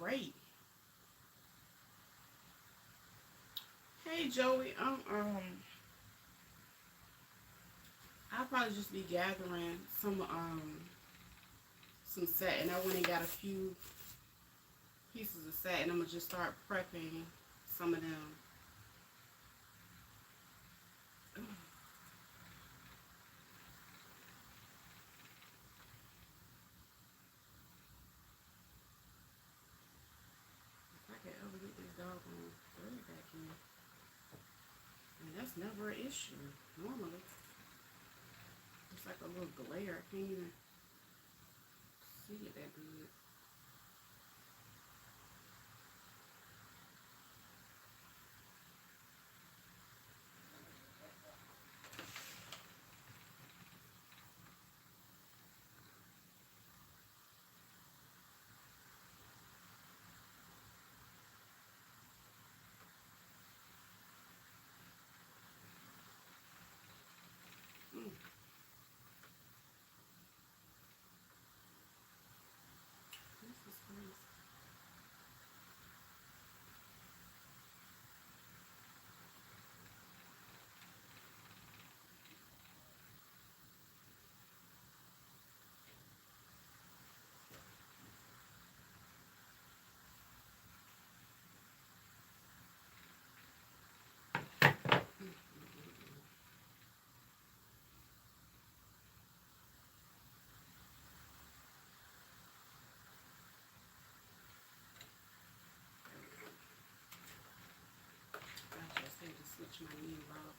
great. Hey Joey, I'll probably just be gathering some satin. I went and got a few pieces of satin. I'm gonna just start prepping some of them. If I could ever get this doggone thread back in, and that's never an issue normally. It's like a little glare. I can't even see it that good. Mm, this is crazy. I just had to switch my name out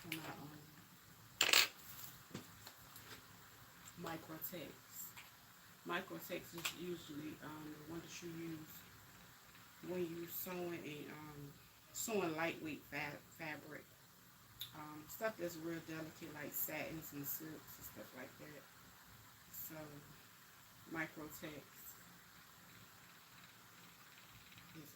for my microtext. Microtext is usually the one that you use when you sewing sewing lightweight fabric. Stuff that's real delicate like satins and silks and stuff like that. So microtext is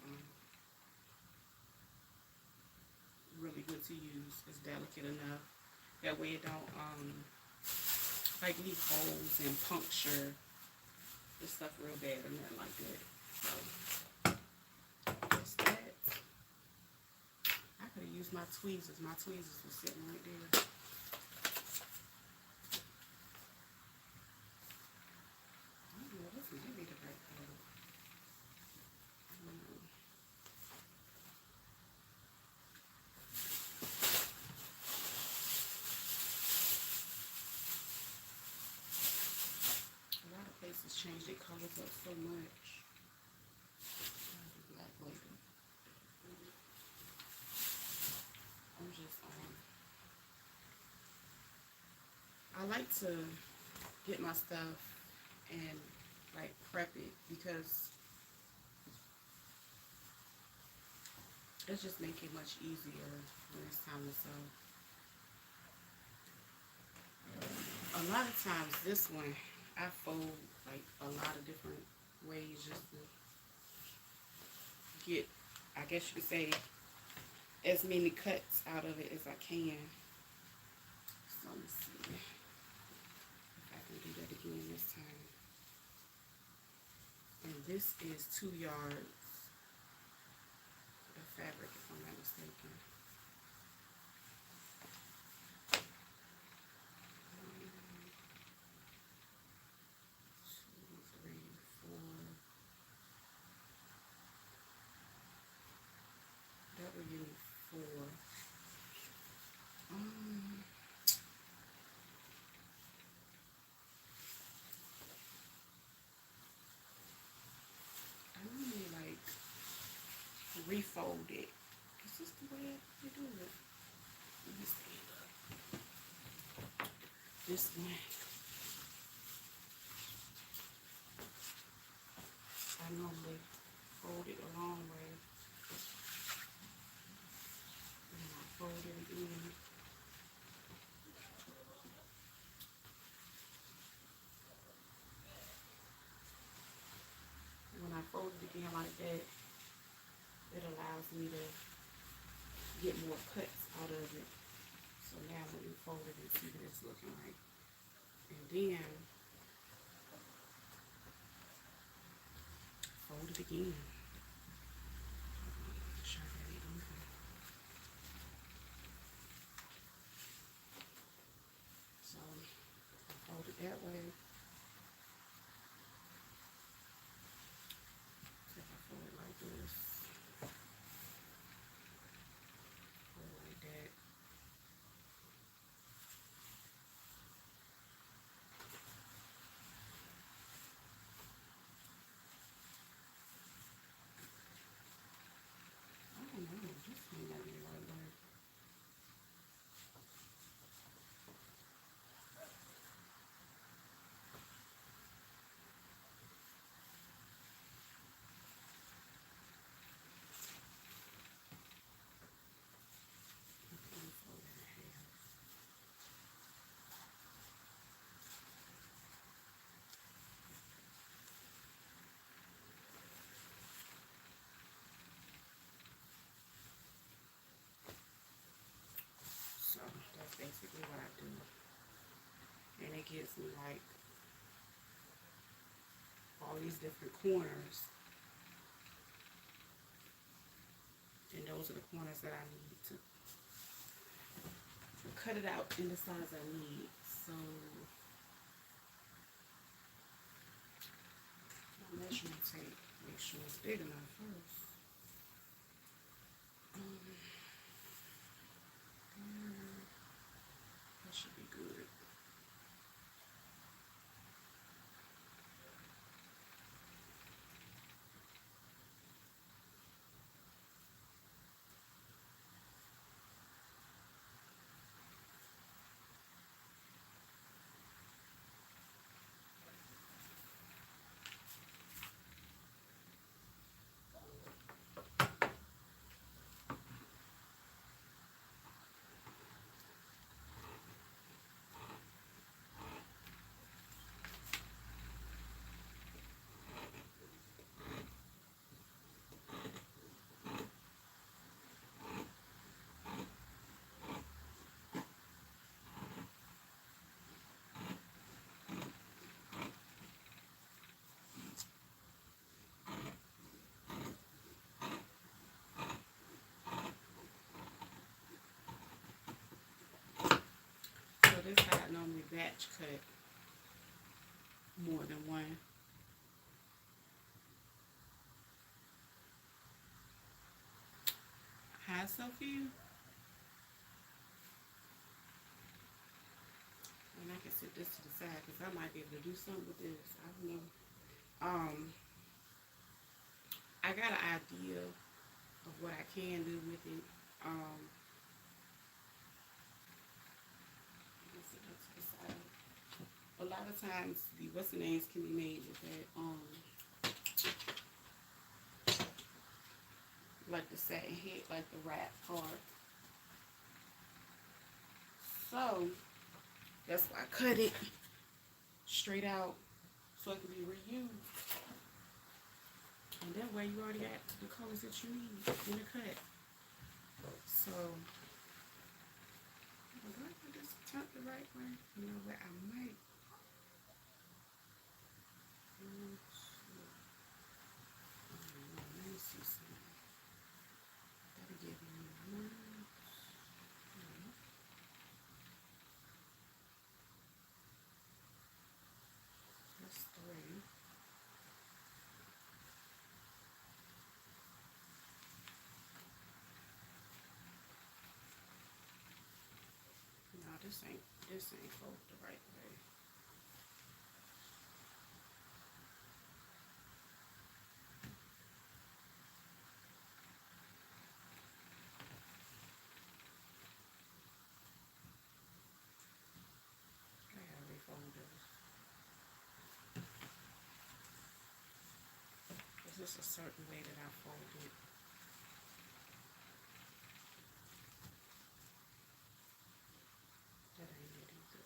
really good to use. It's delicate enough. That way it don't like leave holes and puncture the stuff real bad or nothing like that. So that's that. I could have used my tweezers. My tweezers were sitting right there. I don't know, this might be the right color. A lot of places change their colors up so much. Black later. I'm just I like to get my stuff and like prep it because it's just make it much easier when it's time to sew. A lot of times this one I fold like a lot of different ways just to get, I guess you could say, as many cuts out of it as I can. So let me see if I can do that again this time. And this is 2 yards of fabric if I'm not mistaken. 2, 3, 4. That would give me 4. Um, I normally like refold it. Is this the way I do it? Let me stand up. This one, I normally fold it a long way. And I fold it again. When I fold it again like that, it allows me to get more cuts out of it. So now let me fold it and see what it's looking like. And then again. Make sure that it even. So I fold it that way. So if I fold it like this, fold it like that. I don't know, this may not be the right way. So that's basically what I do. And it gives me like all these different corners. And those are the corners that I need to cut it out in the size I need. So my measuring tape, make sure it's big enough first. That should be good. So this how I normally batch cut more than one. Hi Sophie. And I can sit this to the side because I might be able to do something with this. I don't know. I got an idea of what I can do with it. Sit that to the side. A lot of times the what's the names can be made with that like the satin head, like the wrap part. So that's why I cut it straight out so it can be reused. And that way you already got the colors that you need in the cut. So I'm going to just tuck the right way. You know what? I might. Let me see something. That'll give me one. That's three. No, this ain't folded the right way. I gotta refold this. This is a certain way that I fold it. That ain't it either.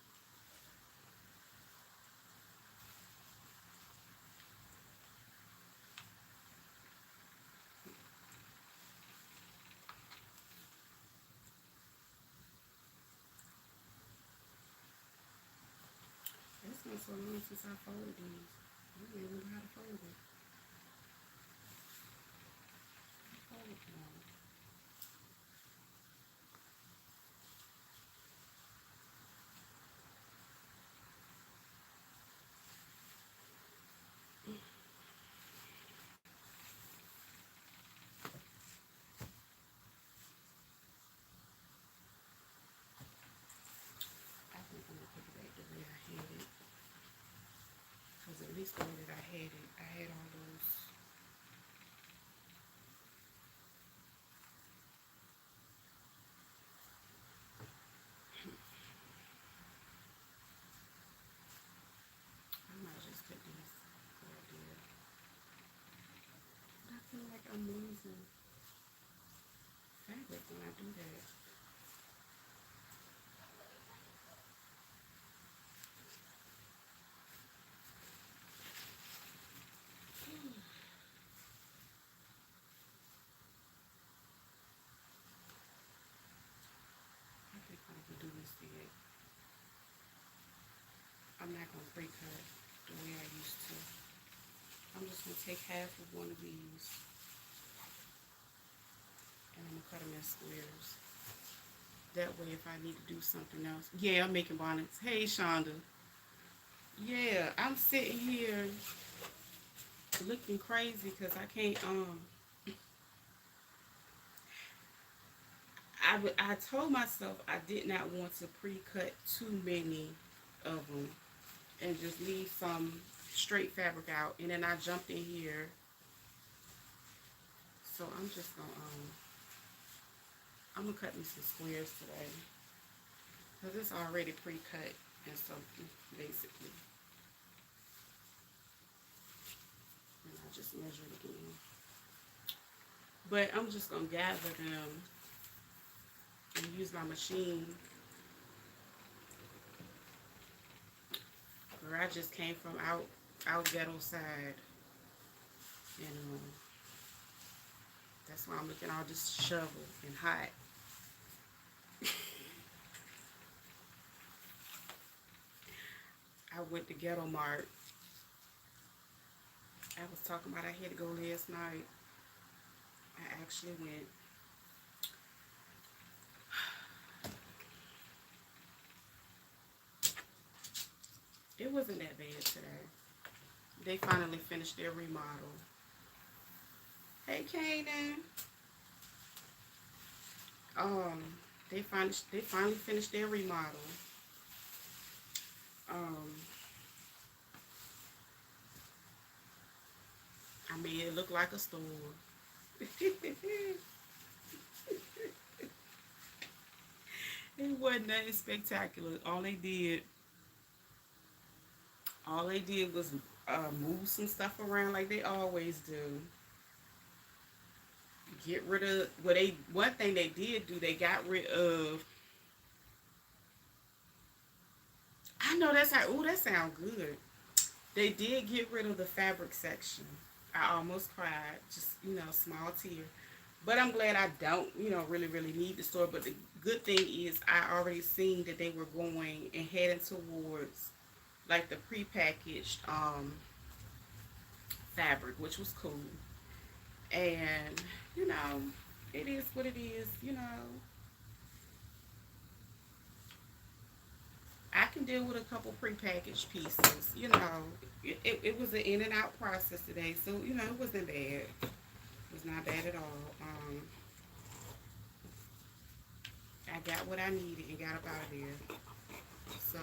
It's been so long since I folded these. I don't even know how to fold it. I had it. Because at least the way that I had it, I had all those. I might just put these right there. But I feel like I'm losing fabric when I do that. I think I can do this yet. I'm not going to pre-cut the way I used to. I'm just going to take half of one of these and I'm going to cut them in squares. That way if I need to do something else. Yeah, I'm making bonnets. Hey, Shonda. Yeah, I'm sitting here looking crazy because I can't, I told myself I did not want to pre-cut too many of them and just leave some straight fabric out. And then I jumped in here. So I'm just going to, I'm going to cut me some squares today. Because it's already pre-cut and something, basically. And I just measure it again. But I'm just going to gather them and use my machine. Where I just came from out ghetto side. And that's why I'm looking all this shovel and hot. I went to Ghetto Mart. I was talking about I had to go last night. I actually went. It wasn't that bad today. They finally finished their remodel. Hey, Kaden. Um, they finally finished their remodel. Um, I mean, it looked like a store. It wasn't nothing spectacular. All they did was move some stuff around like they always do. Get rid of one thing they did do. They got rid of. I know that's how. Ooh, that sounds good. They did get rid of the fabric section. I almost cried. Just small tear. But I'm glad I don't, really, really need the store. But the good thing is I already seen that they were going and heading towards like the prepackaged fabric, which was cool. And, it is what it is. I can deal with a couple prepackaged pieces. It was an in and out process today, so, it wasn't bad. It was not bad at all. I got what I needed and got up out of there. So,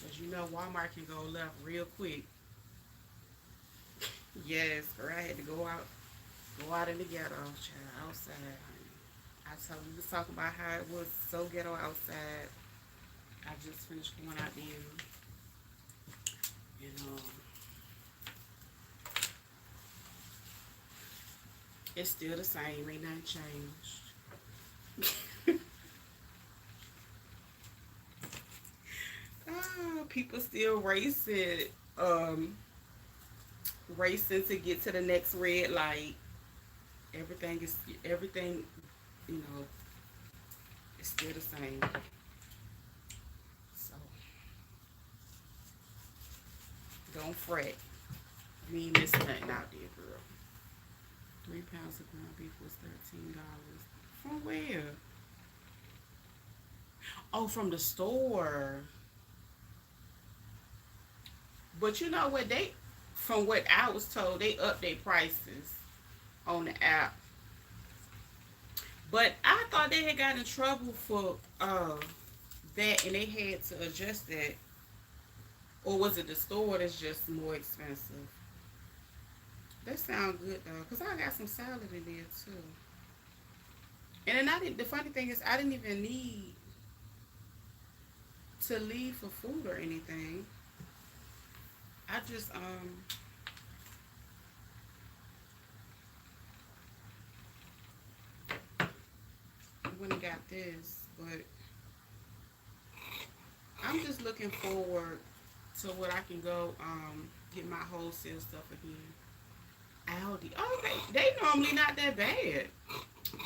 as you know, Walmart can go left real quick. Yes, girl, I had to go out in the ghetto, child, outside. I told you, we was talking about how it was so ghetto outside. I just finished going out there, and it's still the same. Ain't nothing changed. People still racing to get to the next red light. Everything, you know, is still the same. So don't fret. You ain't missing nothing out there, girl. 3 pounds of ground beef was $13. From where? Oh, from the store. But you know what from what I was told, they up their prices on the app. But I thought they had got in trouble for that, and they had to adjust that. Or was it the store that's just more expensive? That sounds good though, cause I got some salad in there too. And then I didn't. The funny thing is, I didn't even need to leave for food or anything. I just went and got this, but I'm just looking forward to what I can go get my wholesale stuff again. Aldi. Oh, they normally not that bad.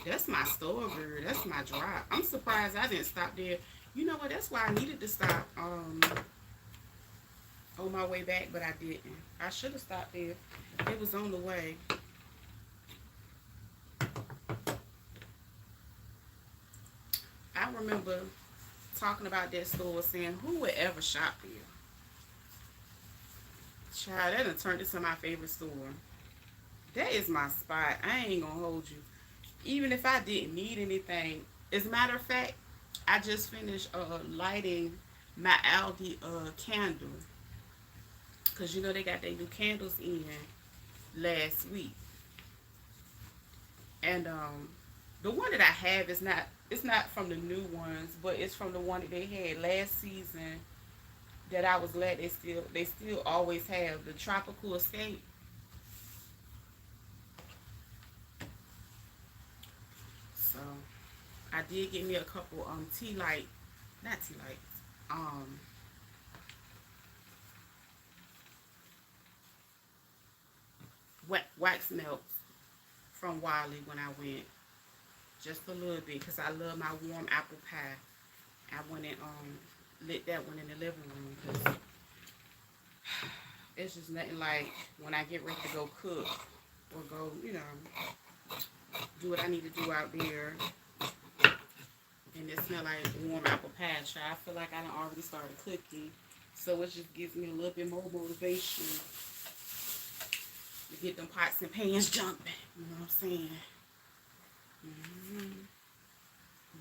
That's my store, girl. That's my drop. I'm surprised I didn't stop there. You know what? That's why I needed to stop on my way back, but I didn't. I should have stopped there. It was on the way. I remember talking about that store, saying, "Who would ever shop there?" Child, that done turned into my favorite store. That is my spot. I ain't gonna hold you. Even if I didn't need anything. As a matter of fact, I just finished lighting my Aldi candle. Because you know they got their new candles in last week. And the one that I have is not, it's not from the new ones, but it's from the one that they had last season that I was glad they still always have, the Tropical Escape. So I did get me a couple tea light, not tea lights, wax melts from Wiley when I went, just a little bit, because I love my warm apple pie. I went and lit that one in the living room because it's just nothing like when I get ready to go cook or go, do what I need to do out there, and it smell like warm apple pie. So I feel like I done already started cooking, so it just gives me a little bit more motivation to get them pots and pans jumping. You know what I'm saying? hmm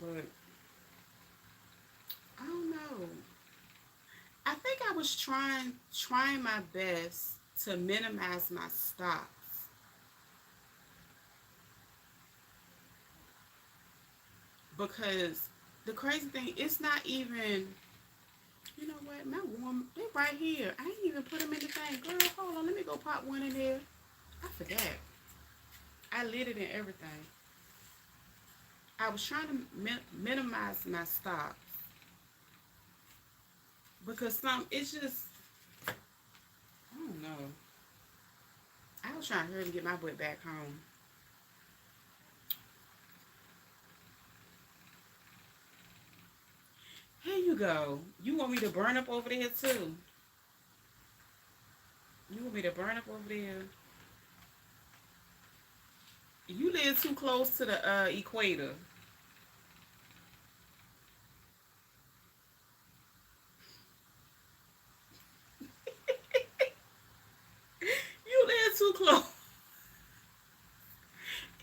But I don't know. I think I was trying my best to minimize my stops, because the crazy thing, it's not even, you know what, my warm, they right here. I ain't even put them in the thing. Girl, hold on, let me go pop one in there. I forgot. I lit it and everything. I was trying to minimize my stops because it's just, I don't know. I was trying to hurry and get my butt back home. Here you go. You want me to burn up over there too? You want me to burn up over there? You live too close to the equator. You live too close.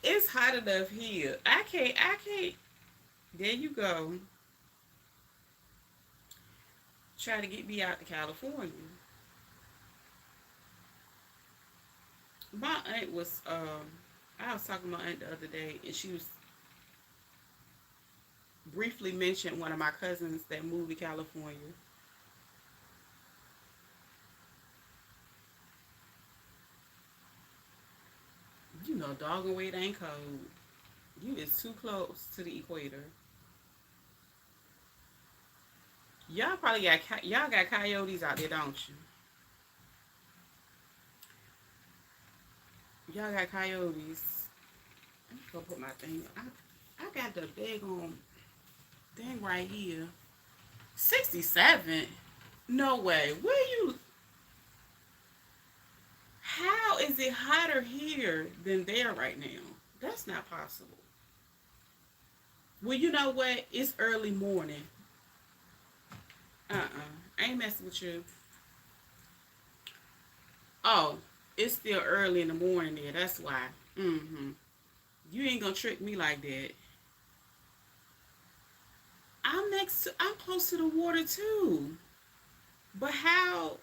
It's hot enough here. I can't. There you go. Try to get me out to California. My aunt was, I was talking to my aunt the other day, and she was briefly mentioned one of my cousins that moved to California. You know, dog and weight ain't cold. You is too close to the equator. Y'all got coyotes out there, don't you? Y'all got coyotes. I'm gonna put my thing. I got the big on thing right here. 67. No way. Where you? How is it hotter here than there right now? That's not possible. Well, you know what? It's early morning. I ain't messing with you. Oh, it's still early in the morning there. That's why. You ain't gonna trick me like that. I'm close to the water too. But how?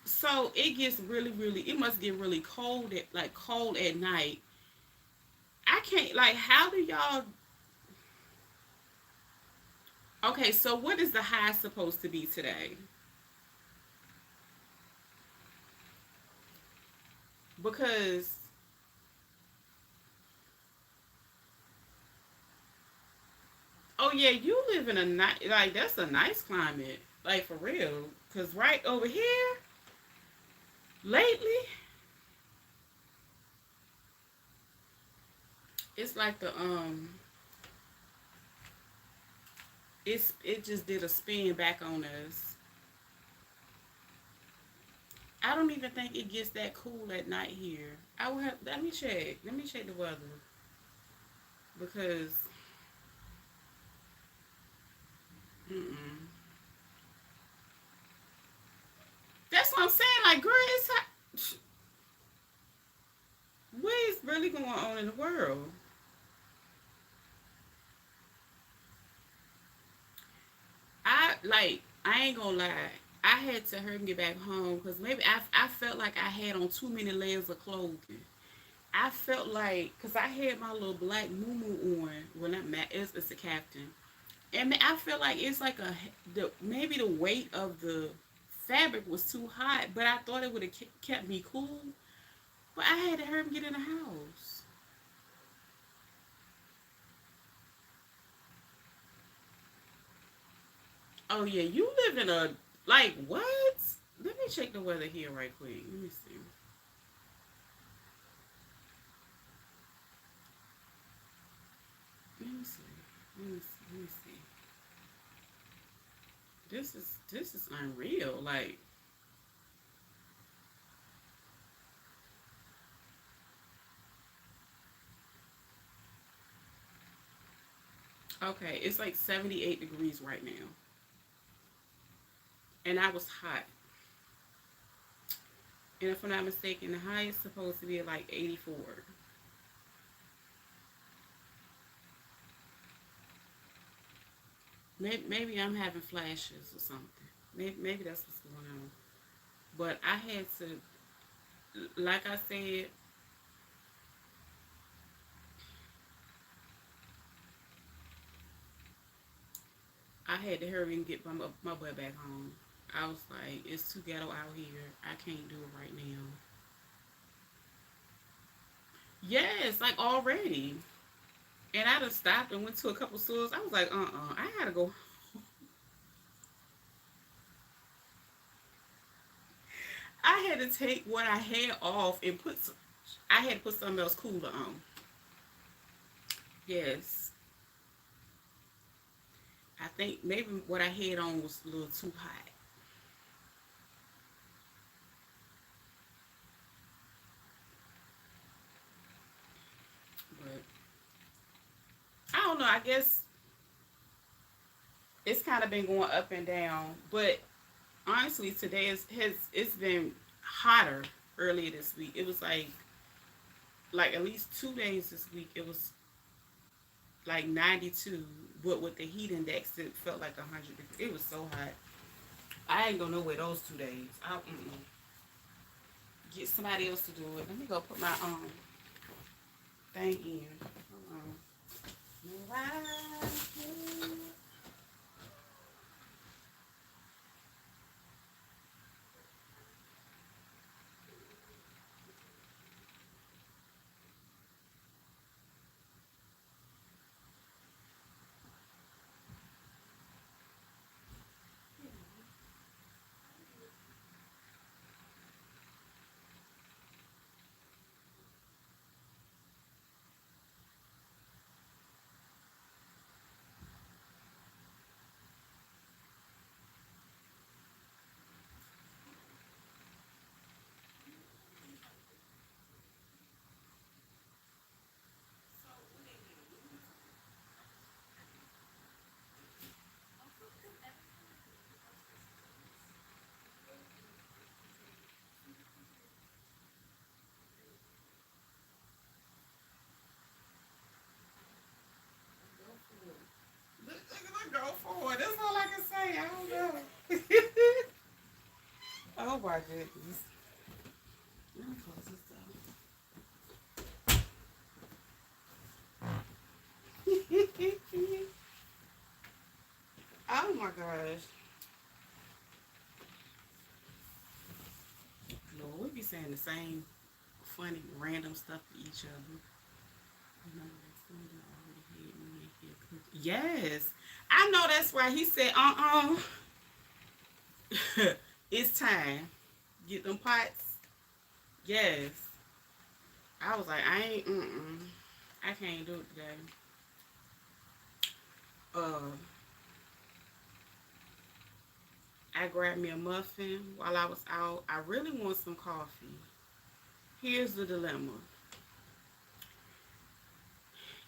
So it gets really. It must get really cold cold at night. I can't like. How do y'all? Okay, so what is the high supposed to be today? Because oh yeah, you live in a nice like that's a nice climate, like for real. Cause right over here lately, it's like it just did a spin back on us. I don't even think it gets that cool at night here. I will have let me check. Let me check the weather because mm-mm. That's what I'm saying. Like, girl, it's hot. What is really going on in the world? I ain't gonna lie. I had to hurry and get back home because maybe I felt like I had on too many layers of clothing. I felt like because I had my little black moo on. Well, not Matt. It's a captain, and I feel like it's like maybe the weight of the fabric was too hot, but I thought it would have kept me cool. But I had to hurry and get in the house. Oh yeah, you live in a like what? Let me check the weather here right quick. Let me see. Let me see. Let me see. Let me see. This is unreal. Like okay, it's like 78 degrees right now, and I was hot. And if I'm not mistaken, the high is supposed to be like 84. Maybe I'm having flashes or something. Maybe that's what's going on. But I had to, like I said, I had to hurry and get my butt back home. I was like, it's too ghetto out here. I can't do it right now. Yes, like already. And I just stopped and went to a couple stores. I was like, I gotta go. I had to take what I had off and I had to put something else cooler on. Yes. I think maybe what I had on was a little too hot. But I don't know. I guess it's kind of been going up and down. But honestly, today it's been hotter earlier this week. It was like at least 2 days this week. It was like 92, but with the heat index, it felt like 100 degrees. It was so hot. I ain't go nowhere those 2 days. I get somebody else to do it. Let me go put my thing in. Hold on. Oh my goodness. Let me close this down. Oh my gosh. Lord, we be saying the same funny, random stuff to each other. Yes. I know that's right. He said, it's time. Get them pots. Yes. I was like, I ain't, I can't do it today. Uh, I grabbed me a muffin while I was out. I really want some coffee. Here's the dilemma.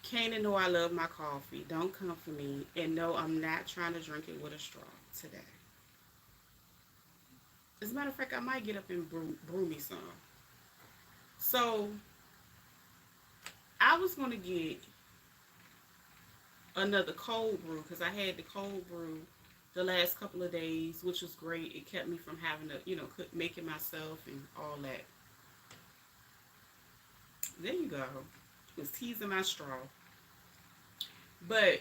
Kanan know I love my coffee. Don't come for me. And no, I'm not trying to drink it with a straw today. As a matter of fact, I might get up and brew me some. So I was going to get another cold brew because I had the cold brew the last couple of days, which was great. It kept me from having to, cook, make it myself and all that. There you go. It was teasing my straw. But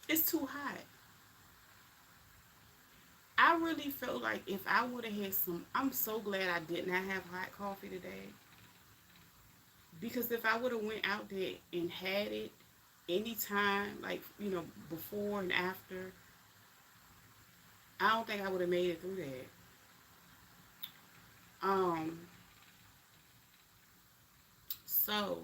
it's too hot. I really felt like if I would have had some, I'm so glad I did not have hot coffee today. Because if I would have went out there and had it anytime, like, before and after, I don't think I would have made it through that. Um, so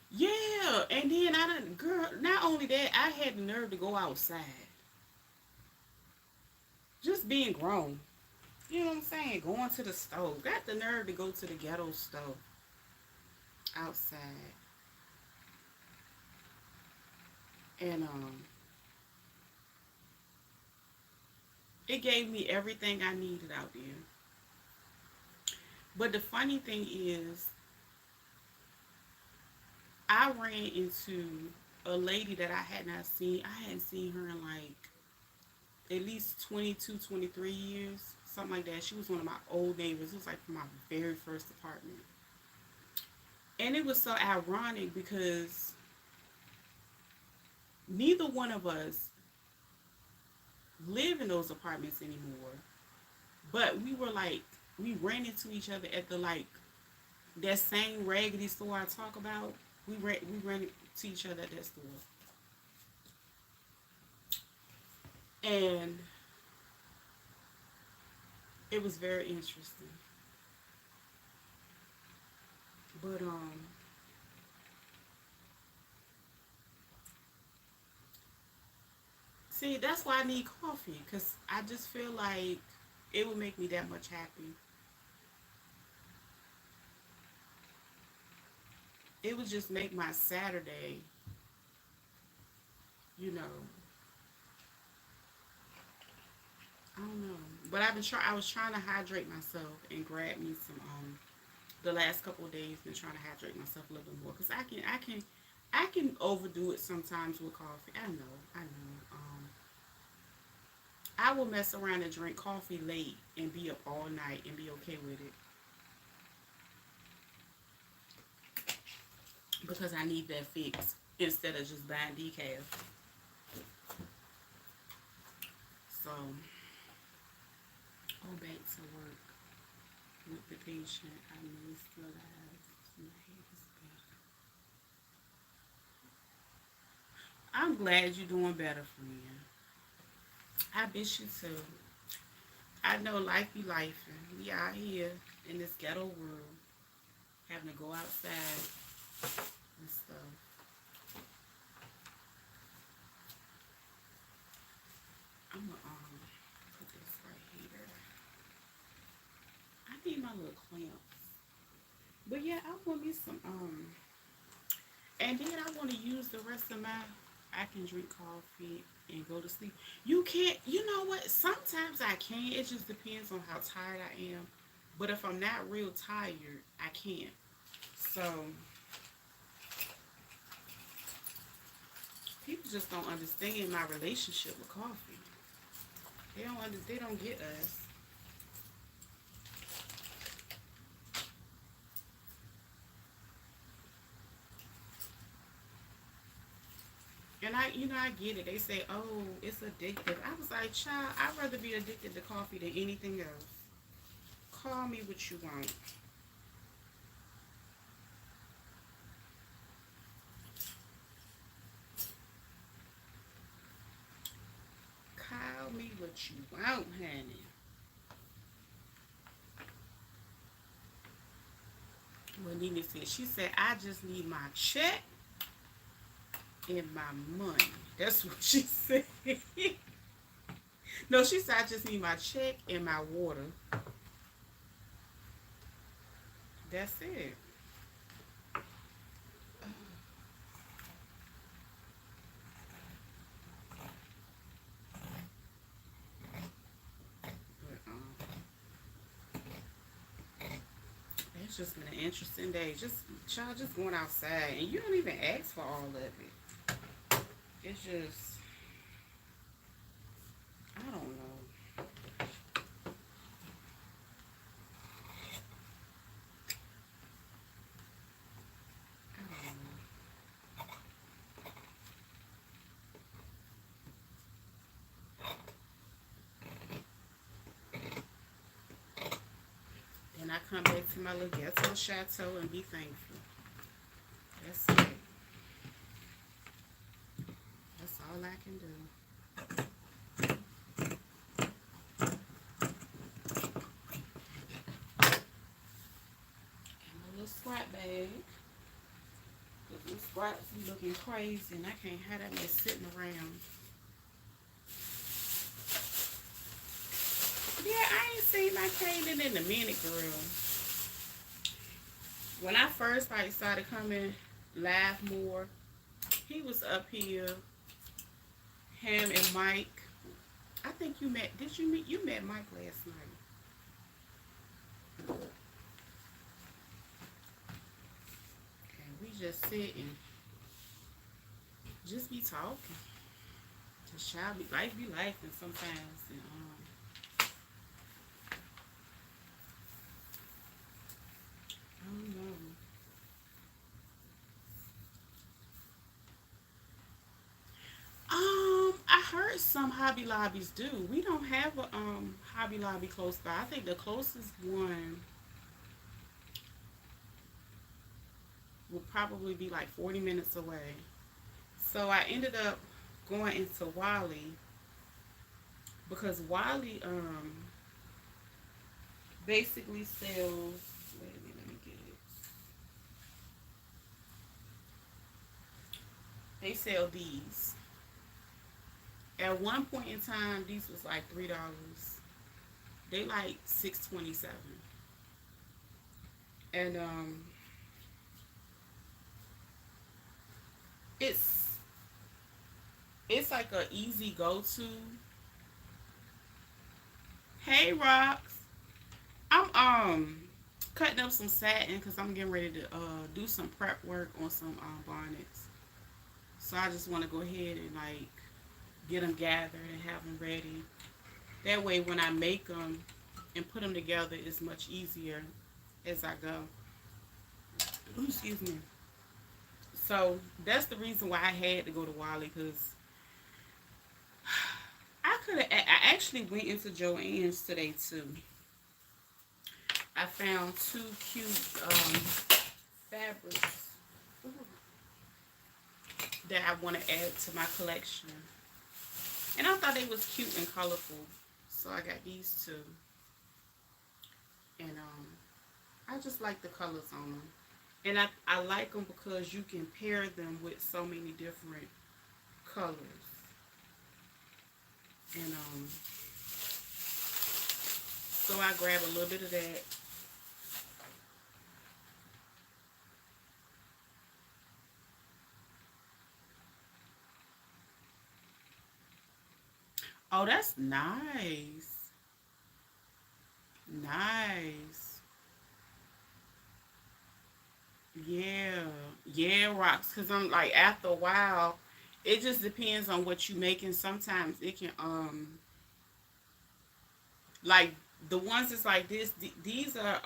yeah, and then I done, girl, not only that, I had the nerve to go outside. Just being grown. You know what I'm saying? Going to the stove. Got the nerve to go to the ghetto stove outside. And it gave me everything I needed out there. But the funny thing is, I ran into a lady that I had not seen. I hadn't seen her in like at least 22, 23 years, something like that. She was one of my old neighbors. It was like my very first apartment. And it was so ironic because neither one of us live in those apartments anymore. But we were like, we ran into each other at the like, that same raggedy store I talk about. We ran into each other at that store. And it was very interesting. But see, that's why I need coffee, because I just feel like it would make me that much happy. It would just make my Saturday, you know, I don't know. But I was trying to hydrate myself and grab me some the last couple of days been trying to hydrate myself a little bit more because I can overdo it sometimes with coffee. I know. I will mess around and drink coffee late and be up all night and be okay with it because I need that fix instead of just buying decaf. So, go back to work with the patient. I miss the lives. My head is better. I'm glad you're doing better, friend. I miss you too. I know life be life, and we out here in this ghetto world having to go outside and stuff. I'm gonna put this right here. I need my little clamps. But yeah, I want me some and then I want to use the rest of my I can drink coffee and go to sleep. You can't, you know what? Sometimes I can. It just depends on how tired I am. But if I'm not real tired, I can't. So people just don't understand my relationship with coffee. They don't get us. And I get it. They say, "Oh, it's addictive." I was like, "Child, I'd rather be addicted to coffee than anything else. Call me what you want. Call me what you want, honey." Well, Nina said, she said, "I just need my check and my money." That's what she said. No, she said, "I just need my check and my water." That's it. But it's just been an interesting day. Just child, just going outside, and you don't even ask for all of it. It's just, I don't know. I don't know. Then I come back to my little ghetto chateau and be thankful. That's it. That's all I can do. And my little scrap bag. Cause them scraps be looking crazy, and I can't have that mess sitting around. Yeah, I ain't seen my Kaden in a minute, girl. When I first like started coming live more, he was up here. Him and Mike. I think you met. Did you meet? You met Mike last night. And we just sit and just be talking. Just child be life be life, and sometimes and I don't know. I heard some Hobby Lobbies do. We don't have a Hobby Lobby close by. I think the closest one will probably be like 40 minutes away. So I ended up going into Wally because Wally basically sells. Wait a minute, let me get it. They sell these. At one point in time, these was like $3. They like 6.27, and it's it's like a easy go to. Hey, rocks. I'm cutting up some satin because I'm getting ready to do some prep work on some bonnets. So I just want to go ahead and like get them gathered and have them ready. That way, when I make them and put them together, it's much easier as I go. Ooh, excuse me. So that's the reason why I had to go to Wally because I could have. I actually went into Joann's today too. I found two cute fabrics that I want to add to my collection, and I thought they was cute and colorful, so I got these two, and I just like the colors on them, and I like them because you can pair them with so many different colors, and so I grab a little bit of that. Oh, that's nice. Nice. Yeah. Yeah, rocks. Cause I'm like after a while, it just depends on what you making. Sometimes it can like the ones that's like this. These are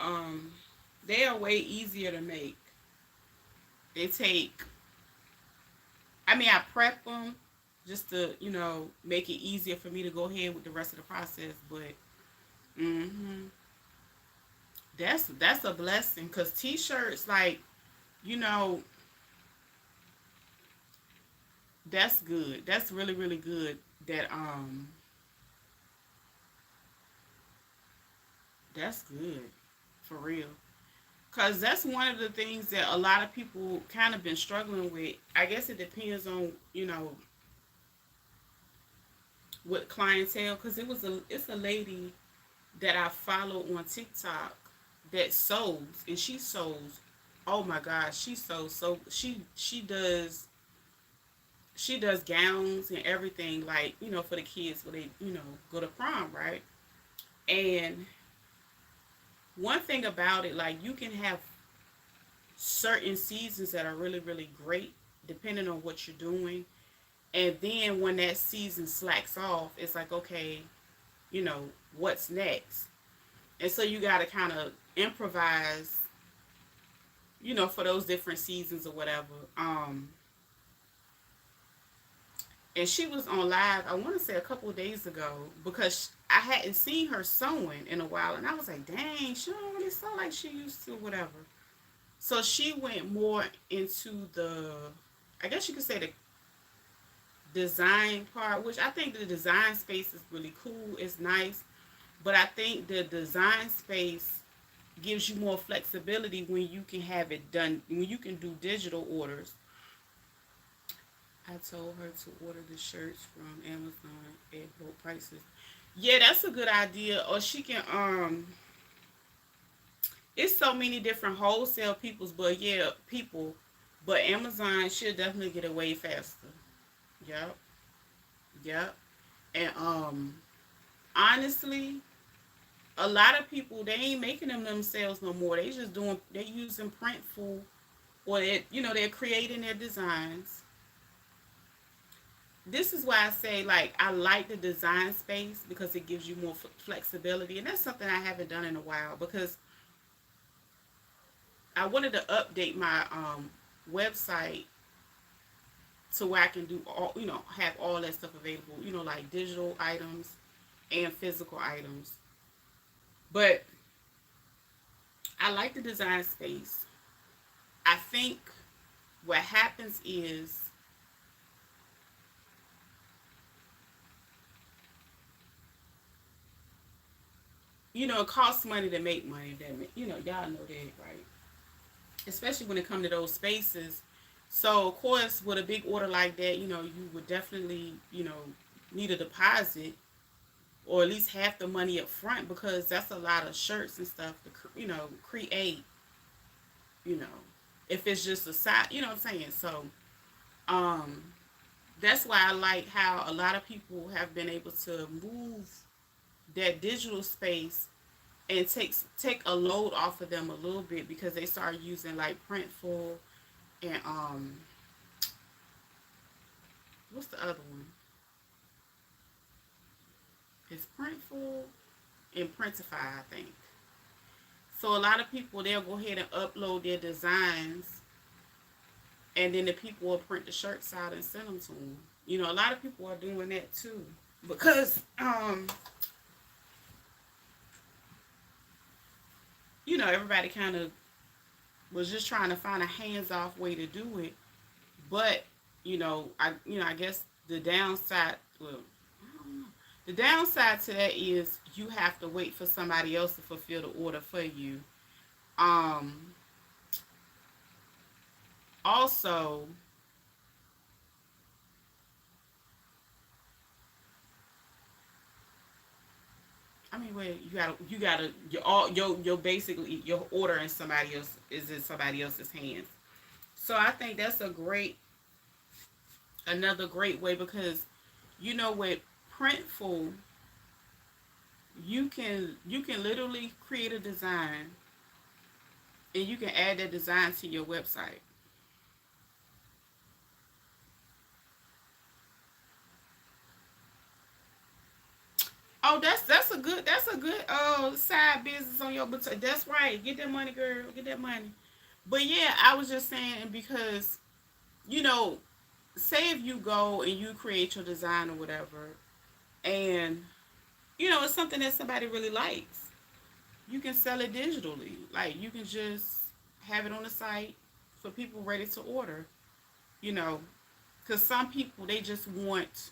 they are way easier to make. They take. I mean, I prep them just to make it easier for me to go ahead with the rest of the process. But hmm that's a blessing because t-shirts like you know that's good. That's really really good. That that's good for real. Cause that's one of the things that a lot of people kind of been struggling with. I guess it depends on what clientele. Cause it's a lady that I follow on TikTok that sews and she sews. Oh my gosh, she sews so she does gowns and everything like for the kids when they go to prom, right? And one thing about it, like you can have certain seasons that are really really great depending on what you're doing, and then when that season slacks off, it's like okay, you know what's next, and so you got to kind of improvise, for those different seasons or whatever. And she was on live, I want to say a couple of days ago, because I hadn't seen her sewing in a while, and I was like, dang, she don't really sew like she used to, whatever. So she went more into the, I guess you could say the design part, which I think the design space is really cool. It's nice, but I think the design space gives you more flexibility when you can have it done, when you can do digital orders. I told her to order the shirts from Amazon at low prices. Yeah, that's a good idea. Or she can it's so many different wholesale peoples, but yeah, people. But Amazon should definitely get it way faster. Yep. Yep. And honestly, a lot of people they ain't making them themselves no more. They using Printful, or they're creating their designs. This is why I say like I like the design space because it gives you more flexibility, and that's something I haven't done in a while because I wanted to update my website to where I can do all have all that stuff available, like digital items and physical items. But I like the design space. I think what happens is it costs money to make money. Y'all know that, right? Especially when it comes to those spaces. So, of course, with a big order like that, you would definitely, need a deposit or at least half the money up front because that's a lot of shirts and stuff to, create, you know, if it's just a side, what I'm saying? So, um, that's why I like how a lot of people have been able to move that digital space and take a load off of them a little bit because they start using like Printful and what's the other one? It's Printful and Printify, I think. So a lot of people they'll go ahead and upload their designs, and then the people will print the shirts out and send them to them. A lot of people are doing that too because everybody kind of was just trying to find a hands-off way to do it. But I guess the downside, well, I don't know. The downside to that is you have to wait for somebody else to fulfill the order for you. Um, Also, I mean, wait, you gotta, your basically your order in somebody else is in somebody else's hands. So I think that's another great way because with Printful, you can literally create a design and you can add that design to your website. Oh, that's a good side business on your, but that's right. Get that money, girl. Get that money. But yeah, I was just saying because you know, say if you go and you create your design or whatever, and it's something that somebody really likes, you can sell it digitally. Like you can just have it on the site for people ready to order. You know, because some people they just want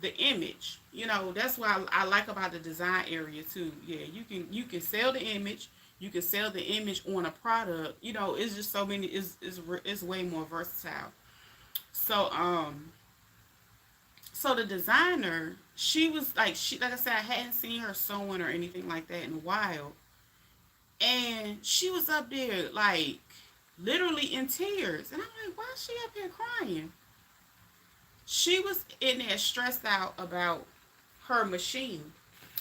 the image. That's what I like about the design area too. Yeah, you can sell the image. You can sell the image on a product. It's just so many. It's way more versatile. So so the designer, she was like I said, I hadn't seen her sewing or anything like that in a while, and she was up there like literally in tears, and I'm like, why is she up here crying? She was in there stressed out about her machine.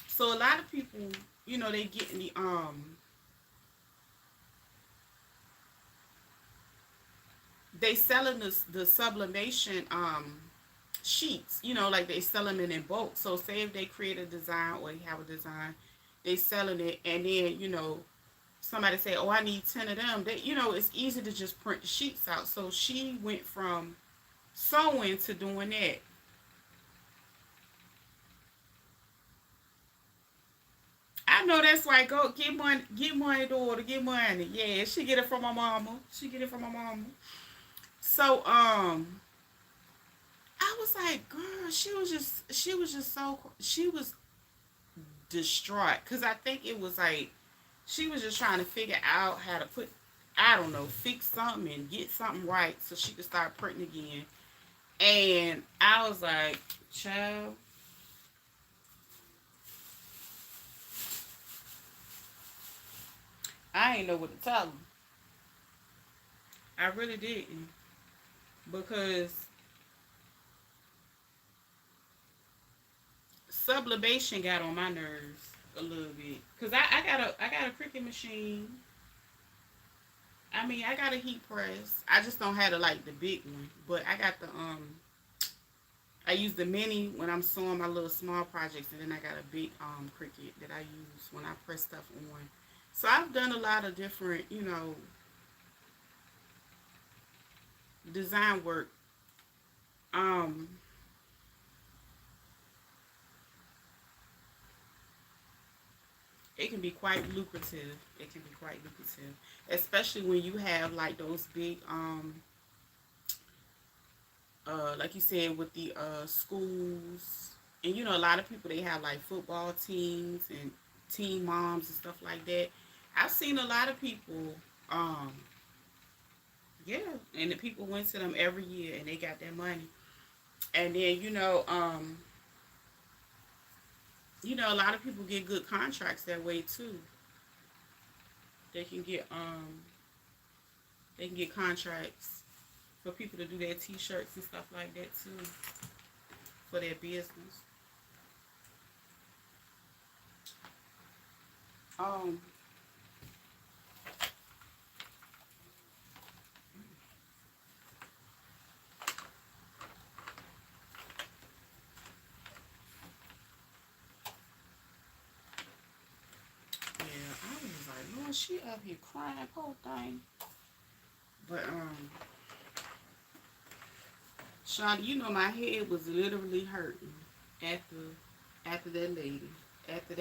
So a lot of people, they get in they selling the sublimation sheets, like they selling it in bulk. So say if they create a design or they have a design, they selling it, and then somebody say, oh, I need 10 of them. It's easy to just print the sheets out. So she went from sewing to doing that. I know that's right. Go get money, daughter, get money. Yeah, she get it from my mama. She get it from my mama. So I was like, girl, she was just so she was distraught because I think it was like she was just trying to figure out how to put, I don't know, fix something and get something right so she could start printing again. And I was like, child, I ain't know what to tell them. I really didn't because sublimation got on my nerves a little bit because I got a Cricut machine. I mean, I got a heat press. I just don't have the big one, but I got the I use the mini when I'm sewing my little small projects, and then I got a big Cricut that I use when I press stuff on. So I've done a lot of different, design work. Um, it can be quite lucrative. It can be quite lucrative, especially when you have like those big like you said with the schools, and a lot of people they have like football teams and teen moms and stuff like that. I've seen a lot of people, um, yeah, and the people went to them every year and they got their money, and then a lot of people get good contracts that way too. They can get contracts for people to do their t-shirts and stuff like that too for their business. Um, yeah, I was like, Lord, she up here crying, poor thing. But Shonda, my head was literally hurting after that lady, after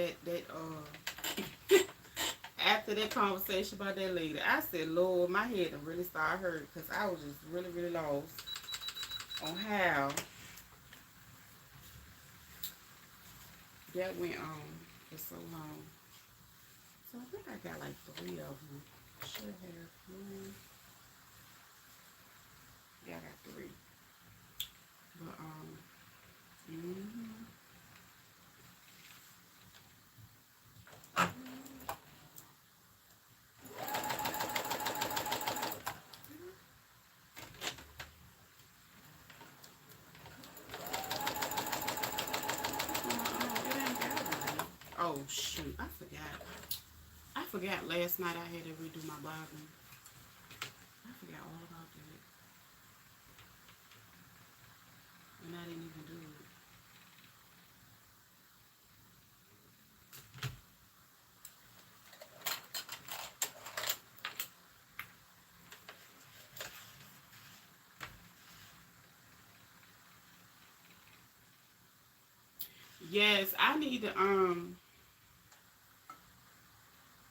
after that conversation about that lady. I said, Lord, my head done really started hurting because I was just really, really lost on how that went on for so long. So I think I got like 3 of them. Should have one. Yeah, I got 3. But mm-hmm. It ain't got one. Oh shoot, I forgot. I forgot last night I had to redo my bobbin. I forgot all about that. And I didn't even do it. Yes, I need to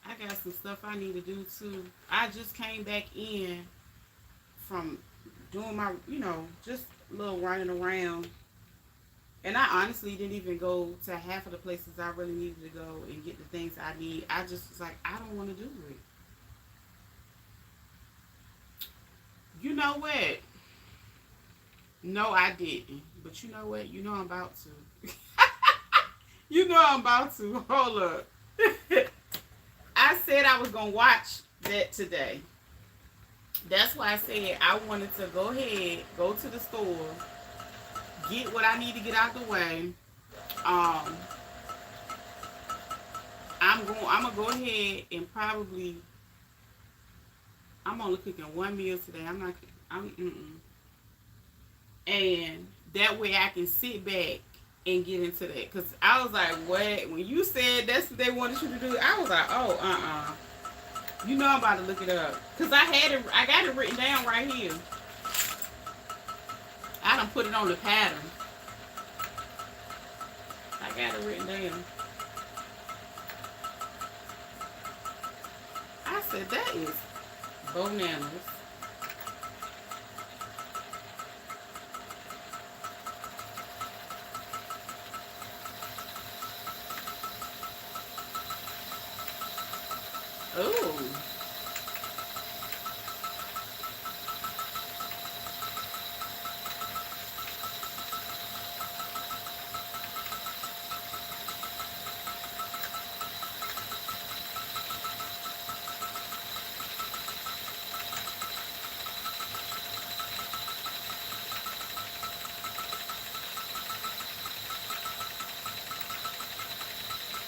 I got some stuff I need to do too. I just came back in from doing my, just a little running around. And I honestly didn't even go to half of the places I really needed to go and get the things I need. I just was like, I don't want to do it. You know what? No, I didn't. But you know what? You know I'm about to. You know I'm about to. Hold up. I said I was going to watch that today. That's why I said I wanted to go ahead, go to the store, get what I need to get out the way. Um, I'm gonna go ahead and probably I'm only cooking one meal today. I'm not I'm and that way I can sit back and get into that. Cause I was like, what? When you said that's what they wanted you to do, I was like, oh, You know I'm about to look it up. Cause I got it written down right here. I done put it on the pattern. I got it written down. I said that is bananas. Ooh.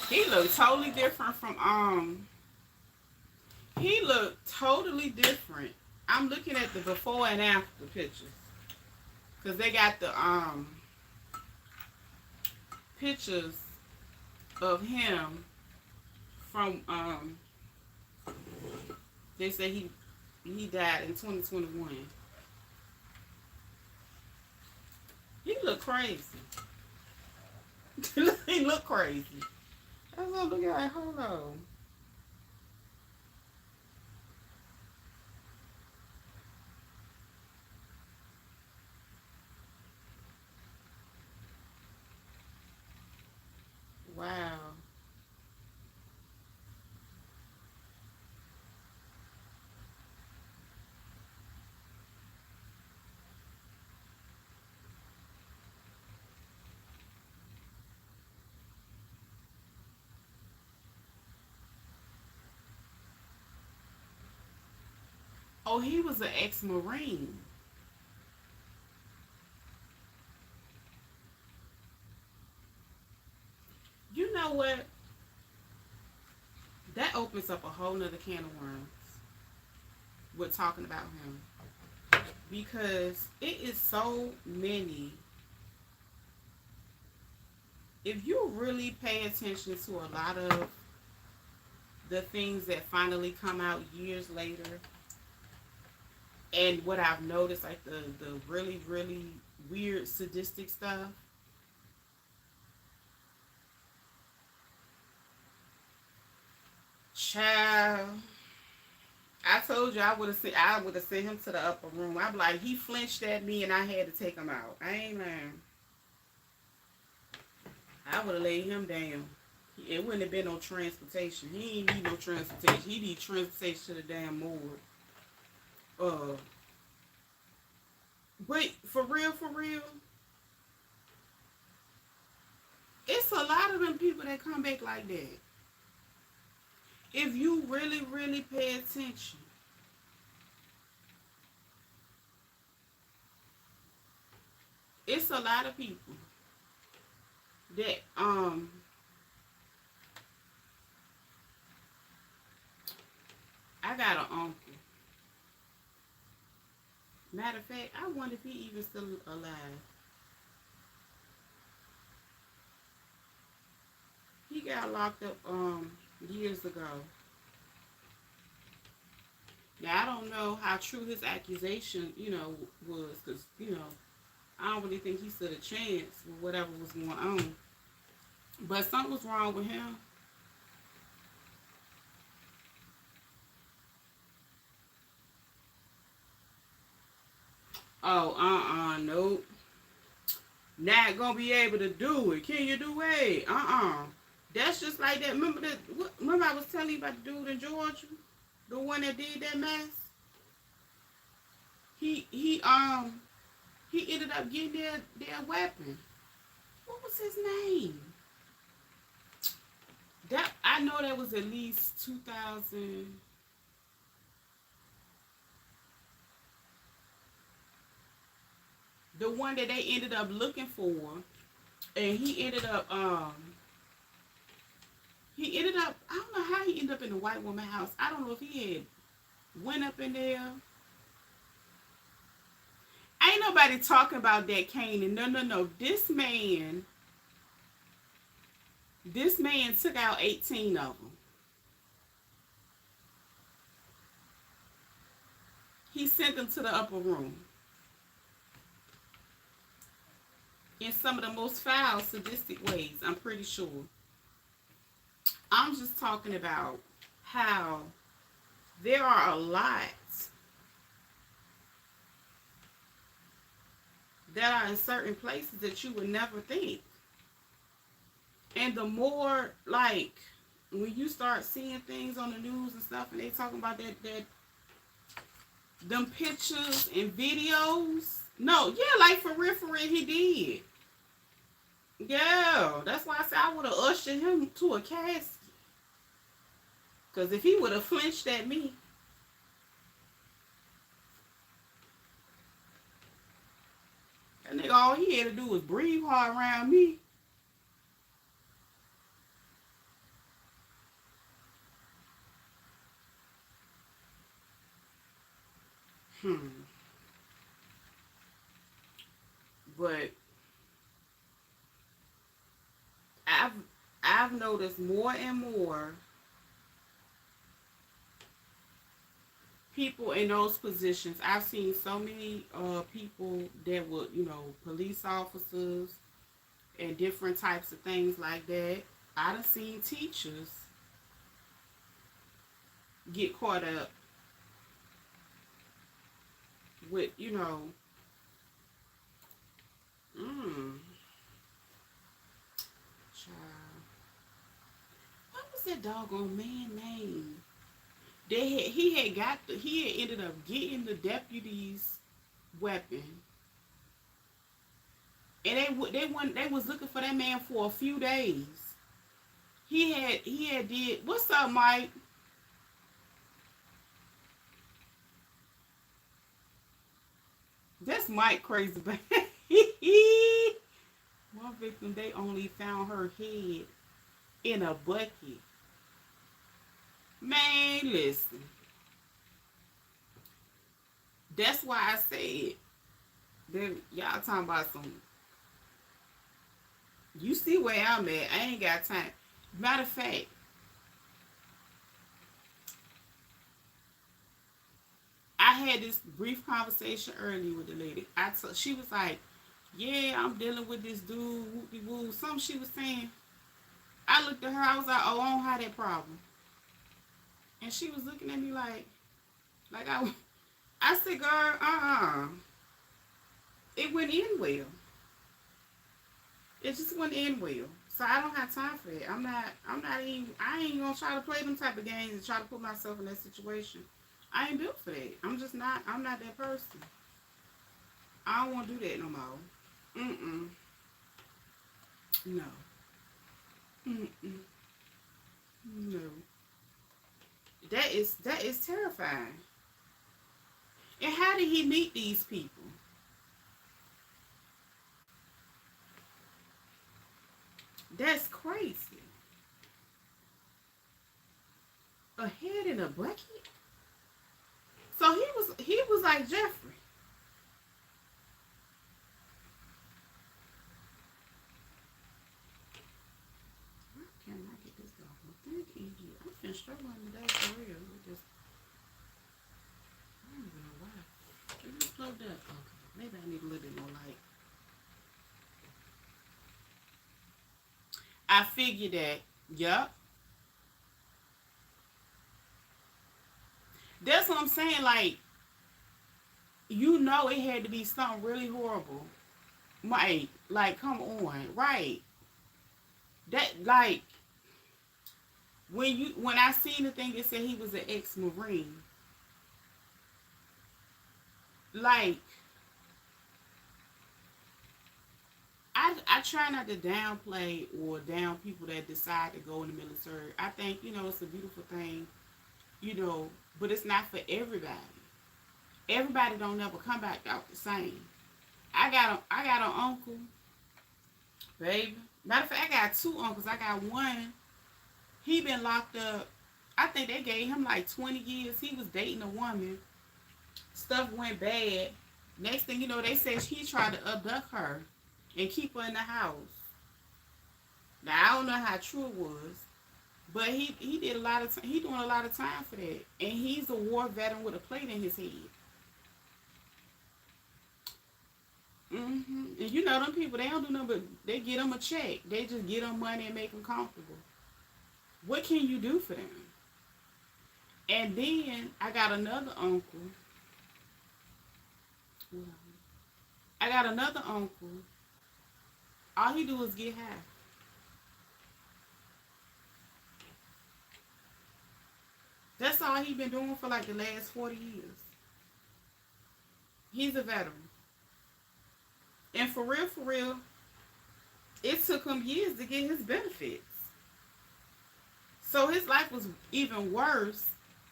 He looked totally different from he looked totally different. I'm looking at the before and after pictures. Cause they got the pictures of him from they say he died in 2021. He looked crazy. He looked crazy. I was looking like, hold on. Wow. Oh, he was an ex-Marine. You know what? That opens up a whole nother can of worms with talking about him. Because it is so many. If you really pay attention to a lot of the things that finally come out years later, and what I've noticed, like the really, really weird sadistic stuff, child, I told you I would have sent him to the upper room. I'm like, he flinched at me and I had to take him out. I ain't lying. I would have laid him down. It wouldn't have been no transportation. He ain't need no transportation. He need transportation to the damn morgue. Uh, but for real, it's a lot of them people that come back like that. If you really, really pay attention, it's a lot of people that I got an uncle. Matter of fact, I wonder if he even still alive. He got locked up years ago. Now I don't know how true his accusation, was, because I don't really think he stood a chance with whatever was going on. But something was wrong with him. Oh, nope. Not gonna be able to do it. Can you do it? That's just like that. Remember I was telling you about the dude in Georgia, the one that did that mess. He ended up getting their weapon. What was his name? That I know that was at least 2000. The one that they ended up looking for, and he ended up I don't know how he ended up in the white woman house. I don't know if he had went up in there. Ain't nobody talking about that Canaan. No. This man took out 18 of them. He sent them to the upper room in some of the most foul, sadistic ways, I'm pretty sure. I'm just talking about how there are a lot that are in certain places that you would never think. And the more, like, when you start seeing things on the news and stuff, and they talking about that them pictures and videos. No, yeah, like for real, he did. Yeah, that's why I said I would have ushered him to a casket. Because if he would have flinched at me, that nigga, all he had to do was breathe hard around me. But I've I've noticed more and more people in those positions. I've seen so many people that were, police officers and different types of things like that. I done seen teachers get caught up with, mm, child. What was that doggone man name? He had ended up getting the deputy's weapon, and they was looking for that man for a few days. He had did, what's up, Mike? That's Mike crazy, but one victim, they only found her head in a bucket. Man, listen. That's why I said that y'all talking about some. You see where I'm at. I ain't got time. Matter of fact, I had this brief conversation earlier with the lady. She was like, "Yeah, I'm dealing with this dude, whoopie woo." Something she was saying. I looked at her. I was like, "Oh, I don't have that problem." And she was looking at me like I said, "Girl, it went in well. It just went in well. So I don't have time for it. I ain't gonna try to play them type of games and try to put myself in that situation. I ain't built for that. I'm not that person. I don't want to do that no more. Mm-mm. No. Mm-mm. No. That is terrifying. And how did he meet these people? That's crazy. A head in a bucket? he was like Jeffrey. Why can't I get this off? Thank you. I've been struggling today for real. I don't even know why. It just plugged up. Okay. Maybe I need a little bit more light. I figured that. Yup. That's what I'm saying. Like, it had to be something really horrible. Right. Like, come on. Right. That, like, when I seen the thing, it said he was an ex-Marine. Like, I try not to downplay or down people that decide to go in the military. I think, it's a beautiful thing, but it's not for everybody. Everybody don't never come back out the same. I got an uncle, baby. Matter of fact, I got two uncles. I got one, he been locked up. I think they gave him like 20 years. He was dating a woman. Stuff went bad. Next thing you know, they said he tried to abduct her and keep her in the house. Now I don't know how true it was, but he did a lot of he doing a lot of time for that, and he's a war veteran with a plate in his head. And them people, they don't do nothing but they get them a check. They just get them money and make them comfortable. What can you do for them? And then I got another uncle. I got another uncle. All he do is get high. That's all he been doing for like the last 40 years. He's a veteran. And for real, it took him years to get his benefits. So his life was even worse.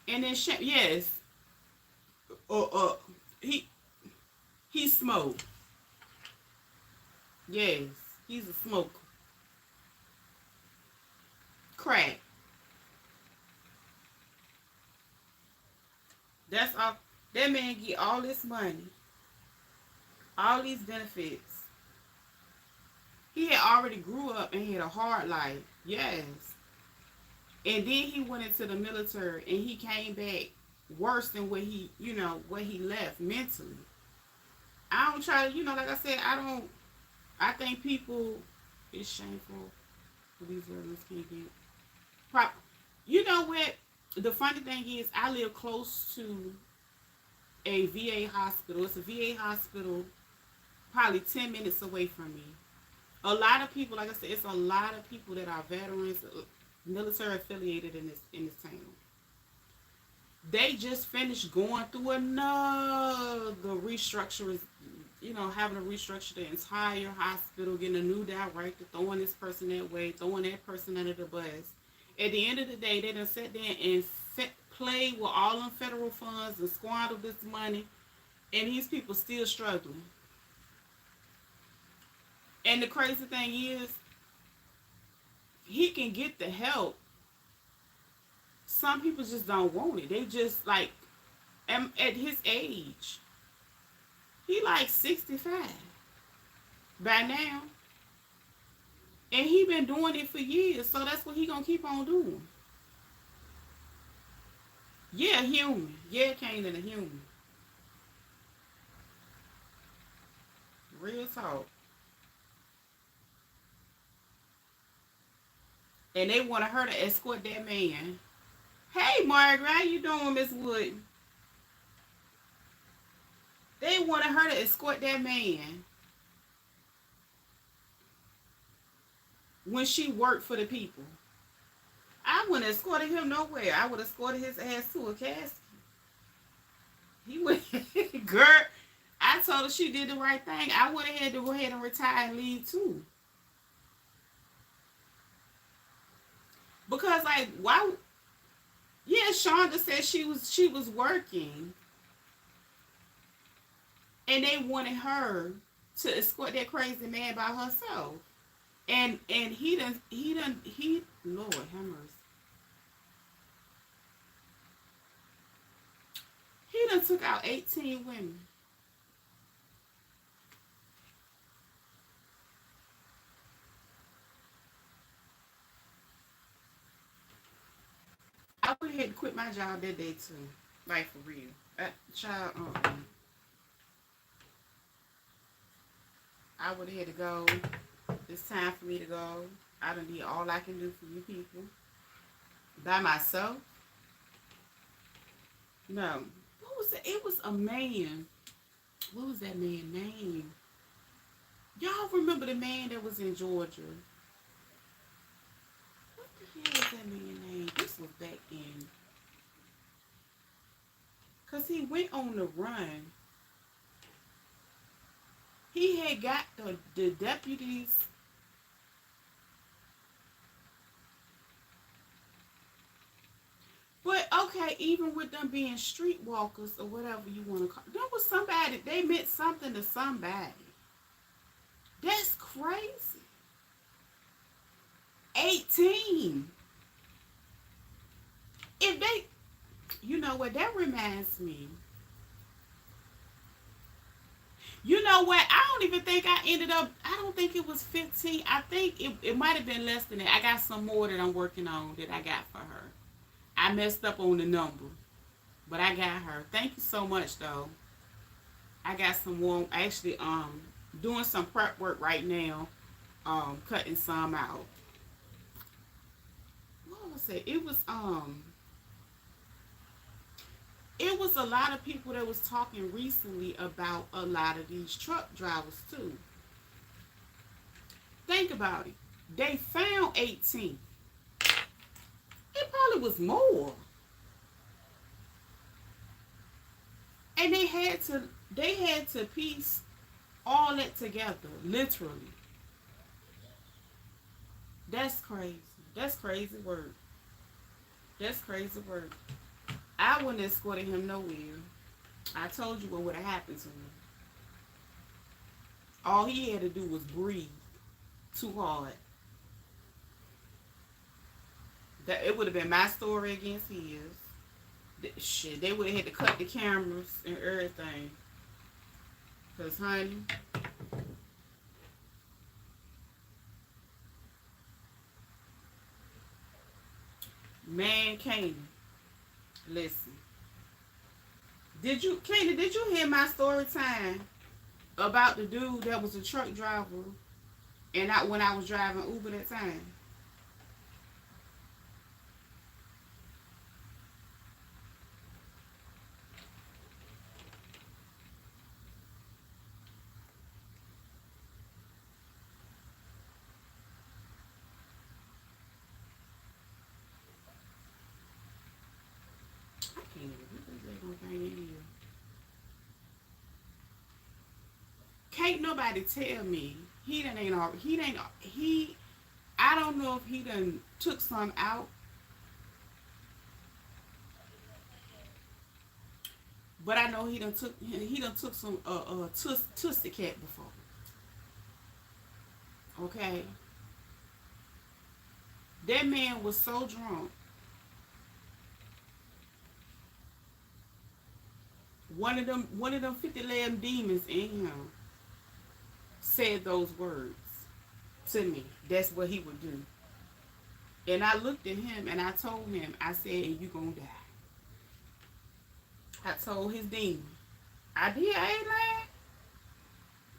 And then, yes, he smoked. Yes, he's a smoker. Crack. That's all. That man get all this money, all these benefits. He had already grew up and had a hard life. Yes. And then he went into the military and he came back worse than what he left mentally. I don't try to, like I said, I think people, it's shameful for these veterans can't get. You know what? The funny thing is, I live close to a VA hospital. It's a VA hospital probably 10 minutes away from me. A lot of people, like I said, it's a lot of people that are veterans, military affiliated in this town. They just finished going through another restructure, having to restructure the entire hospital, getting a new director, throwing this person that way, throwing that person under the bus. At the end of the day, they done sat there and played with all them federal funds and squandered this money, and these people still struggling. And the crazy thing is, he can get the help. Some people just don't want it. They just like, at his age, he like 65 by now. And he been doing it for years, so that's what he gonna keep on doing. Yeah, human. Yeah, came in a human. Real talk. And they wanted her to escort that man. Hey, Margaret, how you doing, Miss Wood? They wanted her to escort that man when she worked for the people. I wouldn't have escorted him nowhere. I would have escorted his ass to a casket. He would, girl, I told her she did the right thing. I would have had to go ahead and retire and leave too. Because like, why? Yeah, Shonda said she was working, and they wanted her to escort that crazy man by herself. And he Lord have mercy. He He done took out 18 women. I would have had to quit my job that day too. Like for real. Child, I would have had to go. It's time for me to go. I done did all I can do for you people. By myself? No. What was it? It was a man. What was that man's name? Y'all remember the man that was in Georgia? What the hell is that man's name? This was back in. Because he went on the run. He had got the deputies. But okay, even with them being streetwalkers or whatever you want to call, there was somebody. They meant something to somebody. That's crazy. 18. If they, you know what? That reminds me. You know what? I don't even think I ended up. I don't think it was 15. I think it might have been less than that. I got some more that I'm working on that I got for her. I messed up on the number, but I got her. Thank you so much, though. I got some more. Actually, doing some prep work right now. Cutting some out. What was it? It was a lot of people that was talking recently about a lot of these truck drivers too. Think about it. They found 18. It probably was more. And they had to piece all that together, literally. That's crazy. That's crazy work. That's crazy work. I wouldn't have escorted him nowhere. I told you what would have happened to him. All he had to do was breathe too hard. That it would have been my story against his. Shit, they would have had to cut the cameras and everything. Cause honey, man, Katie, listen. Did you hear my story time about the dude that was a truck driver and when I was driving Uber that time? I can't even remember that thing in here. Can't nobody tell me he done ain't all he I don't know if he done took some out, but I know he done took some Tussie cat before. Okay, that man was so drunk. One of them 50 lamb demons in him said those words to me. That's what he would do. And I looked at him and I told him, I said, and you gonna die. I told his demon. I did, I ain't lying.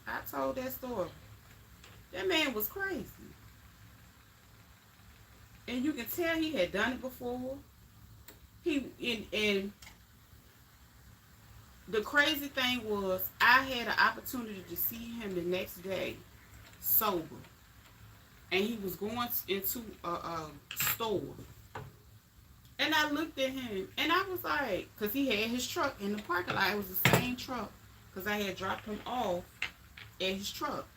I told that story. That man was crazy. And you can tell he had done it before. And the crazy thing was I had an opportunity to see him the next day sober. And he was going into a store. And I looked at him and I was like, because he had his truck in the parking lot. It was the same truck because I had dropped him off at his truck.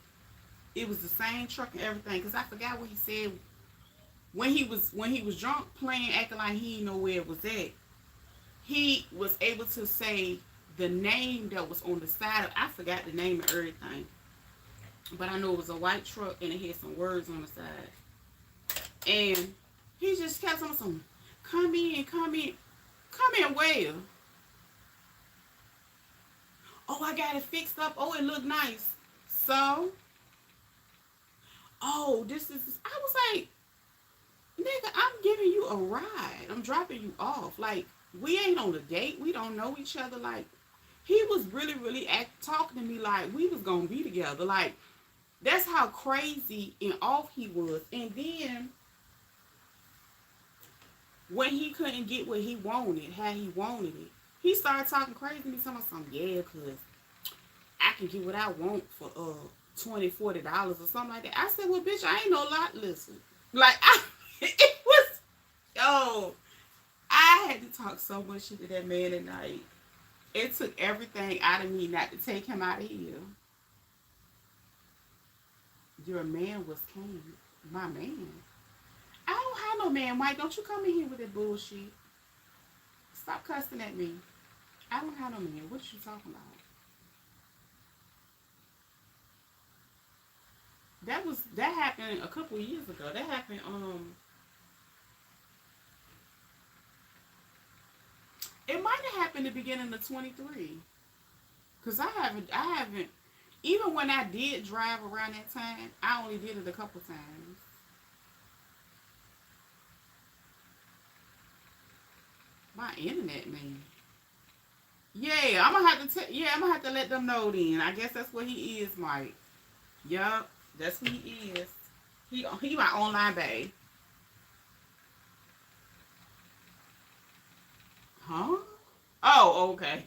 It was the same truck and everything because I forgot what he said when he was drunk, playing, acting like he didn't know where it was at. He was able to say the name that was on the side of, I forgot the name of everything, but I know it was a white truck and it had some words on the side. And he just kept on some, come in where? Oh, I got it fixed up. Oh, it looked nice. So, oh, this is. I was like, nigga, I'm giving you a ride. I'm dropping you off. Like, we ain't on a date. We don't know each other. Like, he was really, really talking to me like we was gonna be together. Like, that's how crazy and off he was. And then when he couldn't get what he wanted, how he wanted it, he started talking crazy to me. Something, yeah, cause I can get what I want for $20, $40 or something like that. I said, well, bitch, I ain't no lot. Listen, like it was, yo, I had to talk so much shit to that man at night. It took everything out of me not to take him out of here. Your man was king. My man. I don't have no man, Mike. Don't you come in here with that bullshit. Stop cussing at me. I don't have no man. What you talking about? That happened a couple of years ago. That happened it might have happened at the beginning of 23. Cause I haven't even when I did drive around that time, I only did it a couple times. My internet man. Yeah, I'm gonna have to let them know then. I guess that's what he is, Mike. Yup, that's what he is. He my online babe. Huh? Oh, okay.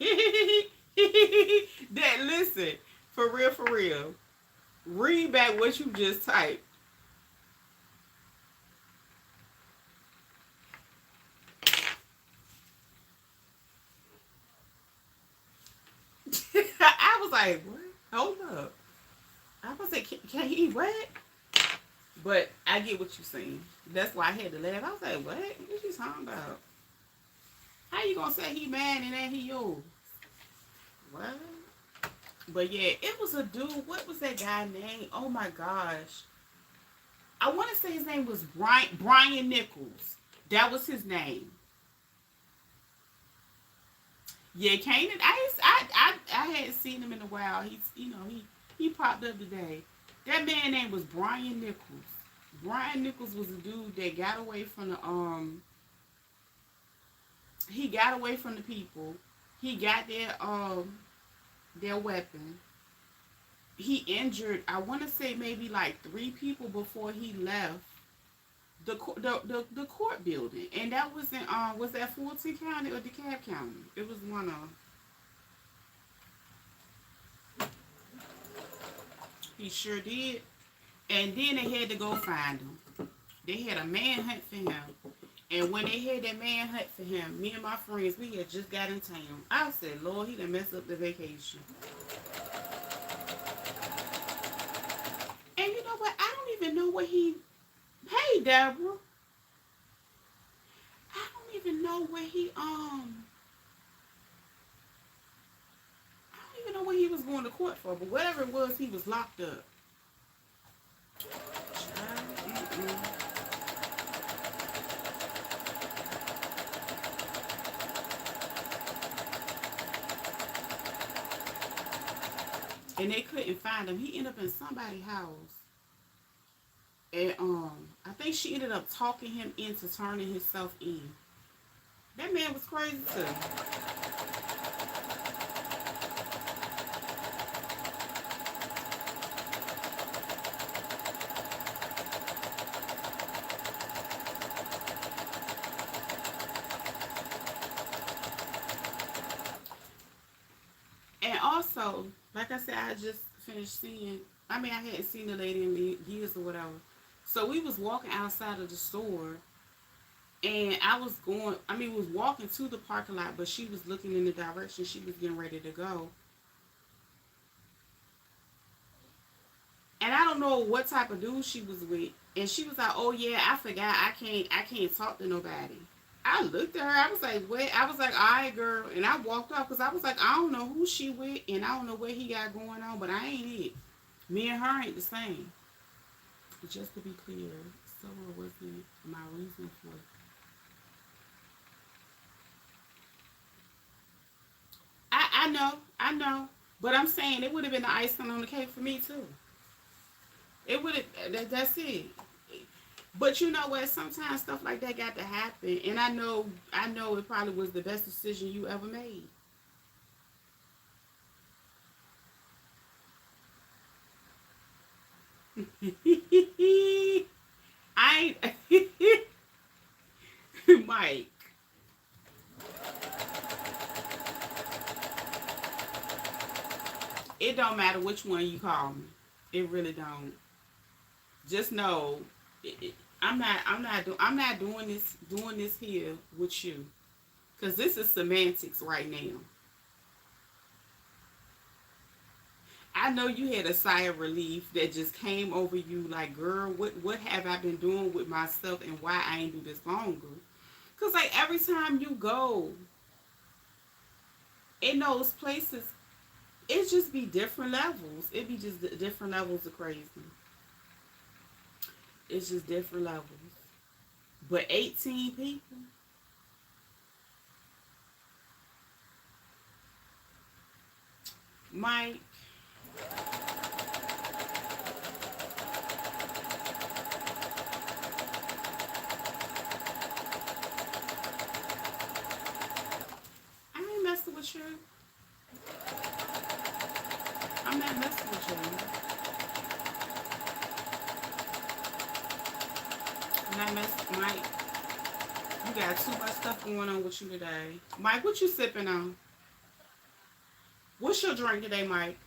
That listen, for real, for real. Read back what you just typed. I was like, what? Hold up. I was like, can he what? But I get what you're saying. That's why I had to laugh. I was like, what? What you talking about? How you gonna say he mad and then he yours? What? But yeah, it was a dude. What was that guy name? Oh my gosh. I want to say his name was Brian Nichols. That was his name. Yeah, Kanan. I hadn't seen him in a while. He popped up today. That man name was Brian Nichols. Brian Nichols was a dude that got away from the he got away from the people. He got their weapon. He injured, I want to say maybe like 3 people before he left the court building, and that was in was that Fulton County or DeKalb County? It was one of. He sure did, and then they had to go find him. They had a manhunt for him, and when they had that manhunt for him, me and my friends, we had just got in town. I said, Lord, he done messed up the vacation. And you know what? I don't even know what he. Hey, Deborah. I don't even know where he I don't even know what he was going to court for, but whatever it was, he was locked up. And they couldn't find him. He ended up in somebody's house. And I think she ended up talking him into turning himself in. That man was crazy too. And also, like I said, I just finished seeing. I mean, I hadn't seen the lady in years or whatever. So we was walking outside of the store, and I was going. I mean, we was walking to the parking lot, but she was looking in the direction she was getting ready to go. And I don't know what type of dude she was with. And she was like, "Oh yeah, I forgot. I can't talk to nobody." I looked at her. I was like, "What?" I was like, "All right, girl." And I walked off because I was like, "I don't know who she with, and I don't know what he got going on, but I ain't it. Me and her ain't the same." Just to be clear, so it wasn't my reason for it. I know. But I'm saying it would have been the icing on the cake for me too. It would have. That's it. But you know what? Sometimes stuff like that got to happen, and I know it probably was the best decision you ever made. I Mike. It don't matter which one you call me. It really don't. Just know, I'm not doing this here with you, cause this is semantics right now. I know you had a sigh of relief that just came over you, like, girl, what have I been doing with myself, and why I ain't do this longer? Cause like every time you go in those places, it just be different levels. It be just different levels of crazy. It's just different levels. But 18 people, Mike, I ain't messing with you. I'm not messing with you. I'm not messing, Mike. You got too much stuff going on with you today. Mike, what you sipping on? What's your drink today, Mike?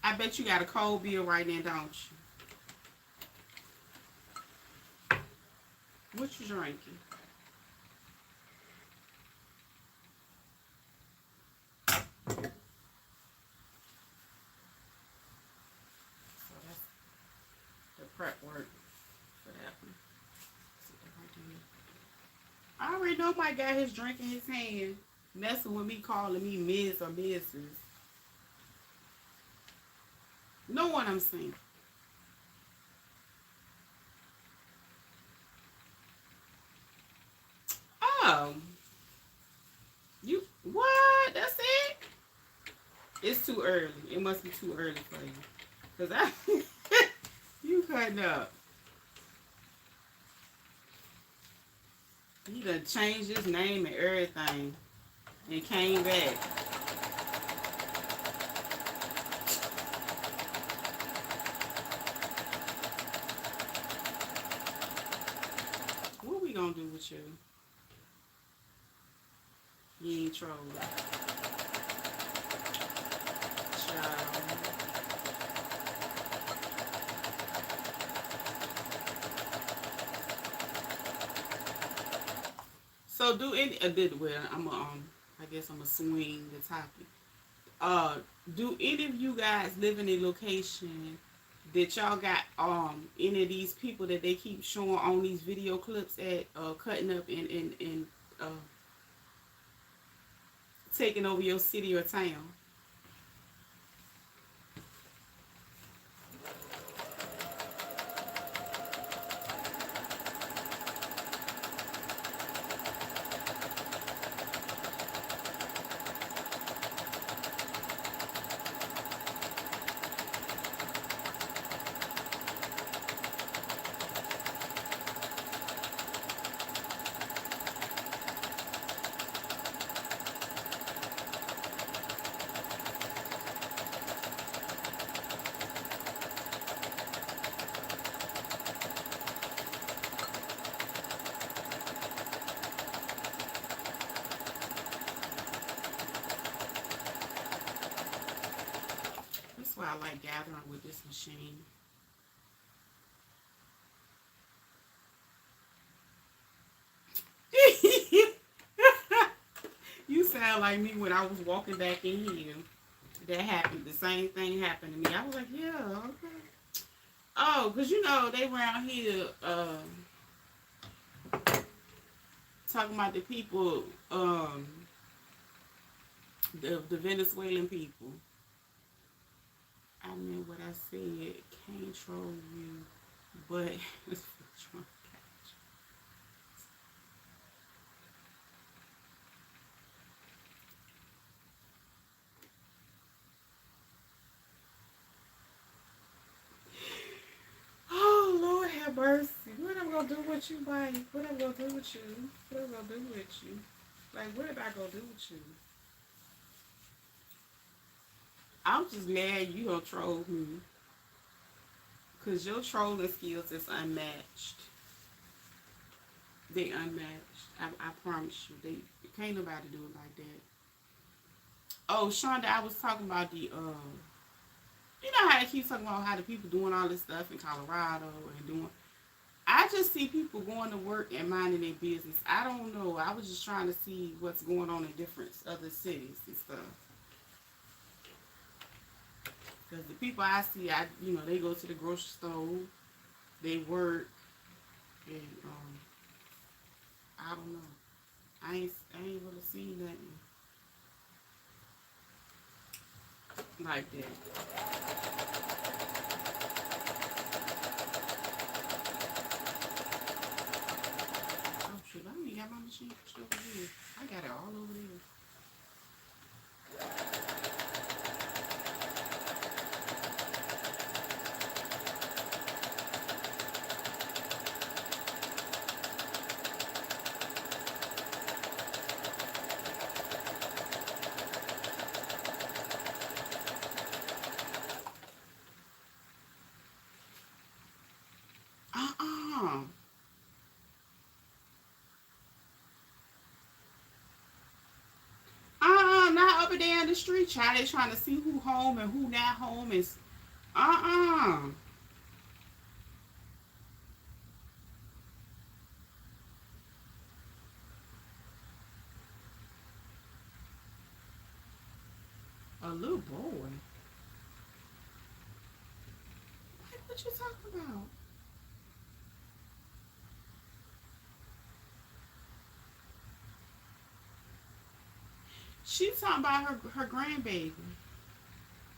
I bet you got a cold beer right now, don't you? What you drinking? So that's the prep work for that one. I already know Mike got his drink in his hand, messing with me, calling me Ms. or Mrs. Know what I'm saying? Oh, you what? That's it? It's too early. It must be too early for you. Cause I, you cutting up. He done changed his name and everything, and came back. What we gonna do with you? You ain't trolling, child. So do any? Did well? I guess I'm gonna swing the topic. Uh, do any of you guys live in a location that y'all got any of these people that they keep showing on these video clips at cutting up and uh taking over your city or town? That's why I like gathering with this machine. You sound like me when I was walking back in here. That happened. The same thing happened to me. I was like, yeah, okay. Oh, because you know, they around here talking about the people, the Venezuelan people. I mean, what I said can't troll you, but with you? Like, what I gonna do with you? What I gonna do with you? Like, what did I go do with you? I'm just mad you don't troll me. Because your trolling skills is unmatched. They unmatched. I promise you. They can't nobody do it like that. Oh, Shonda, I was talking about the you know how they keep talking about how the people doing all this stuff in Colorado and doing. I just see people going to work and minding their business. I don't know. I was just trying to see what's going on in different other cities and stuff. Because the people I see, they go to the grocery store, they work, and I don't know. I ain't really seen nothing like that. Oh shit! I ain't got my machine pushed over here. I got it all over there. Uh-uh. Not up and down the street, child. They trying to see who home and who not home is. Uh-uh. A little boy. What you talking about? She talking about her grandbaby.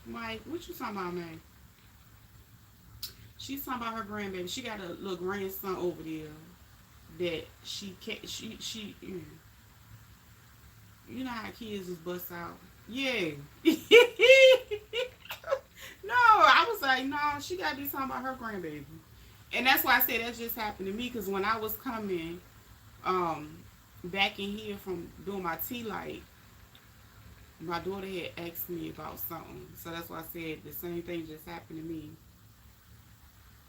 Mike, what you talking about, man? She's talking about her grandbaby. She got a little grandson over there that she can't. You know how kids just bust out. Yeah. No, I was like, no, she got to be talking about her grandbaby. And that's why I said that just happened to me because when I was coming um, back in here from doing my tea light, my daughter had asked me about something. So that's why I said the same thing just happened to me.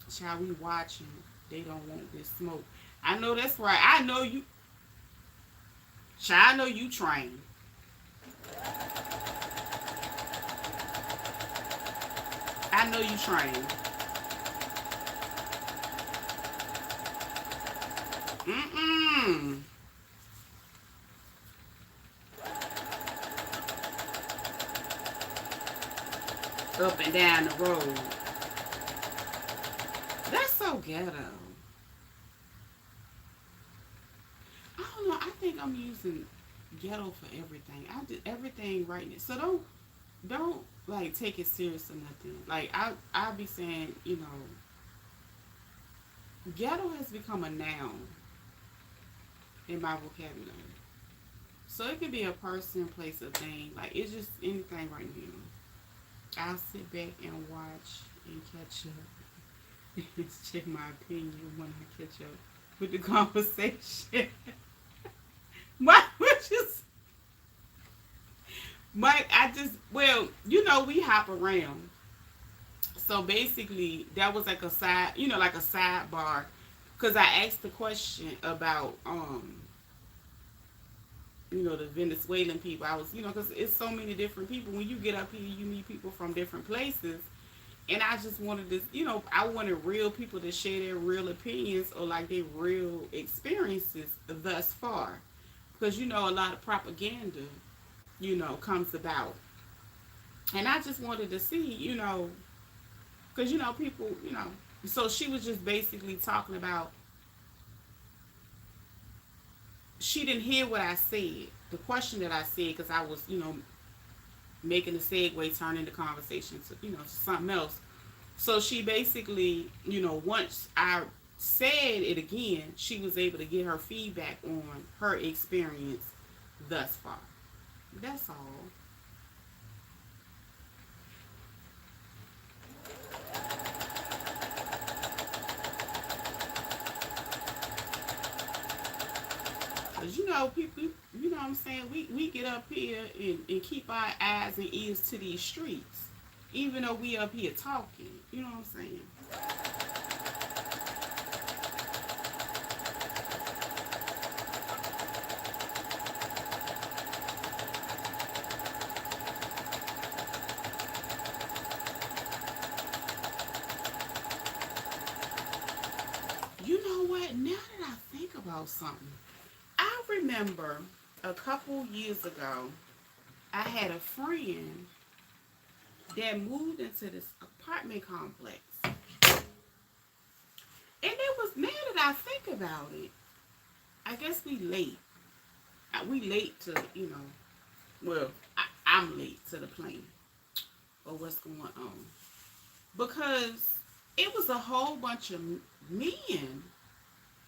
Child, we watching. They don't want this smoke. I know that's right. I know you. Child, I know you trained. I know you trained. Mm-mm. Up and down the road. That's so ghetto. I don't know. I think I'm using ghetto for everything. I did everything right now. So don't like take it serious or nothing. Like I'll be saying, ghetto has become a noun in my vocabulary. So it could be a person, place, or thing. Like it's just anything right now. I'll sit back and watch and catch up. Check my opinion when I catch up with the conversation. Why would you? Mike, we hop around. So basically, that was like a side, like a sidebar, because I asked the question about, the Venezuelan people. I was, because it's so many different people. When you get up here, you meet people from different places, and I just wanted to, I wanted real people to share their real opinions or like their real experiences thus far, because a lot of propaganda, comes about. And I just wanted to see, because, people, so she was just basically talking about, she didn't hear what I said, the question that I said, because I was, making a segue, turning the conversation to something else. So she basically, once I said it again, she was able to get her feedback on her experience thus far. That's all. Cause you know people, you know what I'm saying. We get up here and keep our eyes and ears to these streets, even though we up here talking. You know what I'm saying. You know what? Now that I think about something, I remember a couple years ago, I had a friend that moved into this apartment complex. And it was, now that I think about it, I guess we late. We late to, you know, well, I'm late to the plan of what's going on. Because it was a whole bunch of men.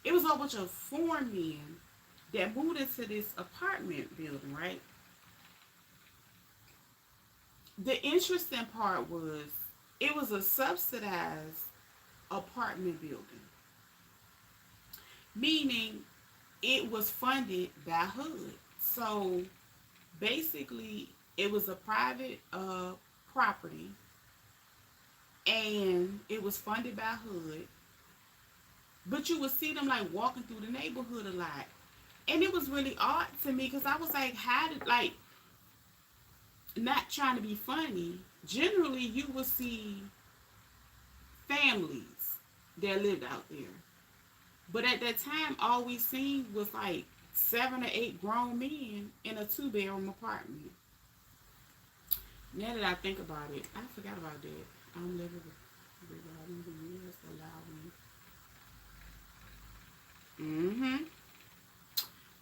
It was a whole bunch of foreign men that moved into this apartment building, right? The interesting part was it was a subsidized apartment building, meaning it was funded by HUD. So basically, it was a private property, and it was funded by HUD. But you would see them like walking through the neighborhood a lot, and it was really odd to me because I was like, how did, like, not trying to be funny. Generally, you would see families that lived out there, but at that time, all we seen was like 7 or 8 grown men in a 2-bedroom apartment. Now that I think about it, I forgot about that. I'm living regarding the years allowing.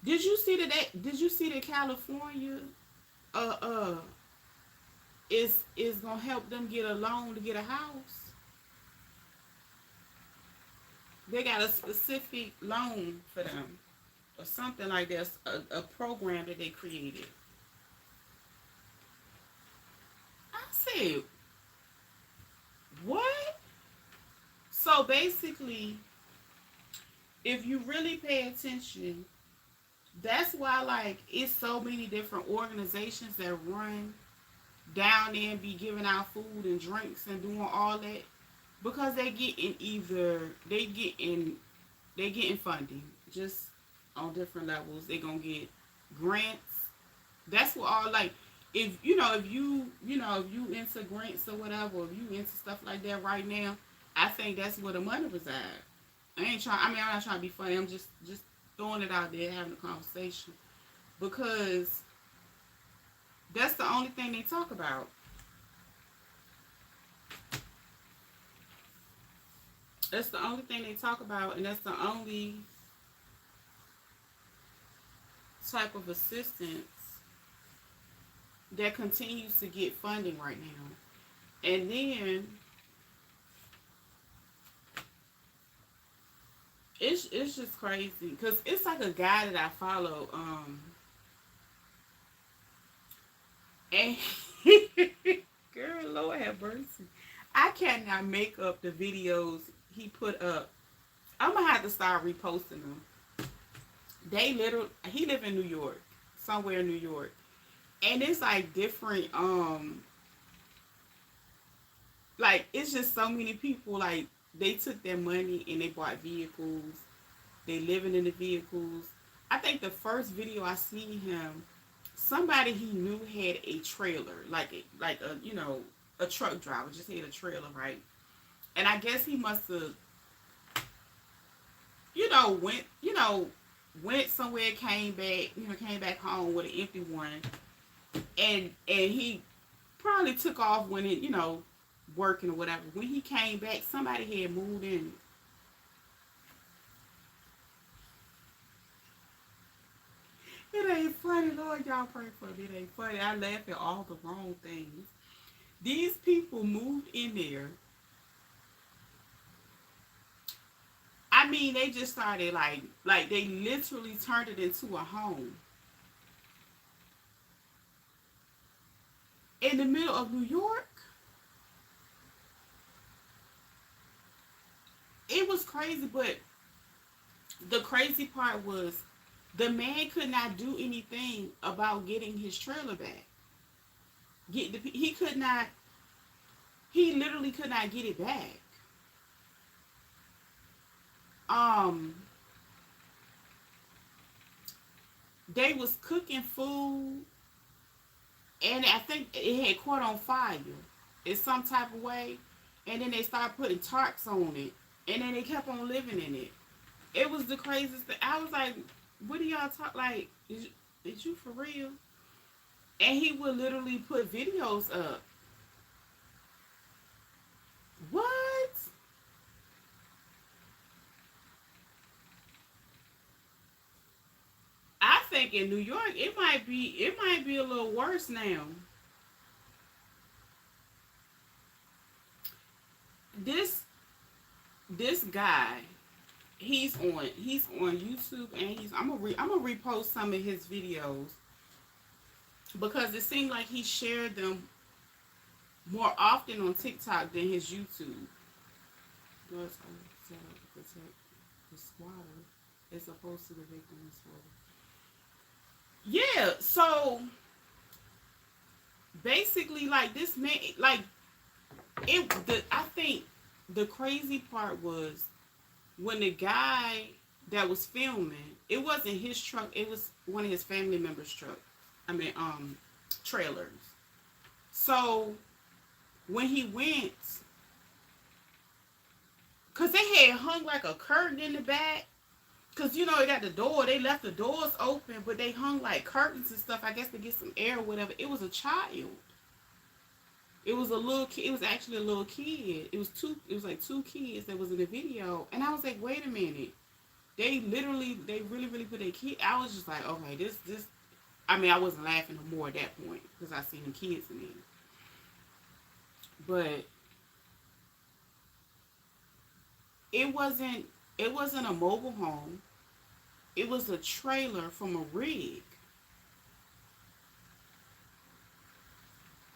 Did you see that? Did you see that California uh uh is gonna help them get a loan to get a house? They got a specific loan for them or something like that. A program that they created. I said, what? So basically, if you really pay attention, that's why like it's so many different organizations that run down there and be giving out food and drinks and doing all that because they getting funding just on different levels. They gonna get grants. That's what all like if you into grants or whatever, if you into stuff like that right now, I think that's where the money resides. I'm not trying to be funny. I'm just throwing it out there, having a conversation because that's the only thing they talk about. That's the only thing they talk about, and that's the only type of assistance that continues to get funding right now. And then it's just crazy because it's like a guy that I follow, and girl, Lord have mercy, I cannot make up the videos he put up. I'm gonna have to start reposting them. He live in New York, somewhere in New York, and it's like different, like it's just so many people like they took their money and they bought vehicles. They living in the vehicles. I think the first video I seen him, somebody he knew had a trailer, like a a truck driver just had a trailer, right? And I guess he must have went went somewhere, came back home with an empty one, and he probably took off when it working or whatever. When he came back, somebody had moved in. It ain't funny, Lord, y'all pray for me. It ain't funny. I laugh at all the wrong things. These people moved in there. I mean, they just started like they literally turned it into a home in the middle of New York. It was crazy, but the crazy part was The man could not do anything about getting his trailer back. He could not. He literally could not get it back. Um, they was cooking food, and I think it had caught on fire in some type of way, and then they started putting tarps on it, and then they kept on living in it. It was the craziest thing. I was like, "What do y'all talk like? Is you for real?" And he would literally put videos up. What? I think in New York it might be a little worse now. This this guy, he's on YouTube, and I'm gonna repost some of his videos because it seemed like he shared them more often on TikTok than his YouTube. Does protect the squatter as opposed to the victim as well. Yeah, so basically, like this man, like I think the crazy part was when the guy that was filming, it wasn't his truck, it was one of his family members' truck. I mean, trailers. So when he went, cause they had hung like a curtain in the back. Cause you know they got the door, they left the doors open, but they hung like curtains and stuff. I guess to get some air or whatever. It was a child. It was a little kid. It was actually a little kid. It was two. It was like two kids that was in the video, and I was like, wait a minute. They really, really put their kid. I was just like, okay, this. I mean, I wasn't laughing no more at that point because I seen the kids in it. But it wasn't. It wasn't a mobile home. It was a trailer from a rig.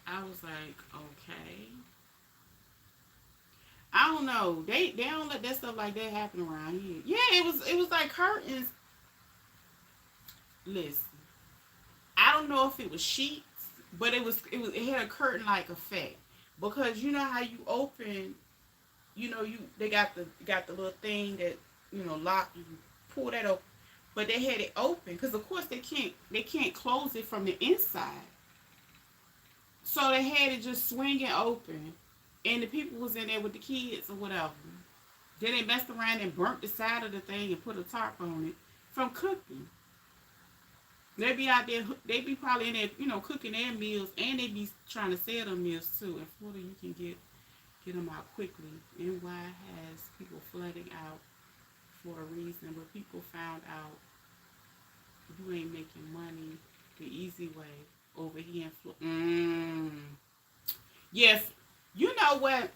I was like, okay. I don't know. They don't let that stuff like that happen around here. Yeah, it was like curtains. Listen, I don't know if it was sheets, but it had a curtain like effect because you know how you open, they got the little thing that lock, you pull that open, but they had it open because of course they can't close it from the inside, so they had it just swinging open, and the people was in there with the kids or whatever. Then they messed around and burnt the side of the thing and put a tarp on it from cooking. They be out there, they be probably in there, cooking their meals, and they be trying to sell them meals too. In Florida, you can get them out quickly. NY has people flooding out for a reason, but people found out you ain't making money the easy way over here in Florida. Yes, you know what?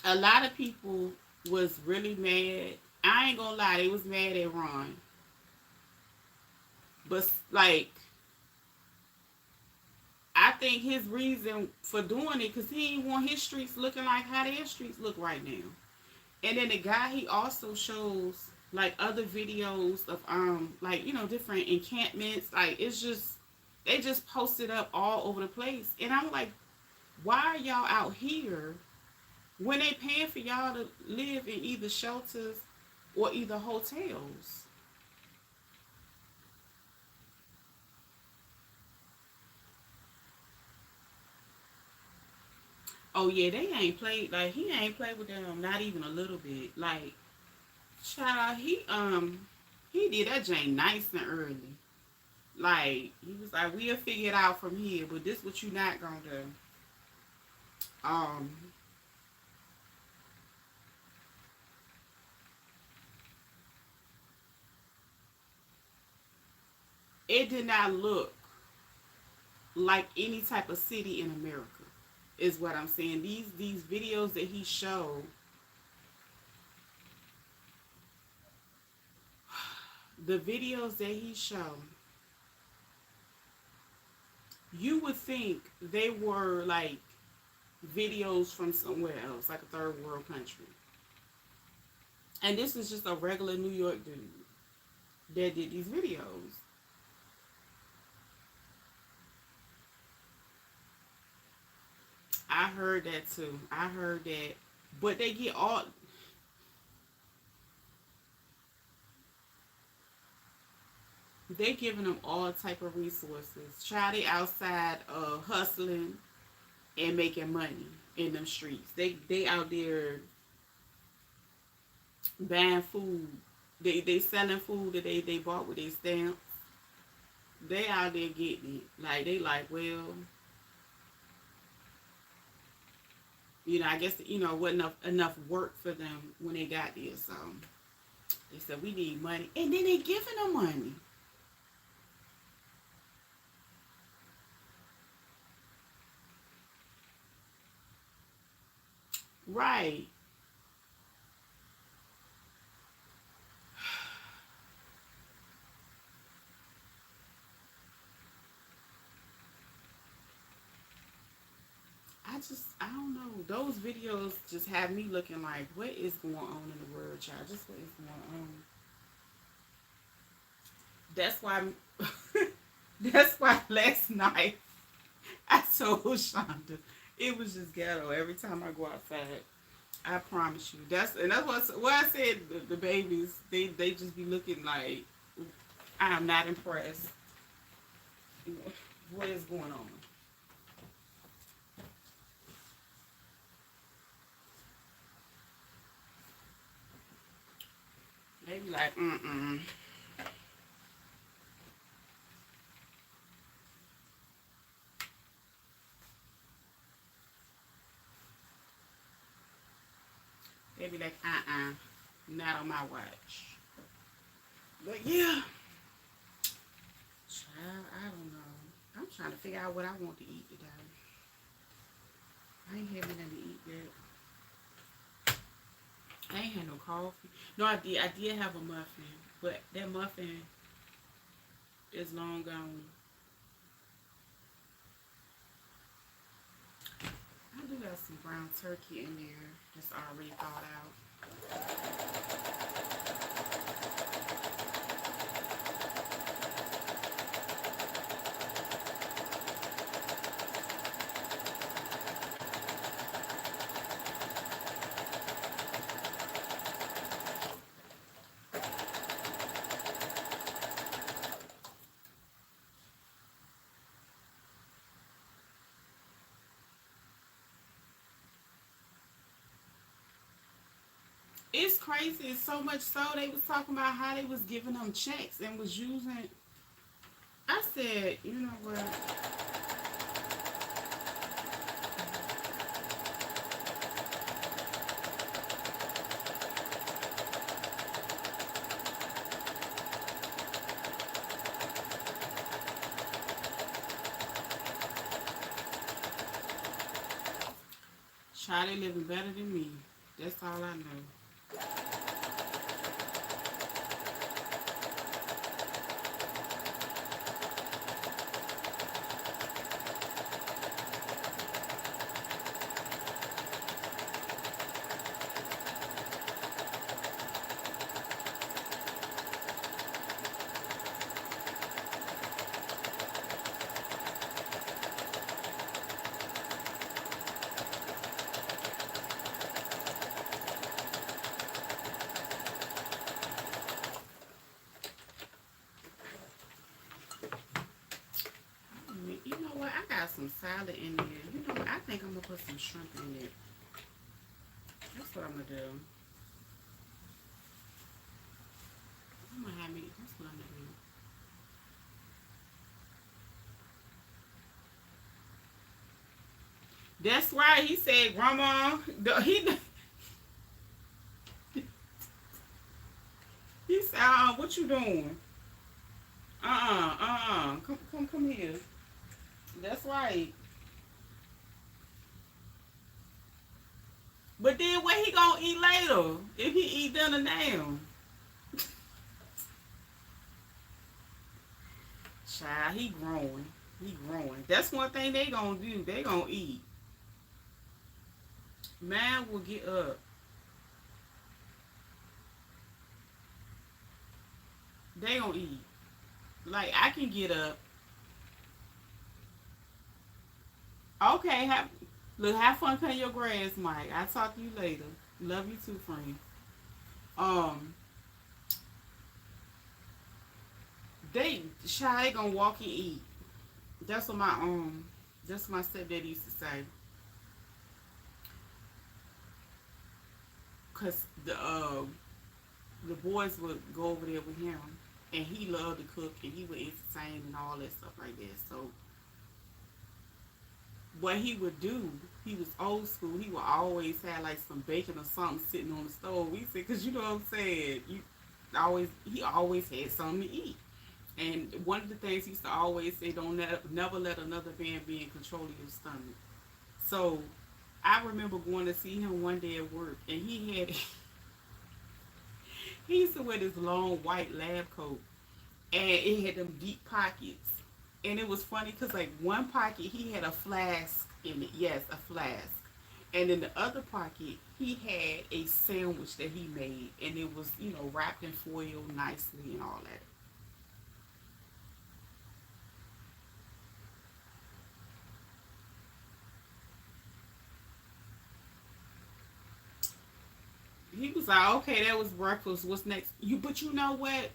A lot of people was really mad. I ain't gonna lie, they was mad at Ron. But like, I think his reason for doing it, because he didn't want his streets looking like how their streets look right now. And then the guy, he also shows like other videos of like different encampments. Like it's just they just posted up all over the place, and I'm like, why are y'all out here when they paying for y'all to live in either shelters or either hotels? Oh yeah, they ain't played, like he ain't played with them not even a little bit. Like child, he did that Jane nice and early. Like he was like, we'll figure it out from here, but this what you not gonna do. Um, it did not look like any type of city in America. Is what I'm saying. These videos that he showed, the videos that he showed, you would think they were like videos from somewhere else, like a third world country. And this is just a regular New York dude that did these videos. I heard that too. I heard that, but they get all. They giving them all type of resources. Child, they outside hustling and making money in them streets. They out there buying food. They selling food that they bought with their stamps. They out there getting it. Like they like, well, I guess wasn't enough work for them when they got there. So they said we need money, and then they giving them money. Right. I don't know. Those videos just have me looking like, what is going on in the world, child? Just what is going on? That's why, that's why last night I told Shonda it was just ghetto every time I go outside. I promise you. That's what I said. The babies, they just be looking like I am not impressed. What is going on? They be like, mm-mm. They be like, not on my watch. But yeah, child, I don't know. I'm trying to figure out what I want to eat today. I ain't having nothing to eat yet. I ain't had no coffee. No, I did. I did have a muffin, but that muffin is long gone. I do got some brown turkey in there that's already thawed out. It's crazy. It's so much so they was talking about how they was giving them checks and was using. I said, you know what? Child, they living better than me. That's all I know. You know what? I got some salad in there. You know what? I think I'm gonna put some shrimp in it. That's what I'm gonna do. I'm gonna have me. That's what I'm gonna do. That's right. He said, "Grandma, he said, what you doing? Come here." That's right. But then what he gonna eat later if he eat dinner now? Child, he growing. He growing. That's one thing they gonna do. They gonna eat. Man will get up. They gonna eat. Like I can get up. Okay, have fun cutting your grass, Mike. I'll talk to you later. Love you too, friend. Um, they gonna walk and eat. That's what my stepdad used to say. Cause the boys would go over there with him, and he loved to cook, and he would entertain and all that stuff like that. So what he would do, he was old school. He would always have like some bacon or something sitting on the stove. We said, cause you know what I'm saying. He always had something to eat. And one of the things he used to always say, don't never let another man be in control of your stomach. So I remember going to see him one day at work, and he used to wear this long white lab coat, and it had them deep pockets. And it was funny because like one pocket he had a flask in it, yes, a flask, and in the other pocket he had a sandwich that he made, and it was wrapped in foil nicely and all that. He was like, okay, that was breakfast. What's next? But you know what?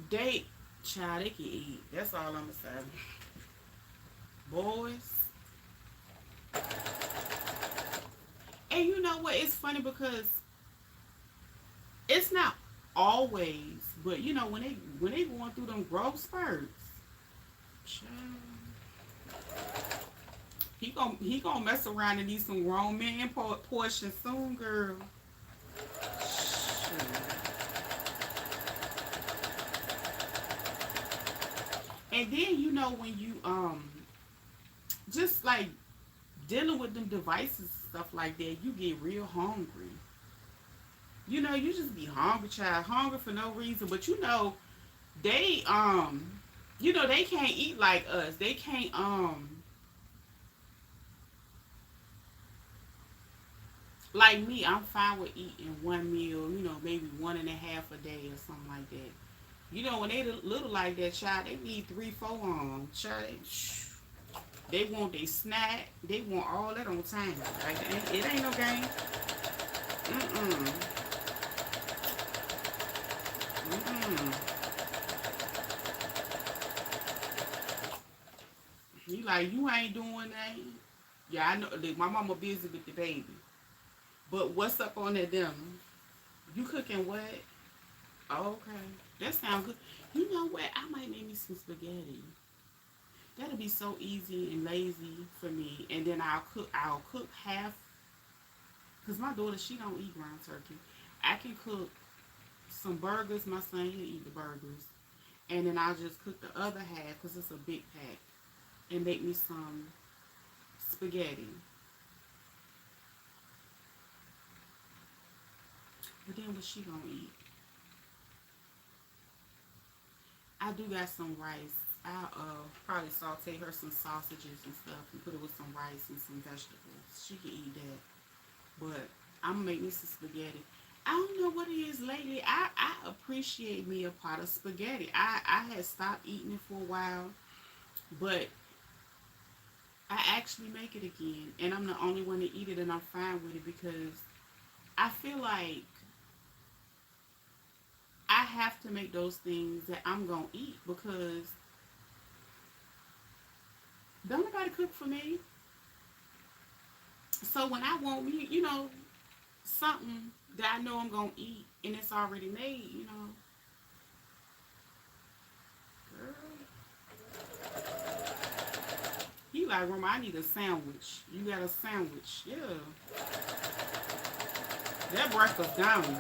They, child, they can eat. That's all I'm gonna say. Boys. And you know what? It's funny because it's not always, but when they going through them growth spurts, child, he gonna mess around and eat some grown man portion soon, girl. Shoot. And then when you just like dealing with them devices and stuff like that, you get real hungry. You just be hungry, child, hungry for no reason. But they they can't eat like us. They can't like me. I'm fine with eating one meal, maybe one and a half a day or something like that. When they little like that, child, they need 3, 4 on. Child, they want their snack. They want all that on time. Like it ain't no game. Mm-mm. Mm-mm. You like you ain't doing that. Yeah, I know. Like, my mama busy with the baby. But what's up on that them? You cooking what? Oh, okay, that sounds good. You know what? I might make me some spaghetti. That'll be so easy and lazy for me. And then I'll cook half. Cause my daughter, she don't eat ground turkey. I can cook some burgers. My son, he'll eat the burgers. And then I'll just cook the other half because it's a big pack. And make me some spaghetti. But then what she gonna eat? I do got some rice. I'll probably saute her some sausages and stuff and put it with some rice and some vegetables. She can eat that. But I'm gonna make me some spaghetti. I don't know what it is lately. I appreciate me a pot of spaghetti. I had stopped eating it for a while, but I actually make it again, and I'm the only one to eat it, and I'm fine with it because I feel like I have to make those things that I'm gonna eat because don't nobody cook for me. So when I want me, something that I know I'm gonna eat and it's already made, girl. He like, Roma, I need a sandwich. You got a sandwich? Yeah. That breakfast down.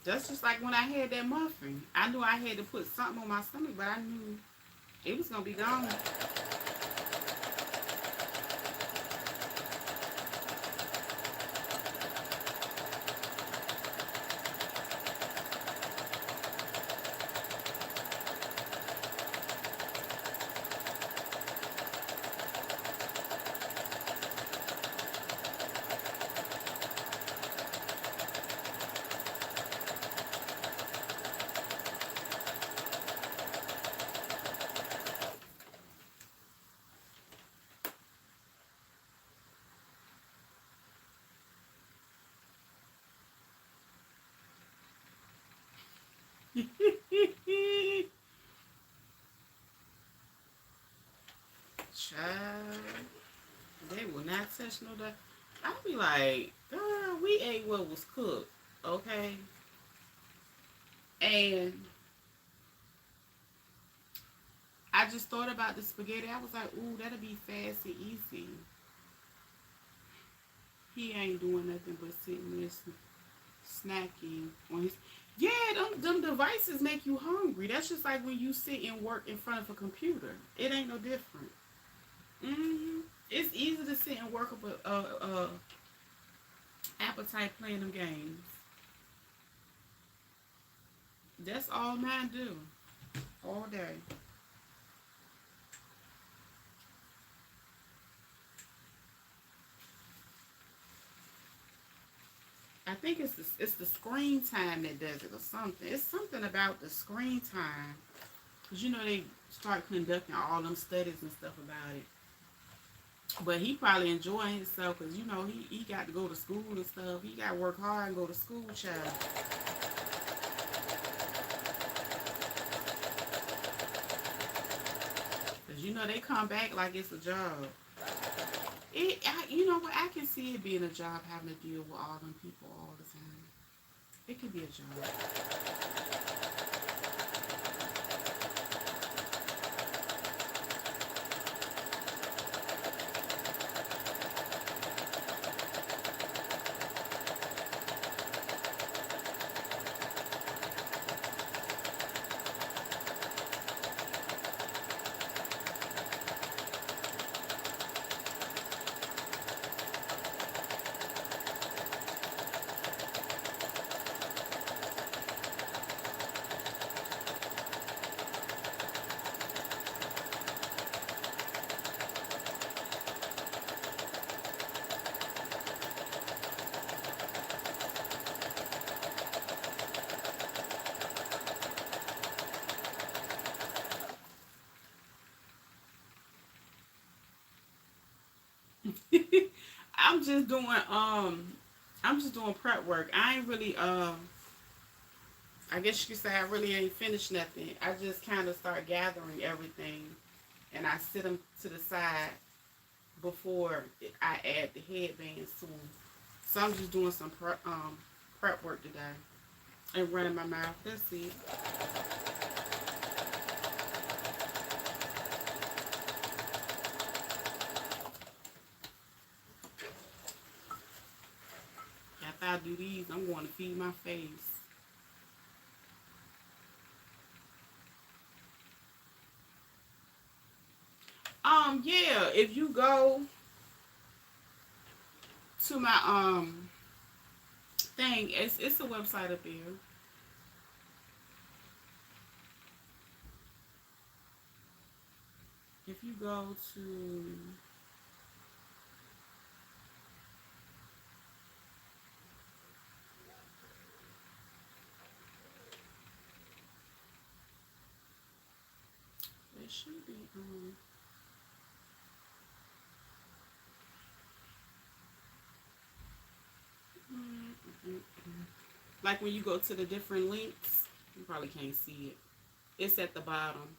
That's just like when I had that muffin. I knew I had to put something on my stomach, but I knew it was gonna be gone. Child, they will not touch no dog. I'll be like, girl, we ate what was cooked, okay? And I just thought about the spaghetti. I was like, ooh, that'll be fast and easy. He ain't doing nothing but sitting there snacking on his. Yeah, them devices make you hungry. That's just like when you sit and work in front of a computer. It ain't no different. It's easy to sit and work up a appetite playing them games. That's all mine do all day. I think it's the screen time that does it or something. It's something about the screen time. Cause you know they start conducting all them studies and stuff about it. But he probably enjoying himself because you know he got to go to school and stuff. He got to work hard and go to school, child. Cause you know they come back like it's a job. You know what? I can see it being a job having to deal with all them people all the time. It could be a job. I'm just doing I'm just doing prep work. I ain't really I guess you could say I really ain't finished nothing. I just kind of start gathering everything and I sit them to the side before I add the headbands to them. So I'm just doing some prep work today and running my mouth. That's it. After I do these, I'm going to feed my face. Yeah, if you go to my thing, it's a website up there. If you go to it should be like when you go to the different links, you probably can't see it. It's at the bottom.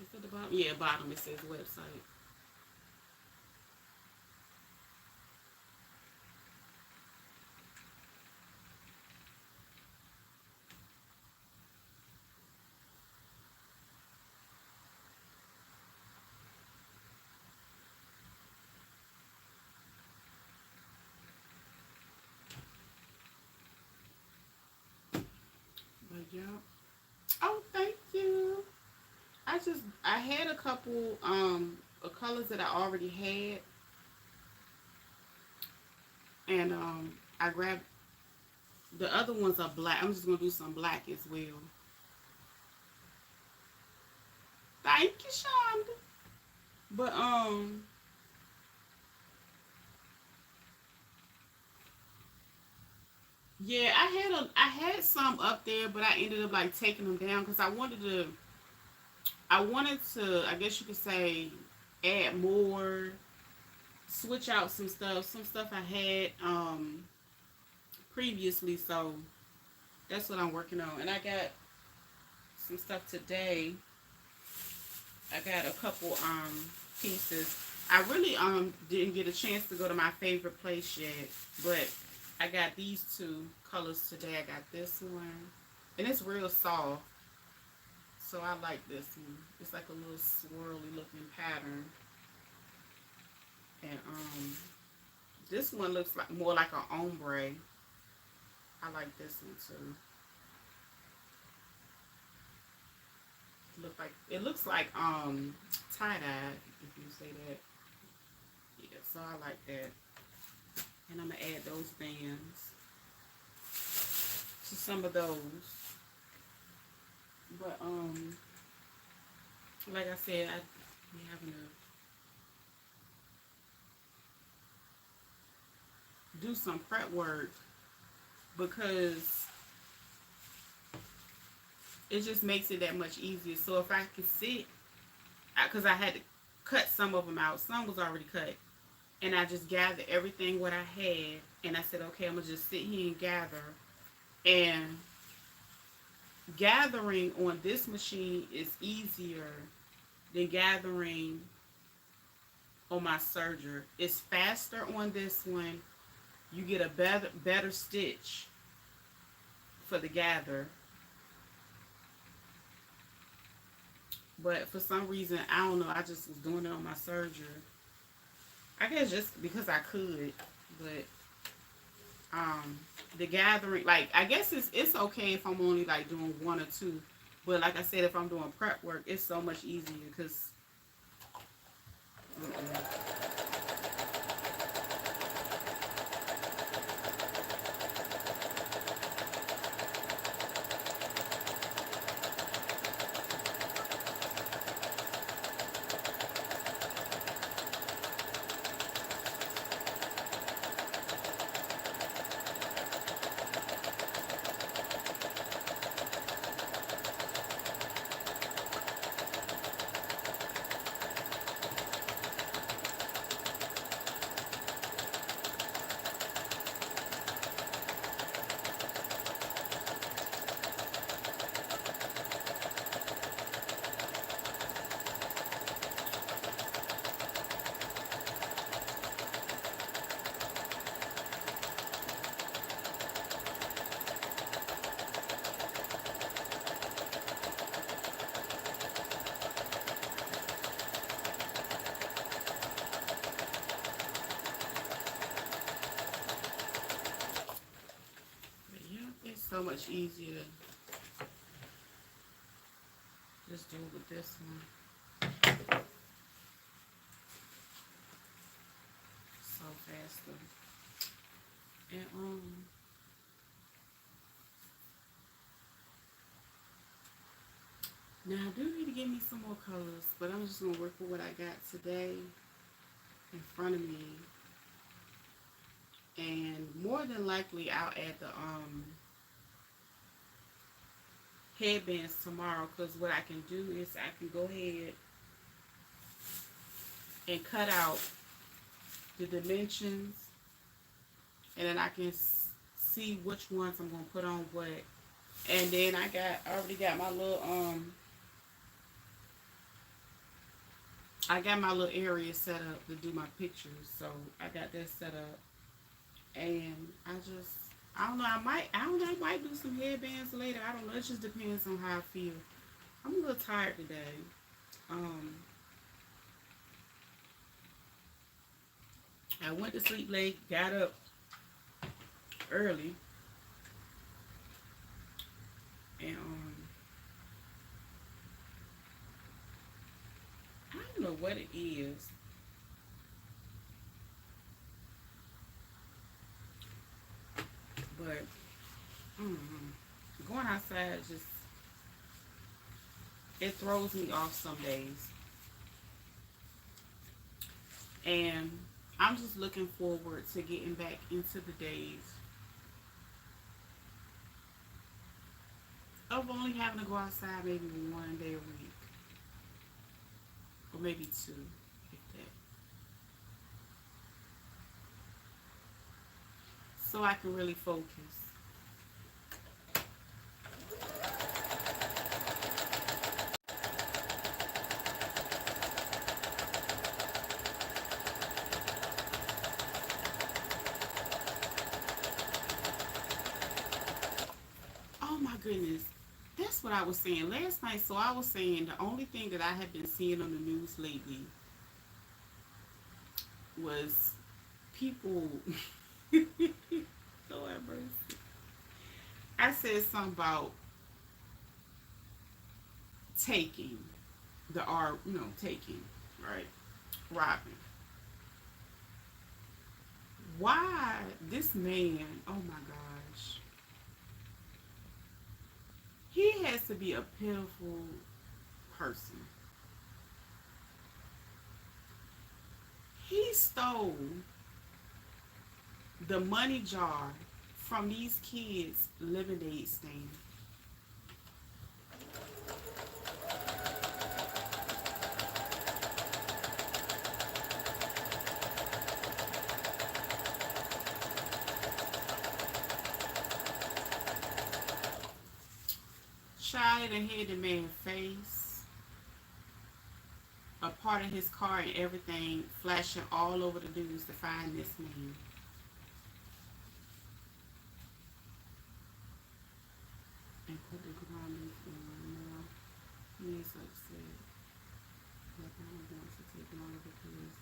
It's at the bottom. Yeah, bottom. It says website. But yeah. Oh, thank you. I had a couple of colors that I already had, and I grabbed the other ones are black. I'm just gonna do some black as well. Thank you, Shonda. But yeah, I had some up there, but I ended up like taking them down because I wanted to, I guess you could say, add more, switch out some stuff I had previously. So That's what I'm working on. And I got some stuff today. I got a couple pieces. I really didn't get a chance to go to my favorite place yet, but I got these two colors today. I got this one, and it's real soft, so I like this one. It's like a little swirly looking pattern, and this one looks like more like an ombre. I like this one too. It looks like tie dye, if you say that. Yeah, so I like that. And I'm gonna add those bands to some of those. But like I said, I be having to do some prep work because it just makes it that much easier. So if I can sit, because I had to cut some of them out, some was already cut, and I just gathered everything what I had, and I said, okay, I'm gonna just sit here and gather. And gathering on this machine is easier than gathering on my serger. It's faster on this one. You get a better stitch for the gather. But for some reason, I don't know, I just was doing it on my serger. I guess just because I could, but the gathering, like, I guess it's okay if I'm only like doing one or two, but like I said, if I'm doing prep work, it's so much easier because yeah, it's so much easier to just do it with this one. So faster. And now I do need to get me some more colors, but I'm just gonna work with what I got today in front of me. And more than likely I'll add the headbands tomorrow, because what I can do is I can go ahead and cut out the dimensions, and then I can see which ones I'm gonna put on what. And then I already got my little I got my little area set up to do my pictures, so I got that set up. And I don't know, I might do some headbands later. I don't know, it just depends on how I feel. I'm a little tired today. Um, I went to sleep late, got up early, and I don't know what it is, but going outside just, it throws me off some days. And I'm just looking forward to getting back into the days of only having to go outside maybe one day a week, or maybe two, if that. So I can really focus. goodness. That's what I was saying last night. So I was saying the only thing that I have been seeing on the news lately was people. Lord have mercy. I said something about taking the R, taking, right? Robbing. Why this man? Oh my gosh, he has to be a pitiful person. He stole the money jar from these kids' lemonade stand. Child and hit the man's face, a part of his car and everything, flashing all over the news to find this man. And put the comments in now. He is upset. But I don't want to take long because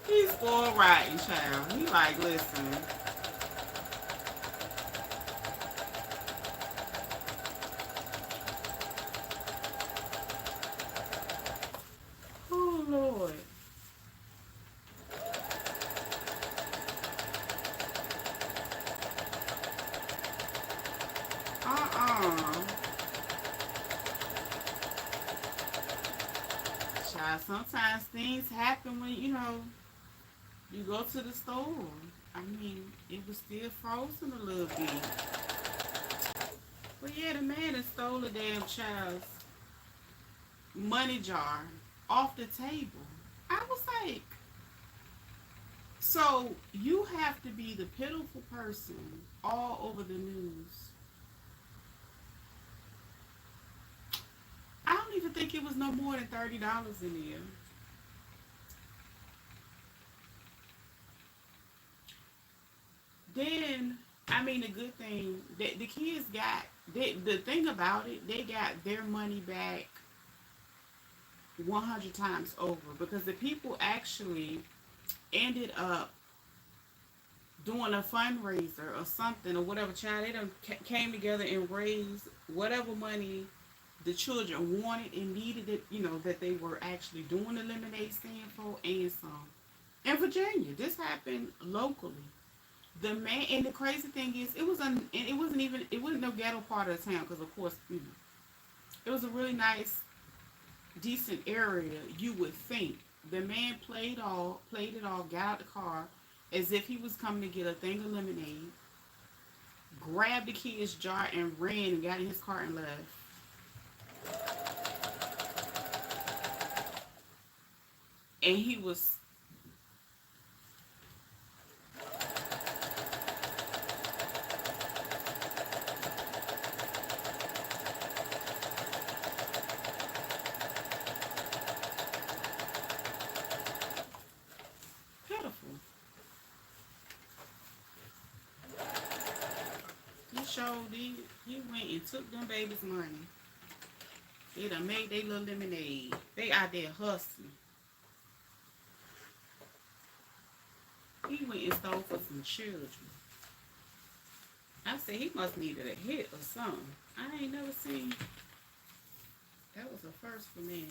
he's spoiled rotten, child. He like, listen. Oh Lord. Uh-uh. Child, sometimes things happen when, you go to the store. I mean, it was still frozen a little bit. But yeah, the man that stole the damn child's money jar off the table. I was like, so you have to be the pitiful person all over the news. I don't even think it was no more than $30 in there. Then, I mean, the good thing that the kids got, the thing about it, they got their money back 100 times over because the people actually ended up doing a fundraiser or something or whatever. Child, they done came together and raised whatever money the children wanted and needed it, that they were actually doing the lemonade stand for and some. In Virginia, this happened locally. The man, and the crazy thing is, and it wasn't no ghetto part of the town because of course, it was a really nice, decent area. You would think the man played it all, got out the car as if he was coming to get a thing of lemonade, grabbed the kid's jar and ran and got in his car and left. And he was pitiful. He showed he went and took them babies' money. They done made their little lemonade. They out there hustling. He went and stole for some children. I said he must needed a hit or something. I ain't never seen. That was a first for me.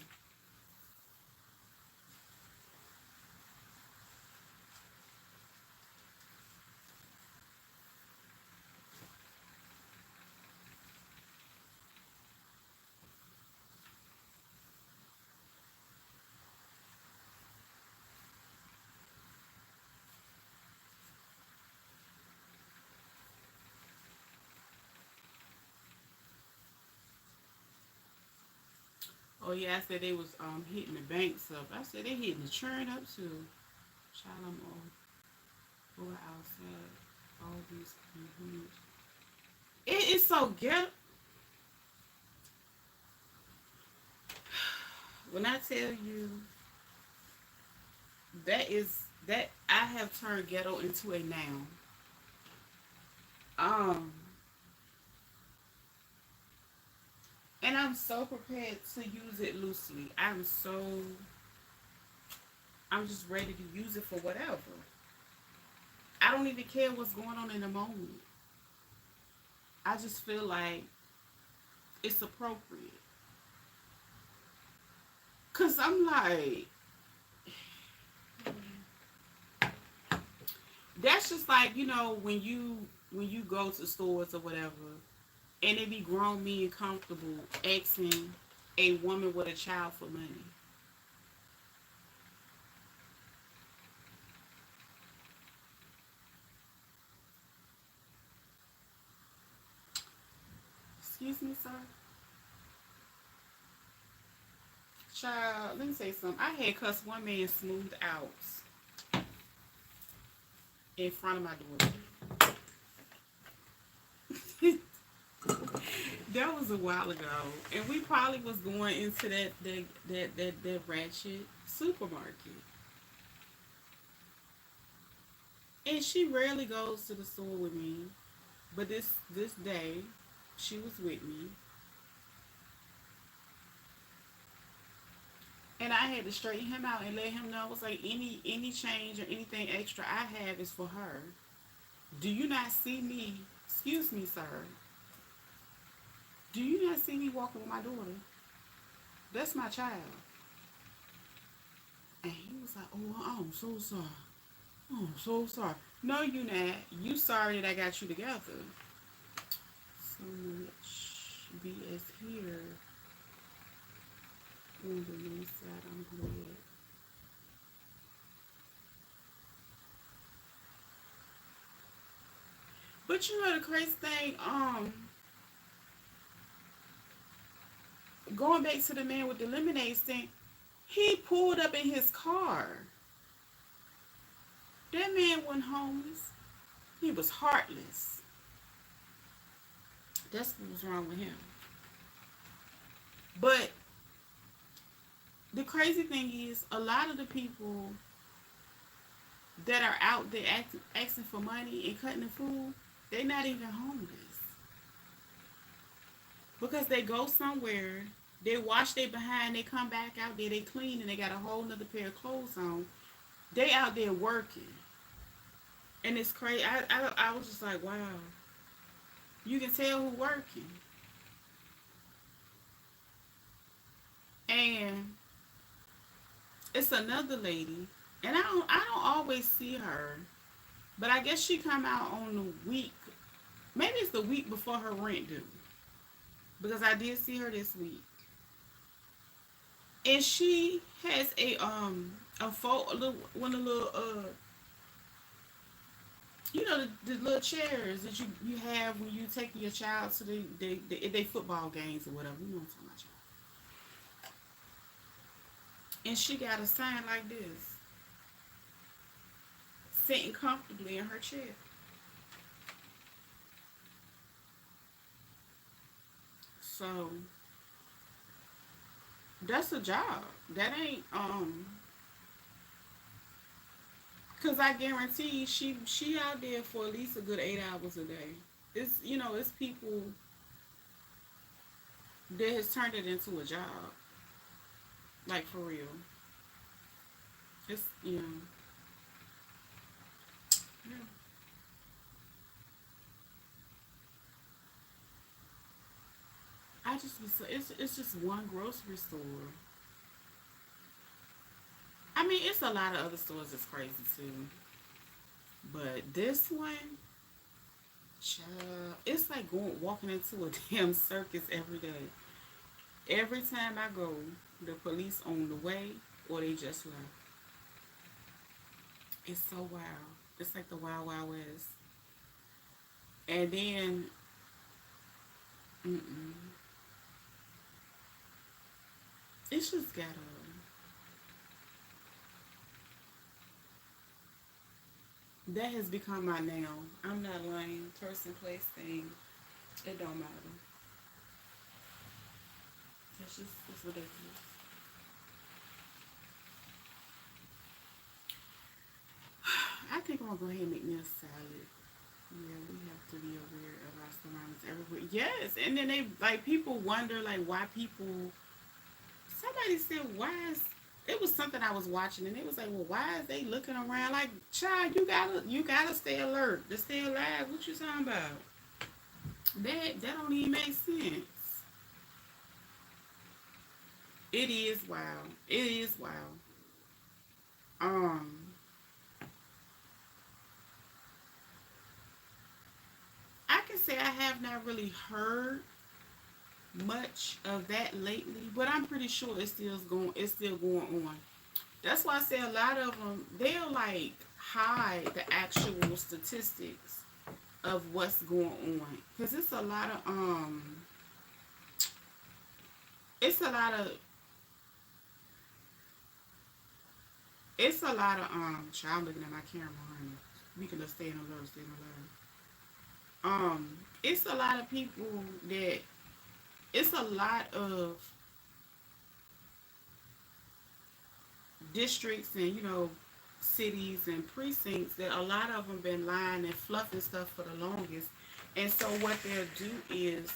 Oh yeah, I said they was hitting the banks up. I said they hitting the churn up too. Child, I'm all go outside. All these components. It is so ghetto. When I tell you that I have turned ghetto into a noun. Um, and I'm so prepared to use it loosely. I'm just ready to use it for whatever. I don't even care what's going on in the moment. I just feel like it's appropriate. Cause I'm like, that's just like, when you go to stores or whatever, and it be grown men comfortable asking a woman with a child for money. Excuse me, sir. Child, let me say something. I had cussed one man smooth out in front of my daughter. That was a while ago, and we probably was going into that ratchet supermarket. And she rarely goes to the store with me, but this day, she was with me, and I had to straighten him out and let him know, I was like, any change or anything extra I have is for her. Do you not see me? Excuse me, sir. Do you not see me walking with my daughter? That's my child. And he was like, oh, I'm so sorry. Oh, I'm so sorry. No, you not. You sorry that I got you together. So much BS here. On the north side, I'm glad. But you know the crazy thing, going back to the man with the lemonade stand, he pulled up in his car. That man wasn't homeless. He was heartless. That's what was wrong with him. But the crazy thing is, a lot of the people that are out there asking for money and cutting the food, they're not even homeless. Because they go somewhere, they wash their behind, they come back out there, they clean, and they got a whole nother pair of clothes on. They out there working. And it's crazy. I was just like, wow. You can tell who working. And it's another lady, and I don't always see her, but I guess she come out on the week. Maybe it's the week before her rent due, because I did see her this week, and she has a little one of the little the little chairs that you have when you take your child to they football games or whatever. You know what I'm talking about, child. And she got a sign like this, sitting comfortably in her chair. So that's a job. That ain't cause I guarantee she out there for at least a good 8 hours a day. It's people that has turned it into a job, like for real. It's yeah. I just be so it's just one grocery store. I mean, it's a lot of other stores that's crazy too, but this one, child, it's like walking into a damn circus every day. Every time I go, the police on the way or they just left. It's so wild. It's like the wild wild west. And then, mm-mm, it's just ghetto. That has become my now. I'm not lying. Person, place, thing. It don't matter. It's ridiculous. think I'm gonna go ahead and make me a salad. Yeah, we have to be aware of our surroundings everywhere. Yes, and then they like people wonder like why people. Somebody said why is it was something I was watching and it was like, well, why is they looking around like child? You gotta stay alert to stay alive. What you talking about? That don't even make sense. It is wild. It is wild. Um, I can say I have not really heard much of that lately, but I'm pretty sure it's still going. It's still going on. That's why I say a lot of them they'll like hide the actual statistics of what's going on because it's a lot of it's a lot of child I'm looking at my camera, honey. We can just stay in alert, stay in alert. It's a lot of people that it's a lot of districts and cities and precincts that a lot of them been lying and fluffing stuff for the longest. And so what they'll do is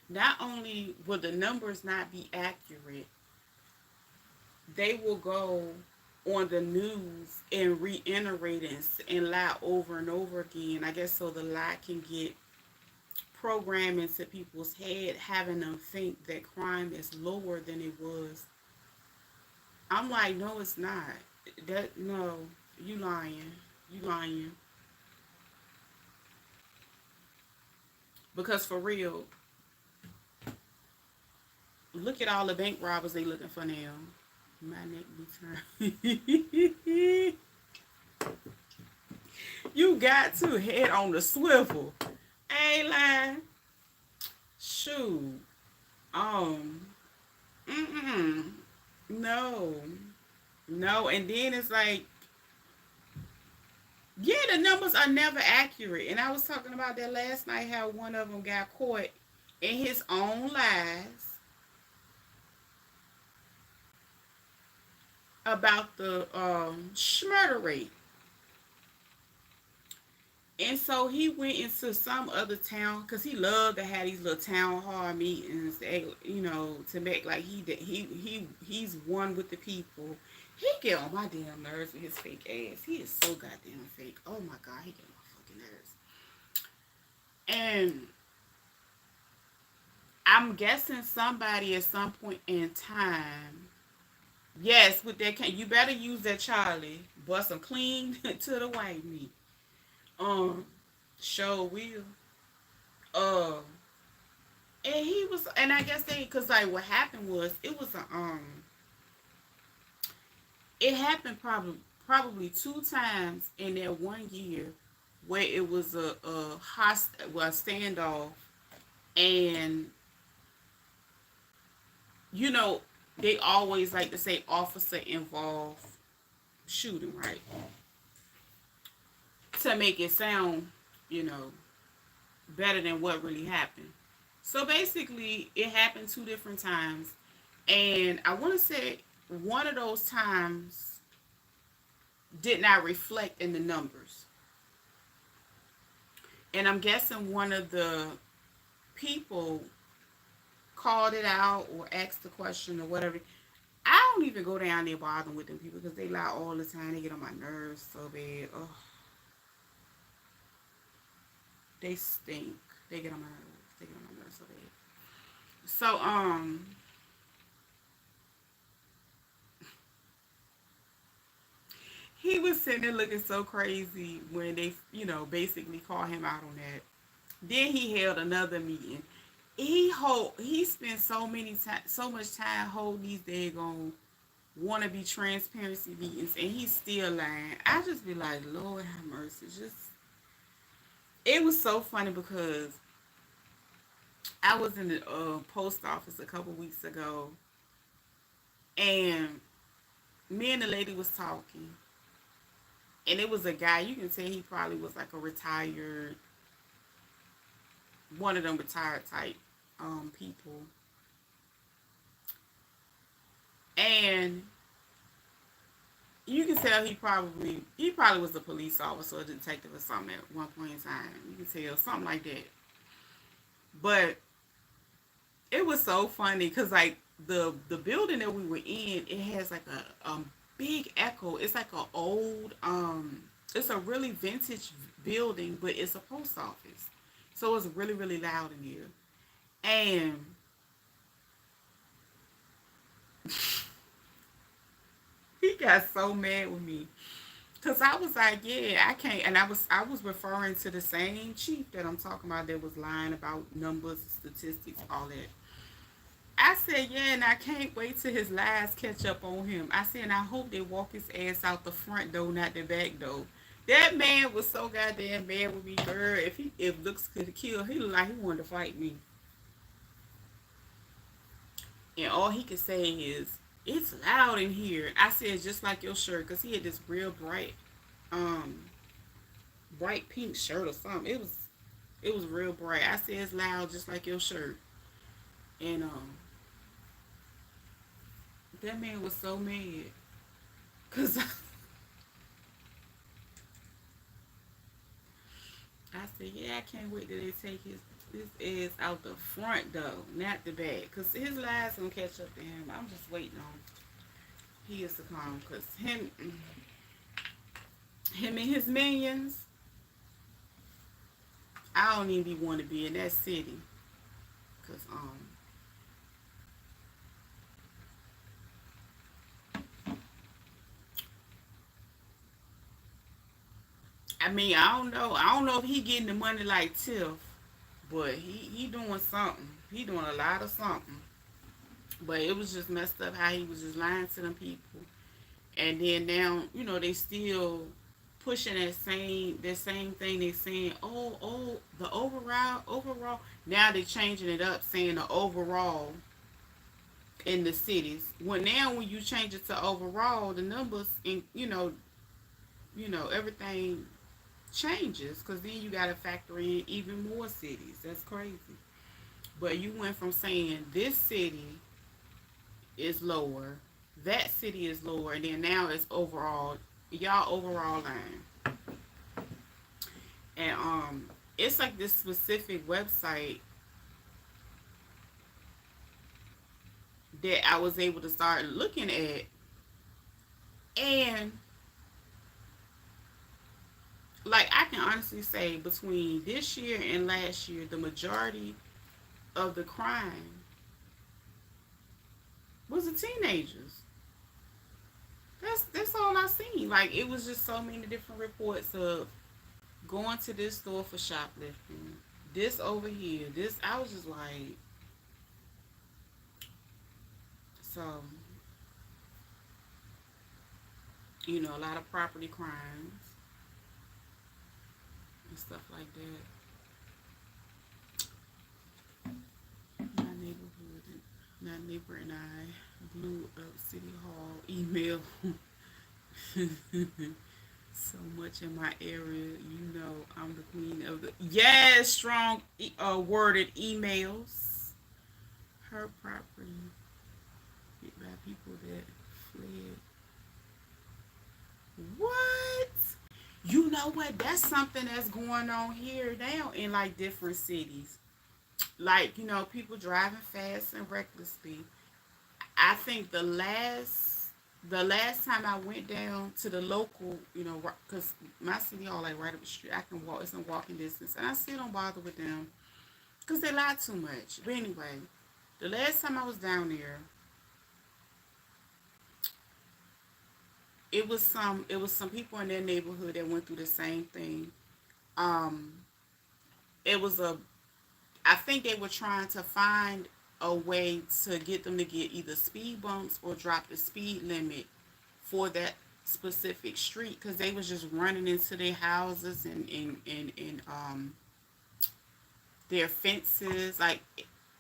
not only will the numbers not be accurate, they will go on the news and reiterate it and lie over and over again. I guess so the lie can get programmed into people's head, having them think that crime is lower than it was. I'm like, no, it's not. That no, you lying. You lying. Because for real, look at all the bank robbers they looking for now. My neck be turned. You got to head on the swivel. Ain't lying. Shoot. Um. Mm-mm. No. No. And then it's like, yeah, the numbers are never accurate. And I was talking about that last night, how one of them got caught in his own lies about the murder rate. And so he went into some other town because he loved to have these little town hall meetings, to make like he's one with the people. He get on my damn nerves with his fake ass. He is so goddamn fake. Oh my god, he get on my fucking nerves. And I'm guessing somebody at some point in time, yes, with that you better use that Charlie, bust them clean to the white meat. Sure will. Uh, and he was, and I guess cause like what happened was, it happened probably two times in that one year, where it was a standoff, and you know they always like to say officer involved shooting, right? To make it sound, you know, better than what really happened. So basically, it happened two different times, and I want to say one of those times did not reflect in the numbers. And I'm guessing one of the people called it out or asked the question or whatever. I don't even go down there bothering with them people because they lie all the time. They get on my nerves so bad. Oh, they stink. They get on my nerves. They get on my nerves so bad. So, he was sitting there looking so crazy when they, basically called him out on that. Then he held another meeting. He spent so much time holding these daggone wanna be transparency meetings, and he's still lying. I just be like, Lord have mercy. It was so funny because I was in the post office a couple weeks ago, and me and the lady was talking, and it was a guy. You can tell he probably was like a retired, one of them retired type people, and you can say tell he probably was a police officer or detective or something at one point in time. You can tell something like that. But it was so funny because like the building that we were in, it has like a big echo. It's like a old it's a really vintage building, but it's a post office, so it's really really loud in here. And he got so mad with me because I was like, yeah, I can't. And I was referring to the same chief that I'm talking about that was lying about numbers, statistics, all that. I said, yeah, and I can't wait till his lies catch up on him. I said, and I hope they walk his ass out the front door, not the back door. That man was so goddamn mad with me, girl. If looks could kill, he looked like he wanted to fight me. And all he could say is, it's loud in here. I said, just like your shirt, because he had this real um, bright pink shirt or something. It was real bright. I said, it's loud, just like your shirt. And that man was so mad, cause I said, yeah, I can't wait till they take his ass out the front though, not the back, cause his lies gonna catch up to him. I'm just waiting on he is to come, cause him and his minions, I don't even be want to be in that city, cause I mean I don't know if he getting the money like Tiff, but he doing something. He doing a lot of something. But it was just messed up how he was just lying to them people. And then now, they still pushing that same thing. They saying, oh, the overall. Now they changing it up, saying the overall in the cities. Well, now when you change it to overall, the numbers and everything changes because then you got to factor in even more cities. That's crazy. But you went from saying this city is lower, that city is lower, and then now it's overall, y'all overall line. And it's like this specific website that I was able to start looking at, and like I can honestly say between this year and last year, the majority of the crime was the teenagers. That's all I seen. Like it was just so many different reports of going to this store for shoplifting, this over here, this. I was just like, so a lot of property crimes and stuff like that. My neighbor and I blew up City Hall email. So much in my area, I'm the queen of the strong worded emails. Her property hit by people that fled. What? You know what? That's something that's going on here now in like different cities. Like people driving fast and recklessly. I think the last time I went down to the local, because my city all like right up the street, I can walk. It's in walking distance, and I still don't bother with them because they lie too much. But anyway, the last time I was down there, it was some people in their neighborhood that went through the same thing. Um, it was a I think they were trying to find a way to get them to get either speed bumps or drop the speed limit for that specific street because they was just running into their houses and their fences. Like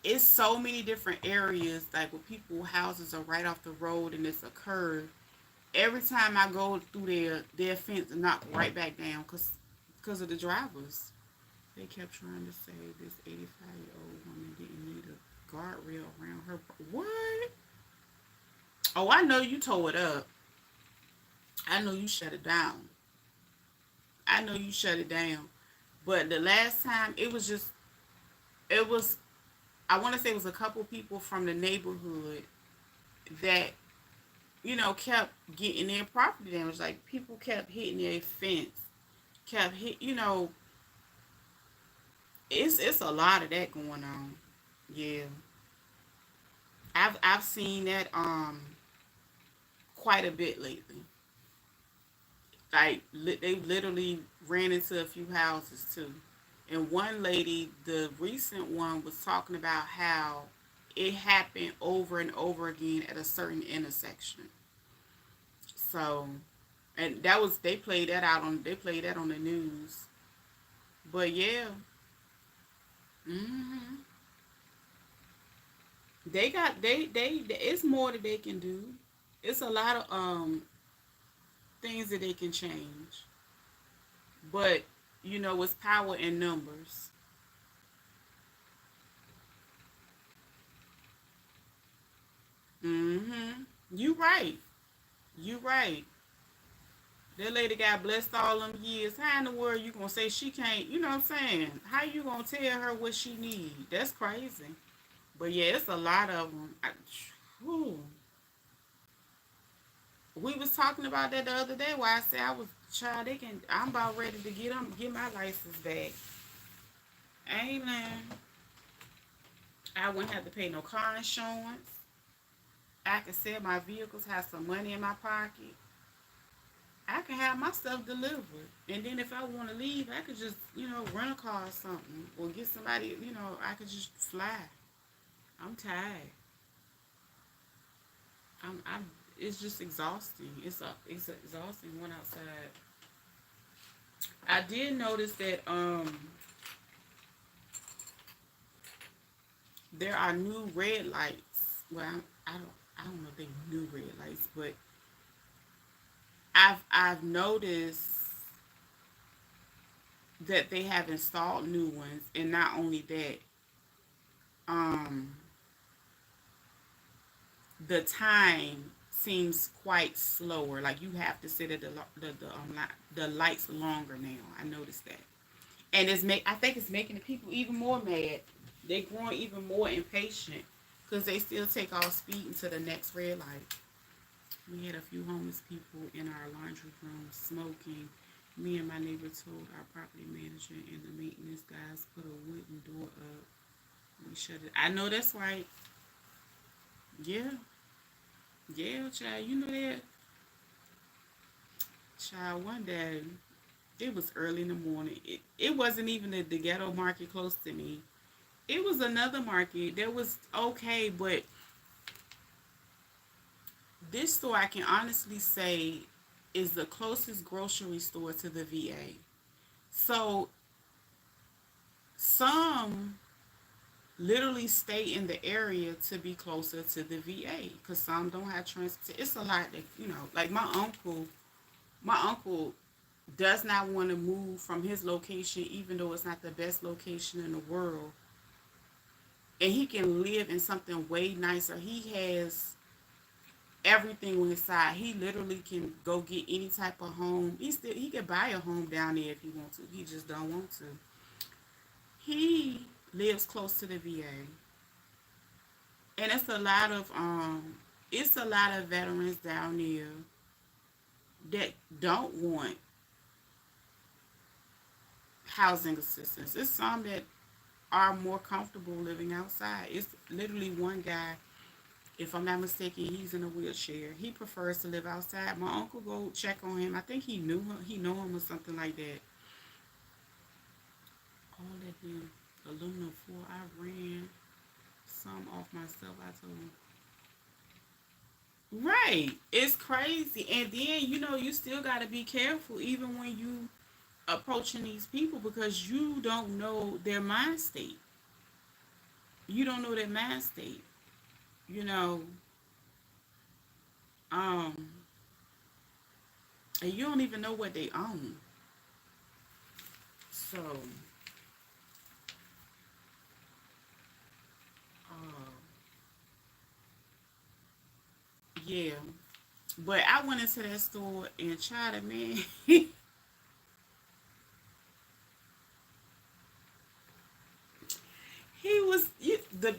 it's so many different areas like where people houses are right off the road and it's a curve. Every time I go through their fence knocked right back down because of the drivers. They kept trying to say this 85-year-old woman didn't need a guardrail around her. What? Oh, I know you tore it up. I know you shut it down. I know you shut it down. But the last time it was, I want to say it was a couple people from the neighborhood that, kept getting their property damage. Like people kept hitting their fence, kept hit, it's a lot of that going on. Yeah. I've seen that quite a bit lately. Like they literally ran into a few houses too. And one lady, the recent one, was talking about how it happened over and over again at a certain intersection. So, and that was they played that on the news. But yeah, hmm it's more that they can do. It's a lot of things that they can change. But it's power in numbers. You right. You right. That lady got blessed all them years. How in the world you gonna say she can't? You know what I'm saying? How you gonna tell her what she need? That's crazy. But yeah, it's a lot of them. Whew. We was talking about that the other day. Why I said I was child. I'm about ready to get my license back. Amen. I wouldn't have to pay no car insurance. I can sell my vehicles, have some money in my pocket. I can have my stuff delivered. And then if I want to leave, I could just, rent a car or something. Or get somebody, I could just fly. I'm tired. I'm it's just exhausting. It's exhausting going outside. I did notice that there are new red lights. Well, I don't know if they new red lights, but I've noticed that they have installed new ones, and not only that, um, the time seems quite slower. Like you have to sit at the lights longer now. I noticed that, and I think it's making the people even more mad. They're growing even more impatient because they still take off speeding to the next red light. We had a few homeless people in our laundry room smoking. Me and my neighbor told our property manager and the maintenance guys put a wooden door up. We shut it. I know that's right. Yeah, yeah, child. You know that, child. One day, it was early in the morning. It wasn't even the ghetto market close to me. It was another market that was okay, but this store I can honestly say is the closest grocery store to the VA. So some literally stay in the area to be closer to the VA because some don't have transport. It's a lot that like my uncle does not want to move from his location, even though it's not the best location in the world, and he can live in something way nicer. He has everything on his side. He literally can go get any type of home. He could buy a home down there if he wants to. He just don't want to. He lives close to the VA, and it's a lot of veterans down there that don't want housing assistance. It's some that are more comfortable living outside. It's literally one guy, if I'm not mistaken, he's in a wheelchair. He prefers to live outside. My uncle go check on him. I think he know him or something like that. All that damn aluminum foil, I ran some off myself. I told him. Right. It's crazy. And then, you still got to be careful even when you approaching these people because you don't know their mind state. You don't know their mind state. You know, um, and you don't even know what they own. So, uh, yeah. But I went into that store and tried it, man.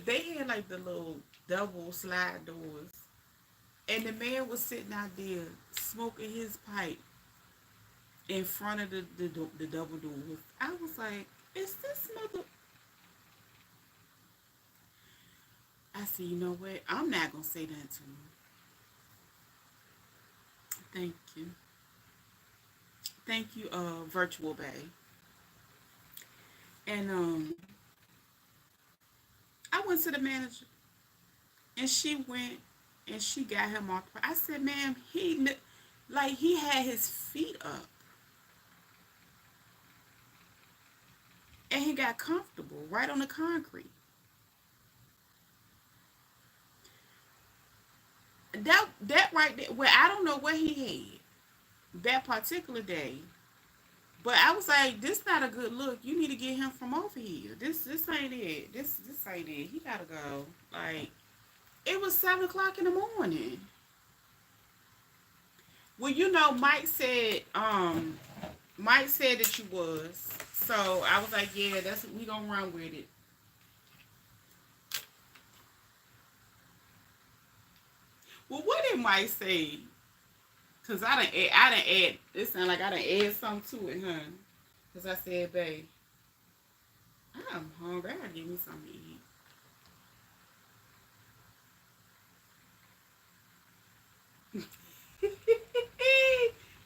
They had like the little double slide doors, and the man was sitting out there smoking his pipe in front of the double doors. I was like, is this mother? I said, you know what? I'm not gonna say that to him. Thank you, thank you, Virtual Bay. And I went to the manager, and she went and she got him off. I said, ma'am, like he had his feet up and he got comfortable right on the concrete. That right there. Well, I don't know what he had that particular day, but I was like, this not a good look. You need to get him from over here. This ain't it. This ain't it. He gotta go. Like it was 7 o'clock in the morning. Well, Mike said that you was. So I was like, yeah, that's we gonna run with it. Well, what did Mike say? Cause I done add. It sound like I done add something to it, huh? Cause I said, babe, I'm hungry. I gotta give me something to eat.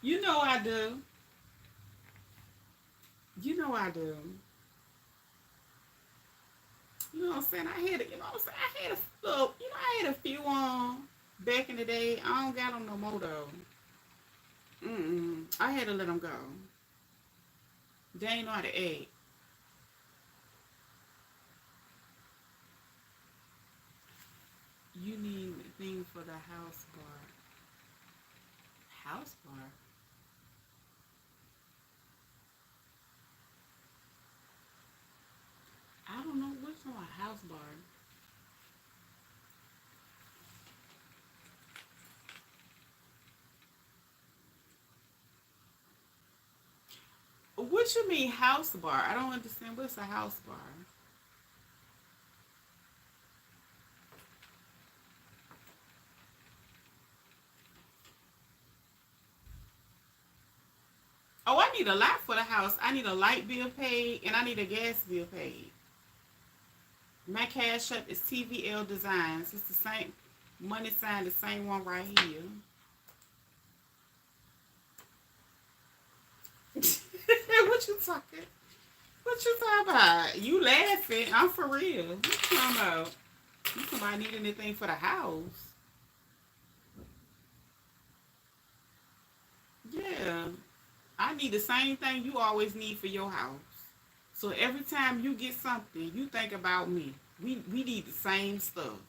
You know I do. You know I do. You know what I'm saying? You know what I'm saying? I had a little, I had a few on back in the day. I don't got them no more though. I had to let them go. They ain't know how to act. You need a thing for the house bar. House bar? I don't know what's on a house bar. What you mean house bar? I don't understand. What's a house bar? Oh, I need a lot for the house. I need a light bill paid and I need a gas bill paid. My cash up is TVL Designs. It's the same money sign, the same one right here. What you talking? What you talking about? You laughing? I'm for real. What you talking about? You somebody need anything for the house? Yeah. I need the same thing you always need for your house. So every time you get something, you think about me. We need the same stuff.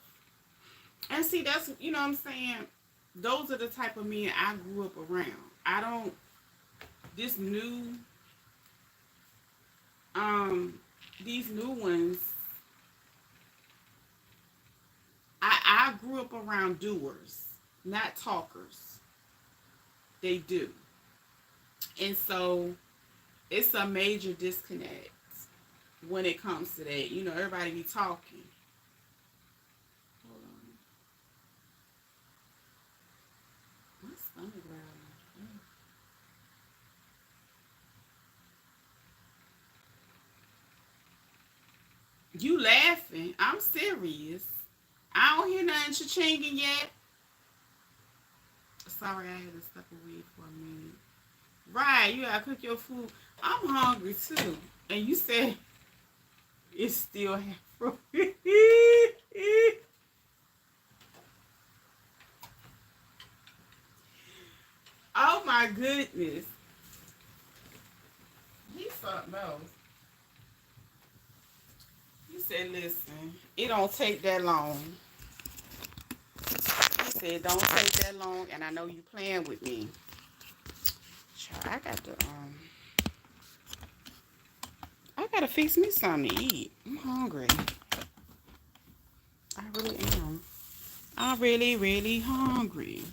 And see, that's what I'm saying. Those are the type of men I grew up around. I don't this new these new ones. I grew up around doers, not talkers. They do, and so it's a major disconnect when it comes to that. Everybody be talking. Hold on. My stomach growling. You laughing? I'm serious. I don't hear nothing cha-chinging yet. Sorry, I had to step away for a minute. Right, you gotta cook your food. I'm hungry too. And you said it's still half frozen. Oh my goodness. He's something else. He said, listen, it don't take that long. He said, don't take that long, and I know you playing with me. Child, I gotta fix me something to eat. I'm hungry. I really am. I'm really, really hungry.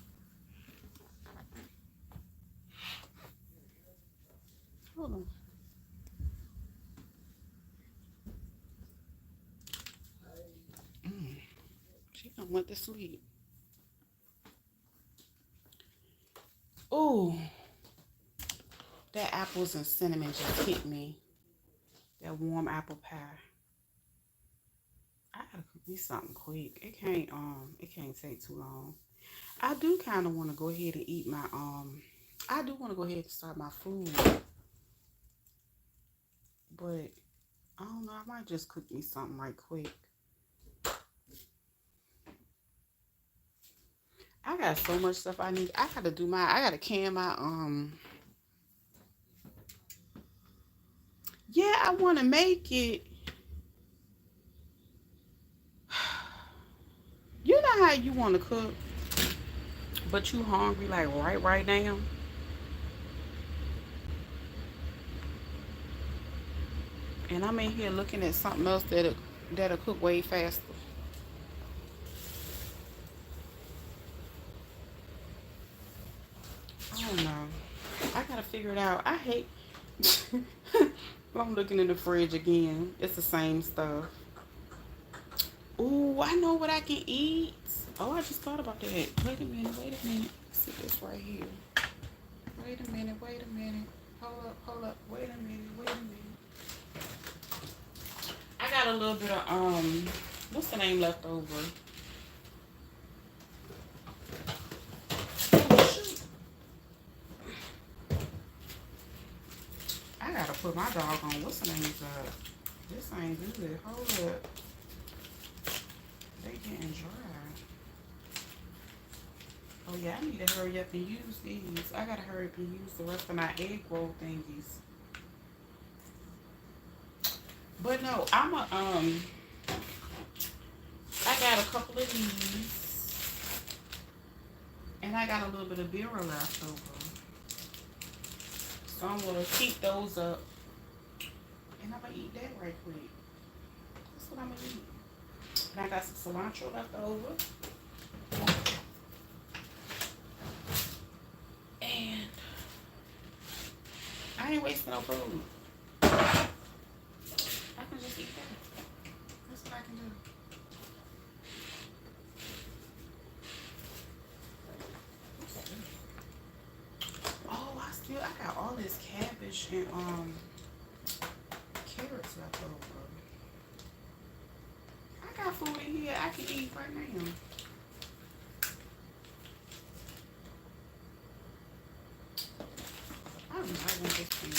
went to sleep. Ooh, that apples and cinnamon just hit me. That warm apple pie. I gotta cook me something quick. It can't take too long. I do kind of want to go ahead and eat my I do want to go ahead and start my food, but I don't know. I might just cook me something right quick. I got so much stuff I need. I gotta can my yeah, I want to make it. You know how you want to cook, but you hungry like right now. And I'm in here looking at something else that'll cook way faster. I don't know. I gotta figure it out. I hate. I'm looking in the fridge again. It's the same stuff. Ooh, I know what I can eat. Oh, I just thought about that. Wait a minute. See this right here. Wait a minute. Hold up. Wait a minute. I got a little bit of what's the name left over? Oh, shoot. I gotta put my dog on. What's the name up? This ain't good. Hold up. They getting dry. Oh yeah, I need to hurry up and use these. I gotta hurry up and use the rest of my egg roll thingies. But no, I got a couple of these, and I got a little bit of beer left over. So I'm gonna keep those up, and I'm gonna eat that right quick. That's what I'm gonna eat. And I got some cilantro left over. And I ain't wasting no food. I can just eat that. That's what I can do. Oh, I got all this cabbage and carrots left over. I got food in here I can eat right now. I don't know. I want this thing.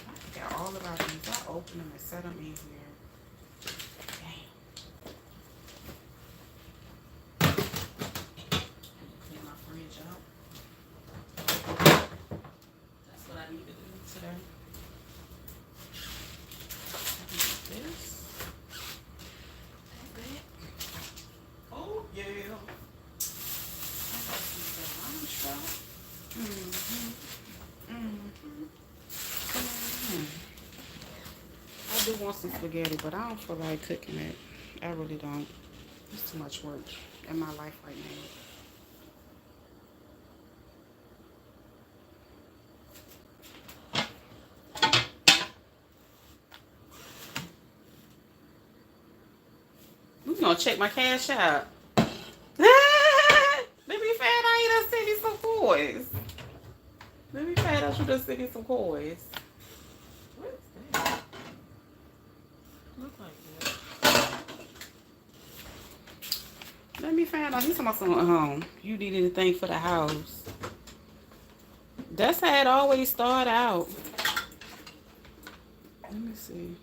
I forgot all about these. I opened them and set them in here. Damn. Clean my fridge out. That's what I need to do today. I need this. Oh yeah. I got some cilantro. I do want some spaghetti, but I don't feel like cooking it. I really don't. It's too much work in my life right now. We gonna check my cash out. Let me find out you done sent me some coins. Let me find out you done sent me some coins. What is that? Look like that. Let me find out. He's talking about some you need anything for the house. That's how it always start out. Let me see.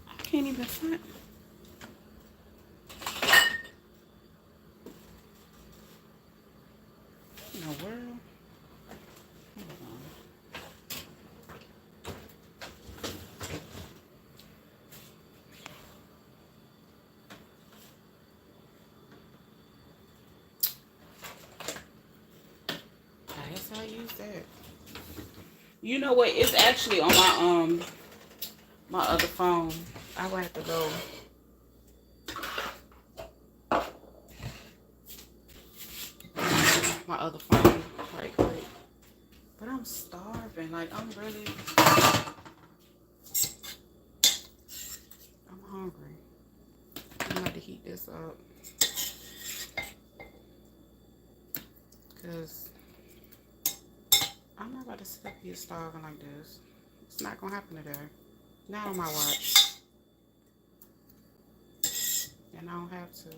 I can't even find. In the world? Hold on. I guess I'll use that. You know what? It's actually on my other phone. I will have to go. My other phone right quick. But I'm starving. Like I'm really this up. Because I'm not about to sit up here starving like this. It's not going to happen today. Not on my watch. And I don't have to.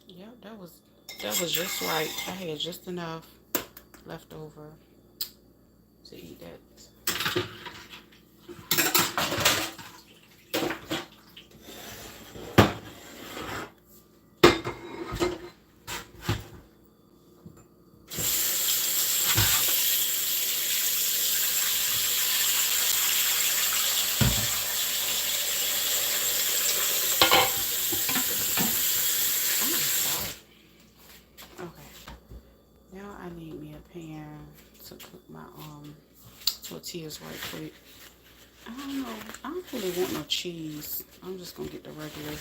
Yep, that was just right. I had just enough left over to eat that. Now I need me a pan to cook my tortillas right quick. I don't know. I don't really want no cheese. I'm just gonna get the regular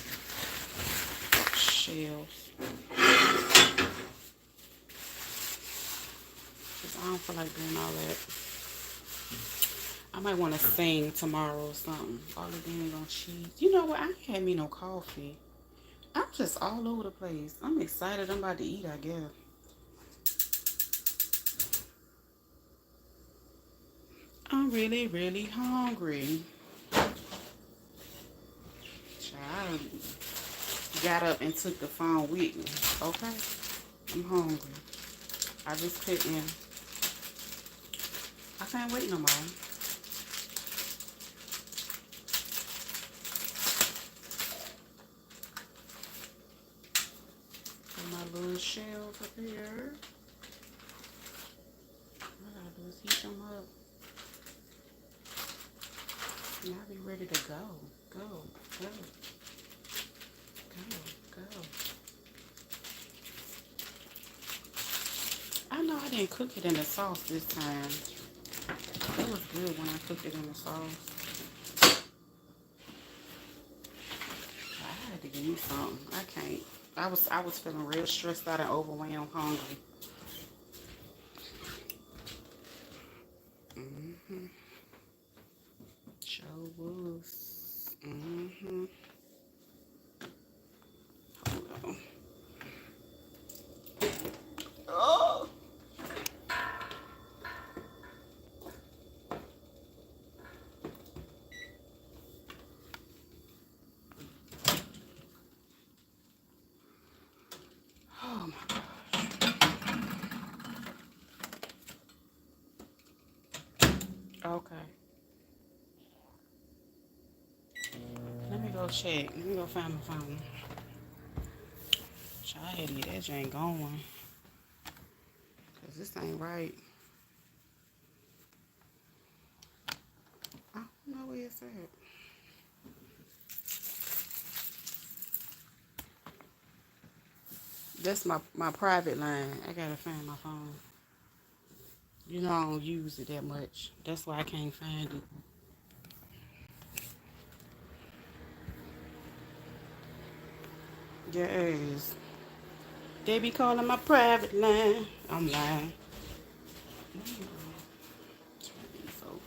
shells. Cause I don't feel like doing all that. I might want to sing tomorrow or something. All the damn on cheese. You know what? I ain't had me no coffee. I'm just all over the place. I'm excited. I'm about to eat, I guess. I'm really, really hungry. Child got up and took the phone with me. Okay? I'm hungry. I just couldn't. I can't wait no more. Put my little shells up here. What I gotta do is heat them up. And I'll be ready to go. Go, go, go, go. I know I didn't cook it in the sauce this time. It was good when I cooked it in the sauce. I had to give me something. I can't. I was feeling real stressed out and overwhelmed, hungry. Sure was. Hold on. Oh. Oh my gosh. Okay. Let me go check. Let me go find my phone. Child had me that ain't going. Cause this ain't right. I don't know where it's at. That's my private line. I gotta find my phone. You know I don't use it that much. That's why I can't find it. Yes. They be calling my private line. I'm lying. Turn these over.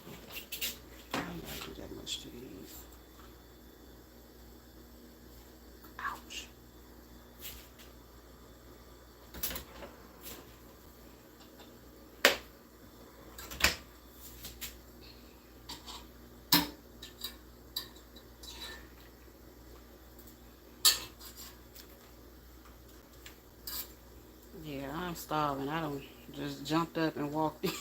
I ain't gotta do that much to these. Ouch. Yeah, I'm starving. I don't just jumped up and walked in.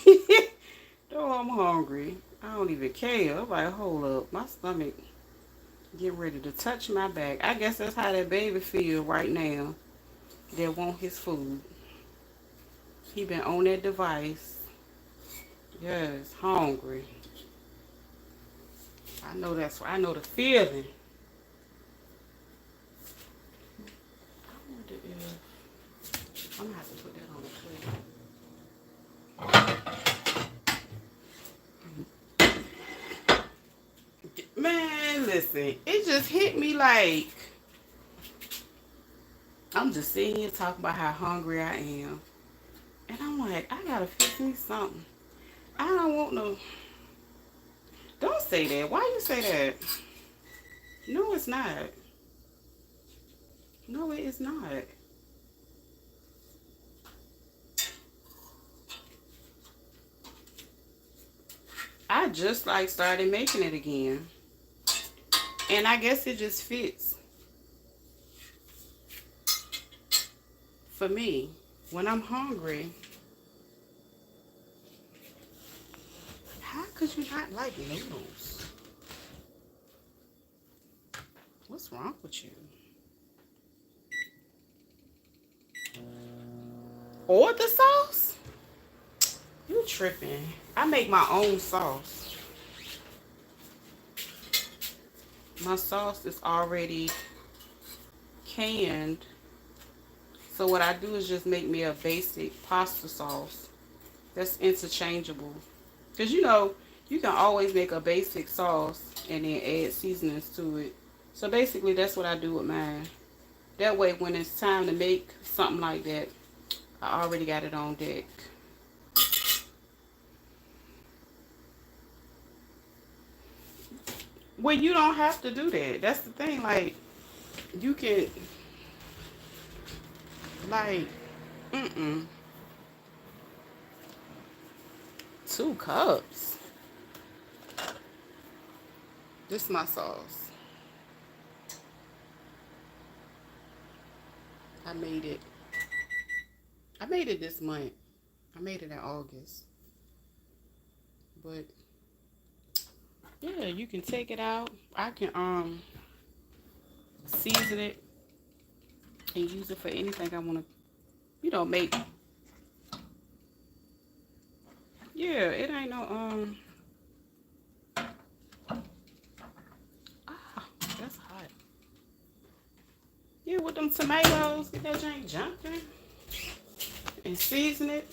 Oh, I'm hungry. I don't even care. I'm like, hold up. My stomach get ready to touch my back. I guess that's how that baby feel right now. That want his food. He been on that device. Yes, hungry. I know that's I know the feeling. I wonder if I'm gonna have to put that on the plate. Man, listen, it just hit me like I'm just sitting here talking about how hungry I am. And I'm like, I gotta fix me something. I don't want no. Don't say that. Why you say that? No, it's not. No, it is not. I just like started making it again. And I guess it just fits for me. When I'm hungry, how could you not like noodles? What's wrong with you? Or the sauce? You tripping. I make my own sauce. My sauce is already canned. So what I do is just make me a basic pasta sauce that's interchangeable. Because you know, you can always make a basic sauce and then add seasonings to it. So basically that's what I do with mine. That way when it's time to make something like that, I already got it on deck. Well, you don't have to do that. That's the thing. Like, you can, like, mm-mm. 2 cups. This is my sauce. I made it. I made it this month. I made it in August. But yeah, you can take it out. I can season it and use it for anything I want to, make. Yeah, it ain't no that's hot. Yeah, with them tomatoes, get that drink jumping and season it.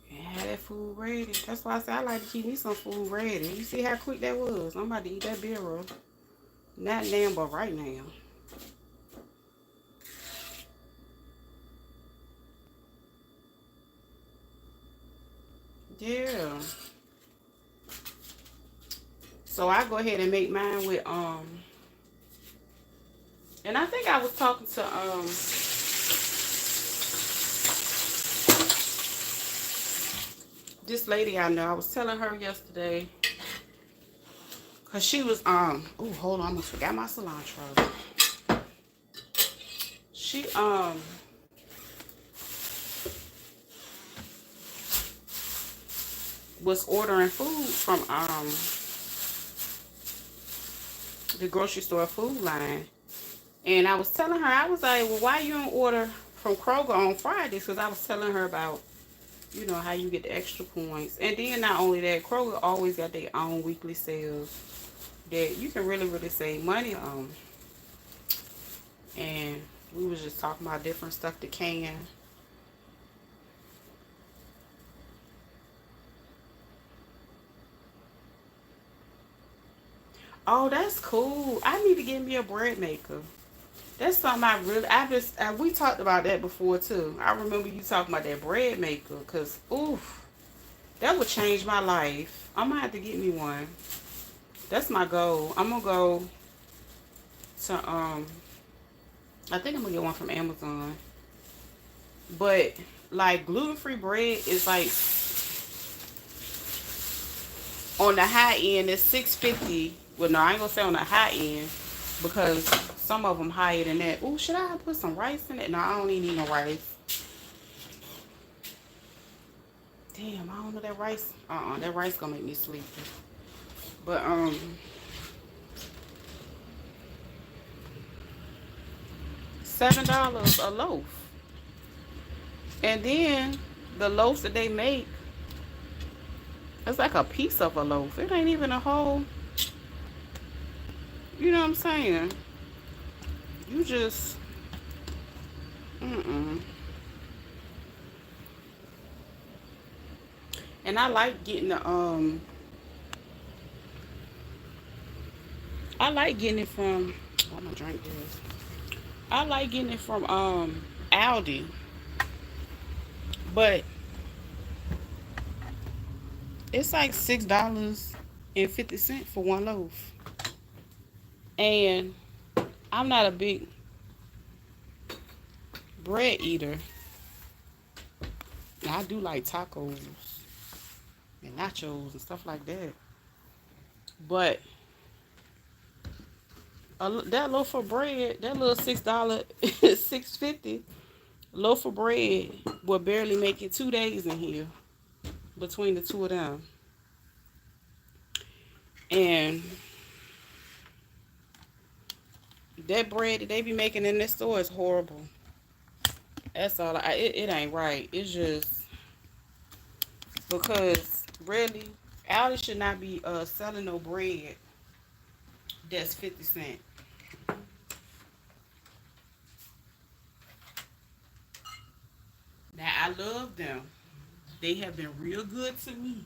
And have that food ready. That's why I say I like to keep me some food ready. You see how quick that was? I'm about to eat that beer roll. Not now, but right now. Yeah. So I go ahead and make mine with and I think I was talking to this lady I know. I was telling her yesterday, cause she was oh, hold on, I almost forgot my cilantro. She was ordering food from the grocery store food line. And I was telling her, I was like, well, why you don't order from Kroger on Fridays? Because I was telling her about, how you get the extra points. And then not only that, Kroger always got their own weekly sales that you can really, really save money on. And we was just talking about different stuff to can. Oh, that's cool. I need to get me a bread maker. That's something we talked about that before too. I remember you talking about that bread maker, cause oof, that would change my life. I'm gonna have to get me one. That's my goal. I'm gonna go to I think I'm gonna get one from Amazon. But like gluten-free bread is like on the high end it's $6.50. Well, no, I ain't gonna say on the high end because some of them higher than that. Oh, should I put some rice in it? No, I don't even need no rice. Damn, I don't know that rice. That rice gonna make me sleepy. But $7 a loaf. And then the loaves that they make, it's like a piece of a loaf. It ain't even a whole. You know what I'm saying? You just, And I like getting I like getting it from. I'm gonna drink this. I like getting it from Aldi. But it's like $6.50 for one loaf. And I'm not a big bread eater. Now, I do like tacos and nachos and stuff like that. But that loaf of bread, that little $6, $6.50 loaf of bread will barely make it 2 days in here between the two of them. And that bread that they be making in this store is horrible. That's all. It ain't right. It's just because really, Aldi should not be selling no bread that's 50 cents. Now I love them. They have been real good to me.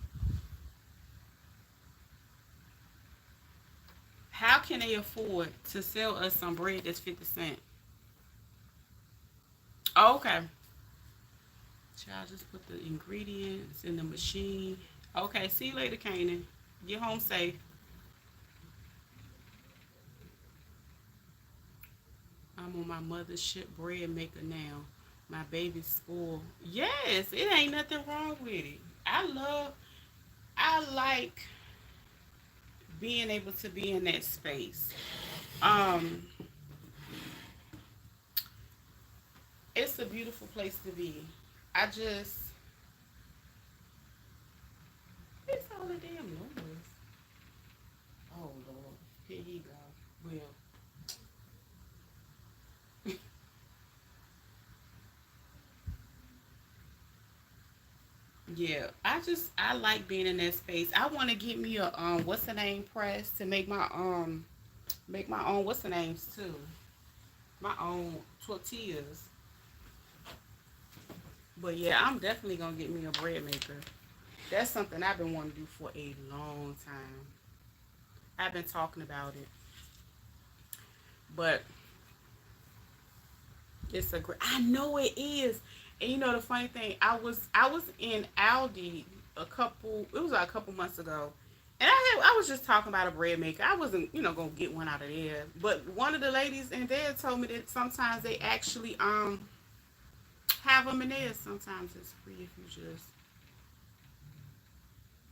How can they afford to sell us some bread that's 50 cents? Oh, okay. Child, just put the ingredients in the machine. Okay, see you later, Kanan. Get home safe. I'm on my mother's ship bread maker now. My baby's spoiled. Yes, it ain't nothing wrong with it. I like being able to be in that space. Um, it's a beautiful place to be. I just, it's all the damn noise. Oh Lord, here he go. Well, yeah, I like being in that space. I want to get me a what's the name press to make my own what's the names too. My own tortillas. But yeah, I'm definitely gonna get me a bread maker. That's something I've been wanting to do for a long time. I've been talking about it, but it's a great. I know it is, and you know the funny thing, I was in Aldi a couple. It was like a couple months ago, and I was just talking about a bread maker. I wasn't gonna get one out of there, but one of the ladies in there told me that sometimes they actually have them in there. Sometimes it's free if you just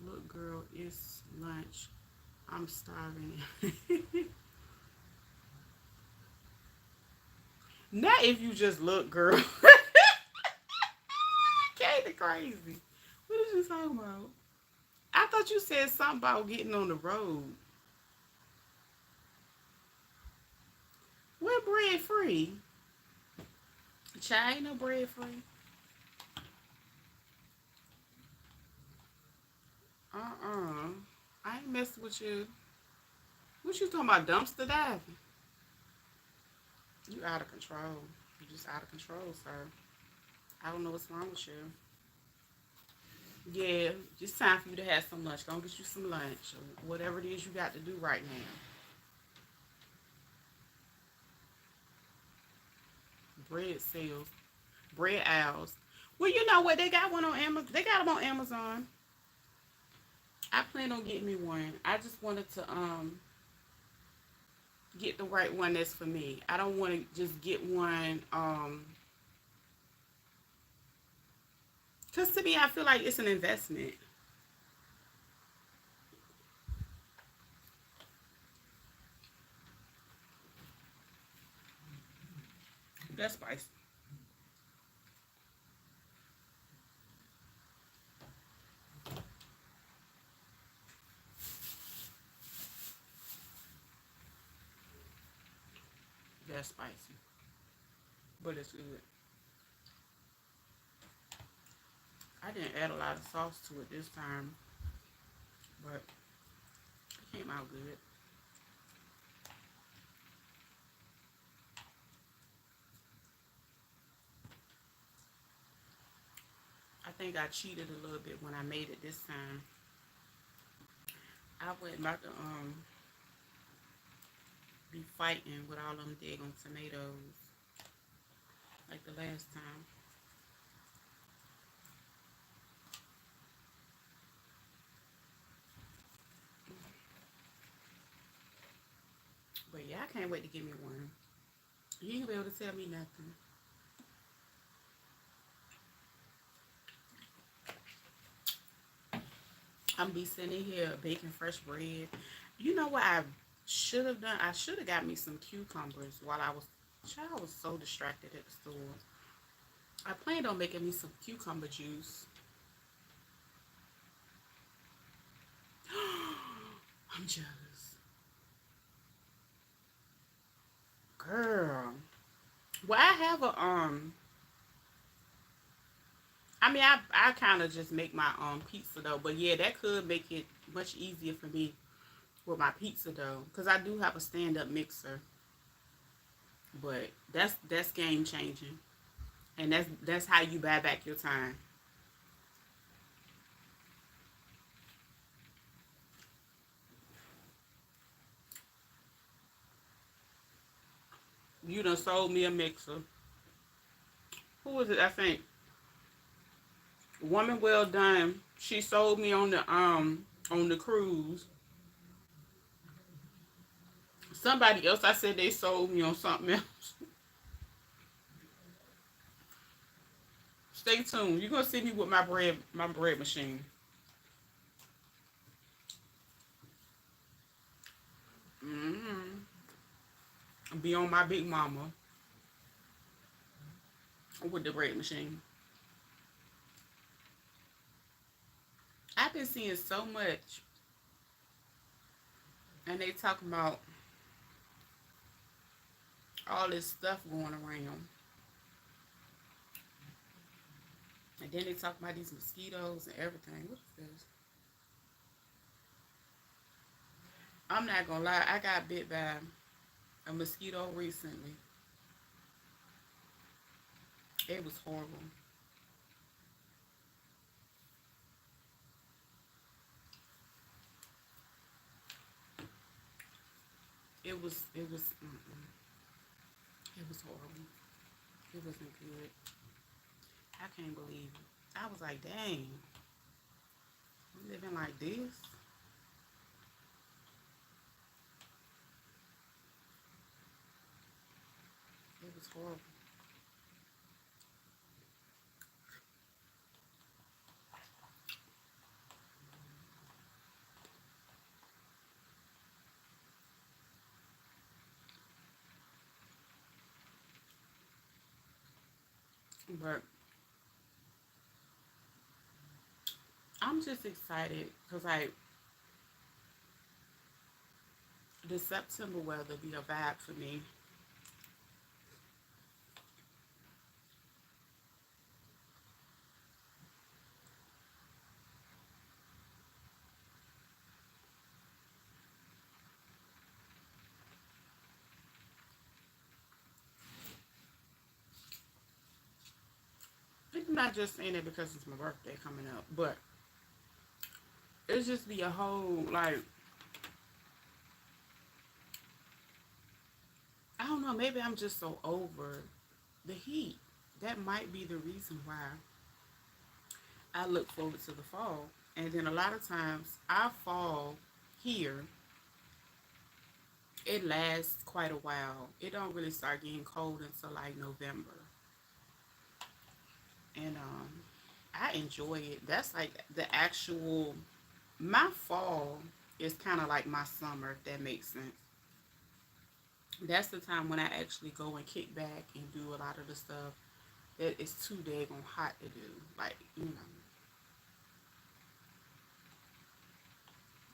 look, girl. It's lunch. I'm starving. Not if you just look, girl. Kinda crazy. What is you talking about? I thought you said something about getting on the road. What bread free? Child, ain't no bread free. Uh-uh. I ain't messing with you. What you talking about? Dumpster diving? You out of control. You just out of control, sir. I don't know what's wrong with you. Yeah, it's time for you to have some lunch. Go get you some lunch or whatever it is you got to do right now. Bread sales, bread aisles. Well, you know what? They got one on Amazon. They got them on Amazon. I plan on getting me one. I just wanted to get the right one that's for me. I don't want to just get one cuz to me I feel like it's an investment. That's spicy. That's spicy. But it's good. I didn't add a lot of sauce to it this time, but it came out good. I think I cheated a little bit when I made it this time. I wasn't about to be fighting with all them daggone tomatoes like the last time. But yeah, I can't wait to give me one. You ain't gonna be able to tell me nothing. I'm be sitting here baking fresh bread. You know what I should have done? I should have got me some cucumbers while I was. Child, I was so distracted at the store. I planned on making me some cucumber juice. I'm jealous, girl. Well, I have a I mean, I kind of just make my pizza dough, but yeah, that could make it much easier for me with my pizza dough because I do have a stand up mixer. But that's game changing, and that's how you buy back your time. You done sold me a mixer. Who was it? I think Woman Well Done. She sold me on the cruise. Somebody else, I said they sold me on something else. Stay tuned. You're gonna see me with my bread machine. Mm-hmm. Be on my big mama with the bread machine. I've been seeing so much, and they talking about all this stuff going around, and then they talk about these mosquitoes and everything. What is this? I'm not gonna lie. I got bit by a mosquito recently. It was horrible. It was horrible. It wasn't good. I can't believe it. I was like, dang, we living like this. It was horrible. But I'm just excited because like the September weather be a vibe for me. I'm not just saying it because it's my birthday coming up, but it's just be a whole like I don't know. Maybe I'm just so over the heat. That might be the reason why I look forward to the fall. And then a lot of times our fall here, it lasts quite a while. It don't really start getting cold until like November. And I enjoy it. That's like the actual my fall is kind of like my summer, if that makes sense. That's the time when I actually go and kick back and do a lot of the stuff that is too daggone hot to do. Like,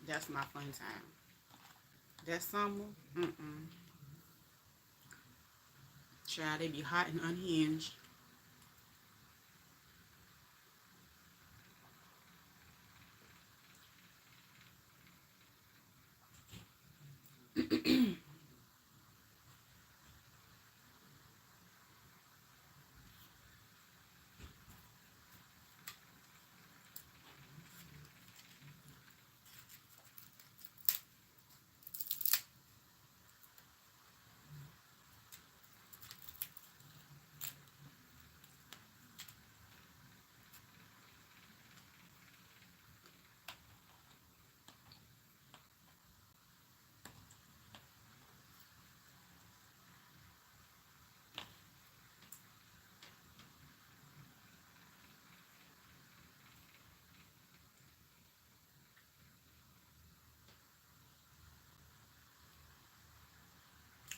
that's my fun time. That summer, mm-mm. Child, they be hot and unhinged.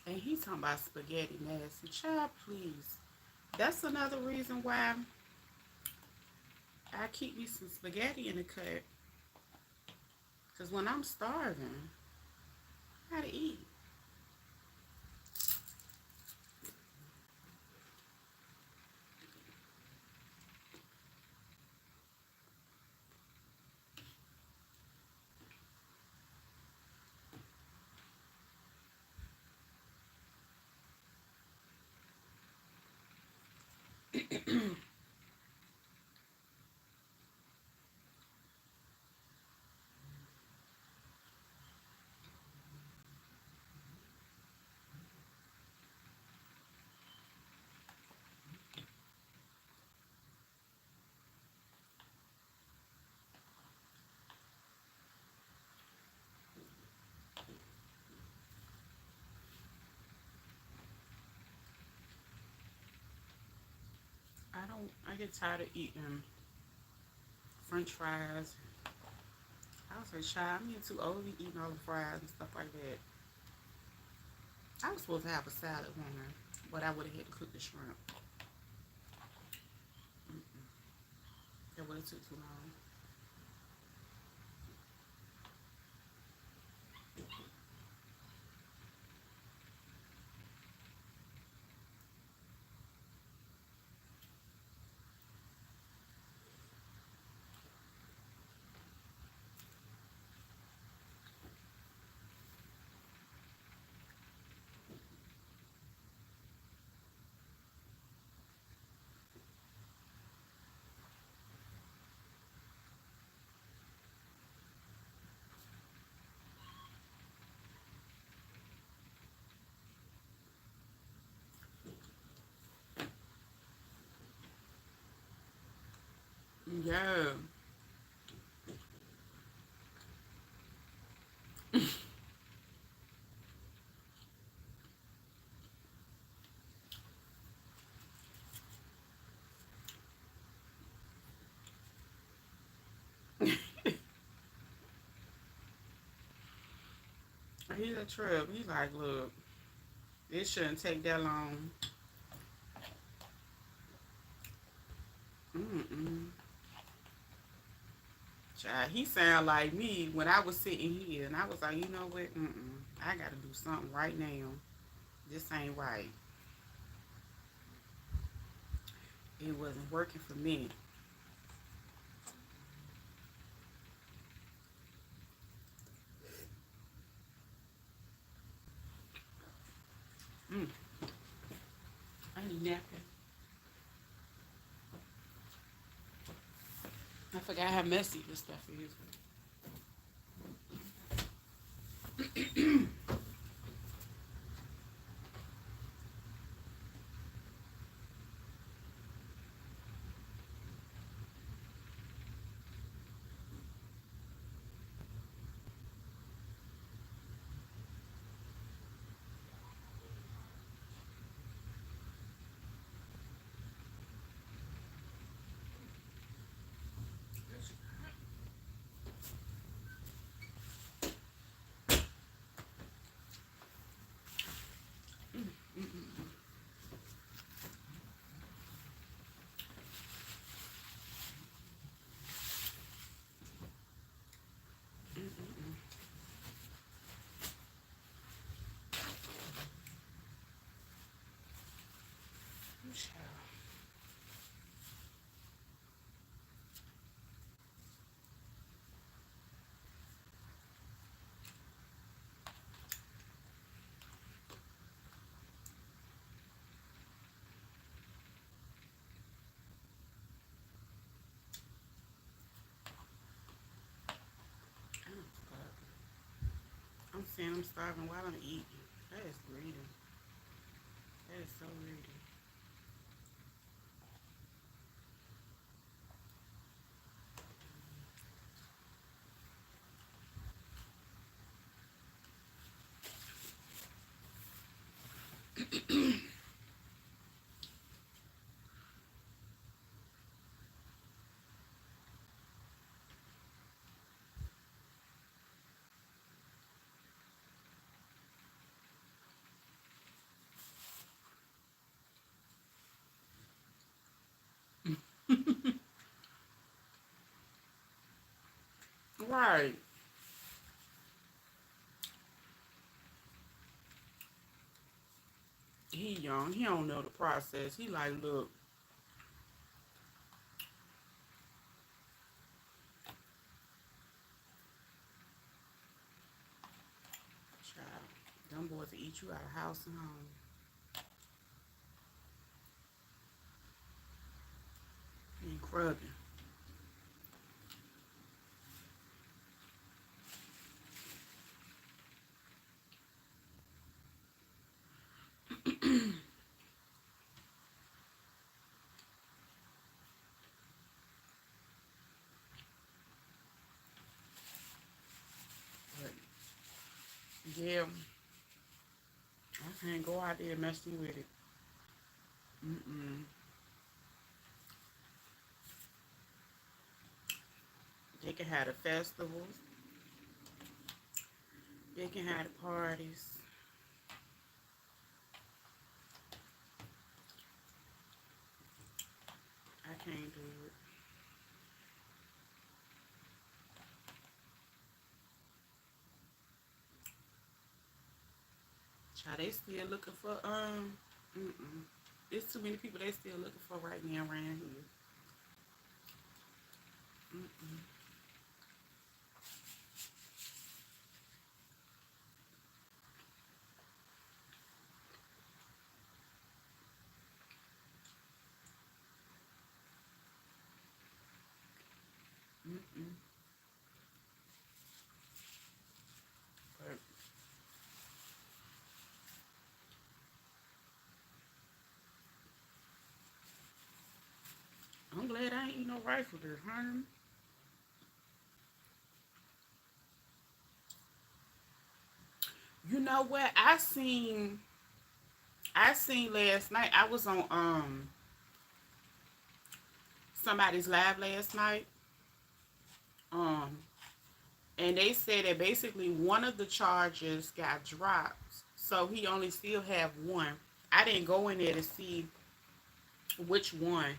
And he talking about spaghetti nasty. Child, please. That's another reason why I keep me some spaghetti in the cut. Because when I'm starving, I gotta eat. I get tired of eating french fries. I was like, child, I'm getting too old to be eating all the fries and stuff like that. I was supposed to have a salad one, but I would have had to cook the shrimp. That would have took too long. Yeah. He's a trip. He's like, look, it shouldn't take that long. Mm-mm. Child, he sound like me when I was sitting here, and I was like, you know what? Mm-mm. I got to do something right now. This ain't right. It wasn't working for me. Mm. I need napkin. I forgot how messy this stuff is. I'm saying I'm starving while I'm eating. That is greedy. That is so greedy. Right. He young. He don't know the process. He like, look, child, them boys will eat you out of house and home. He ain't crubbing. But yeah, I can't go out there messing with it. Mm-mm. They can have the festivals. They can have the parties. I can't do it. Child, they still looking for Mm-mm. There's too many people they still looking for right now around here. Mm-mm. Mm-mm. But I'm glad I ain't eat no rifle there, honey. You know what? I seen last night. I was on somebody's live last night. Um and they said that basically one of the charges got dropped. So he only still have one. I didn't go in there to see which one,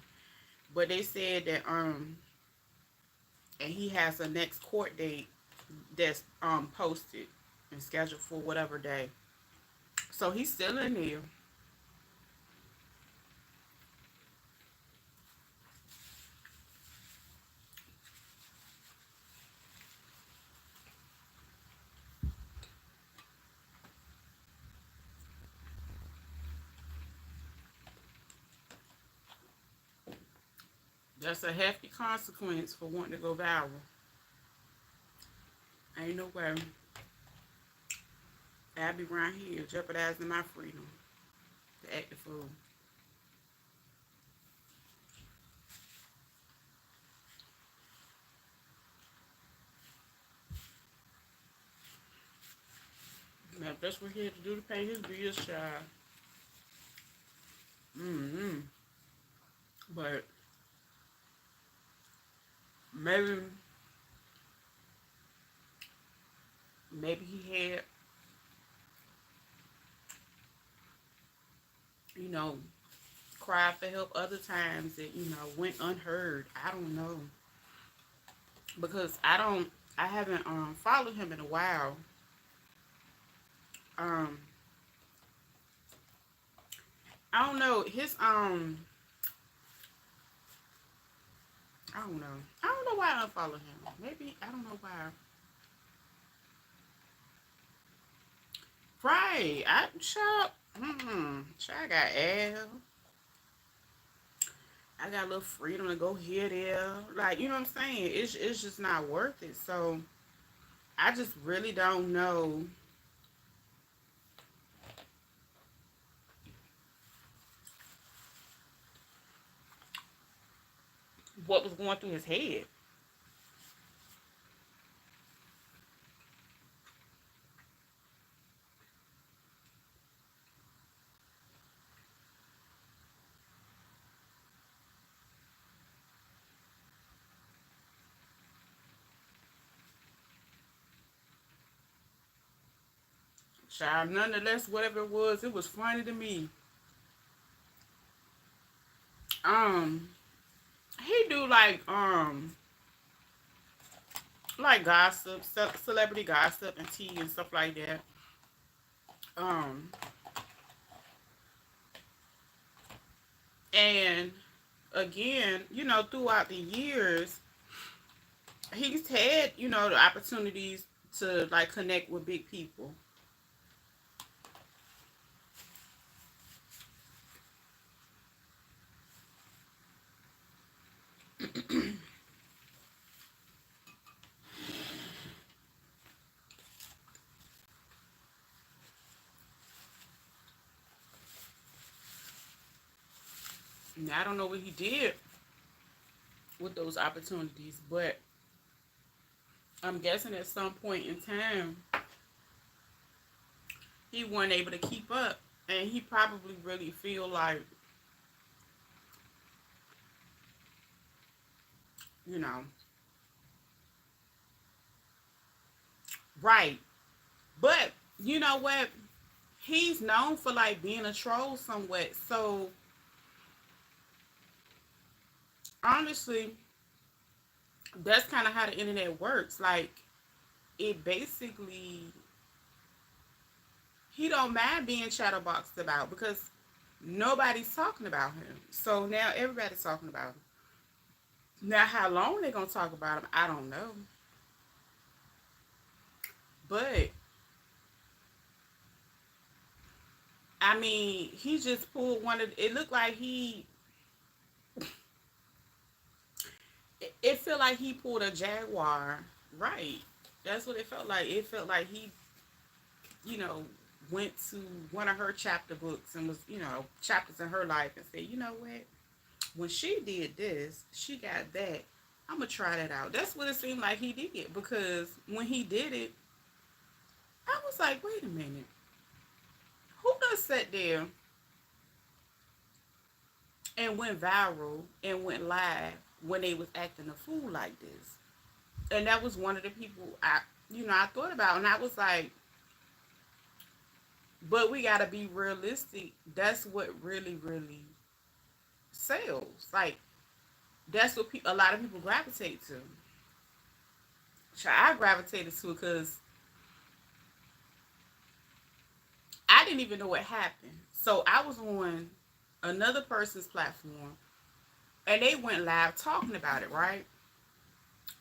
but they said that and he has a next court date that's posted and scheduled for whatever day. So he's still in there. That's a hefty consequence for wanting to go viral. Ain't no way I'd be around here jeopardizing my freedom to act the fool. Now, if that's what he had to do to pay his bills, child. Mm-hmm. But maybe, maybe he had, you know, cried for help other times that went unheard. I don't know because I haven't followed him in a while. Um, I don't know his I don't know. I don't know why I unfollowed him. Maybe I don't know why. Right. I Chuck. Chuck got L. I got a little freedom to go here there. Like, you know what I'm saying? It's just not worth it. So I just really don't know what was going through his head. Child, nonetheless, whatever it was funny to me. Um, he do like like gossip, celebrity gossip, and tea and stuff like that. Um, and again, throughout the years, he's had, the opportunities to like connect with big people. Now, I don't know what he did with those opportunities, but I'm guessing at some point in time he wasn't able to keep up, and he probably really feel like, you know, right. But you know what? He's known for like being a troll somewhat. So honestly, that's kind of how the internet works. Like, it basically, he don't mind being chatterboxed about because nobody's talking about him. So now everybody's talking about him. Now, how long they're gonna talk about him, I don't know. But I mean, he just pulled one of. It looked like he. It felt like he pulled a Jaguar. Right. That's what it felt like. It felt like he, you know, went to one of her chapter books and was, chapters in her life and said, you know what? When she did this, she got that. I'm gonna try that out. That's what it seemed like he did, because when he did it, I was like, wait a minute, who done sat there and went viral and went live when they was acting a fool like this? And that was one of the people I thought about, and I was like, but we gotta be realistic. That's what really, really sells. Like, that's what a lot of people gravitate to. So I gravitated to it because I didn't even know what happened. So I was on another person's platform, and they went live talking about it, right?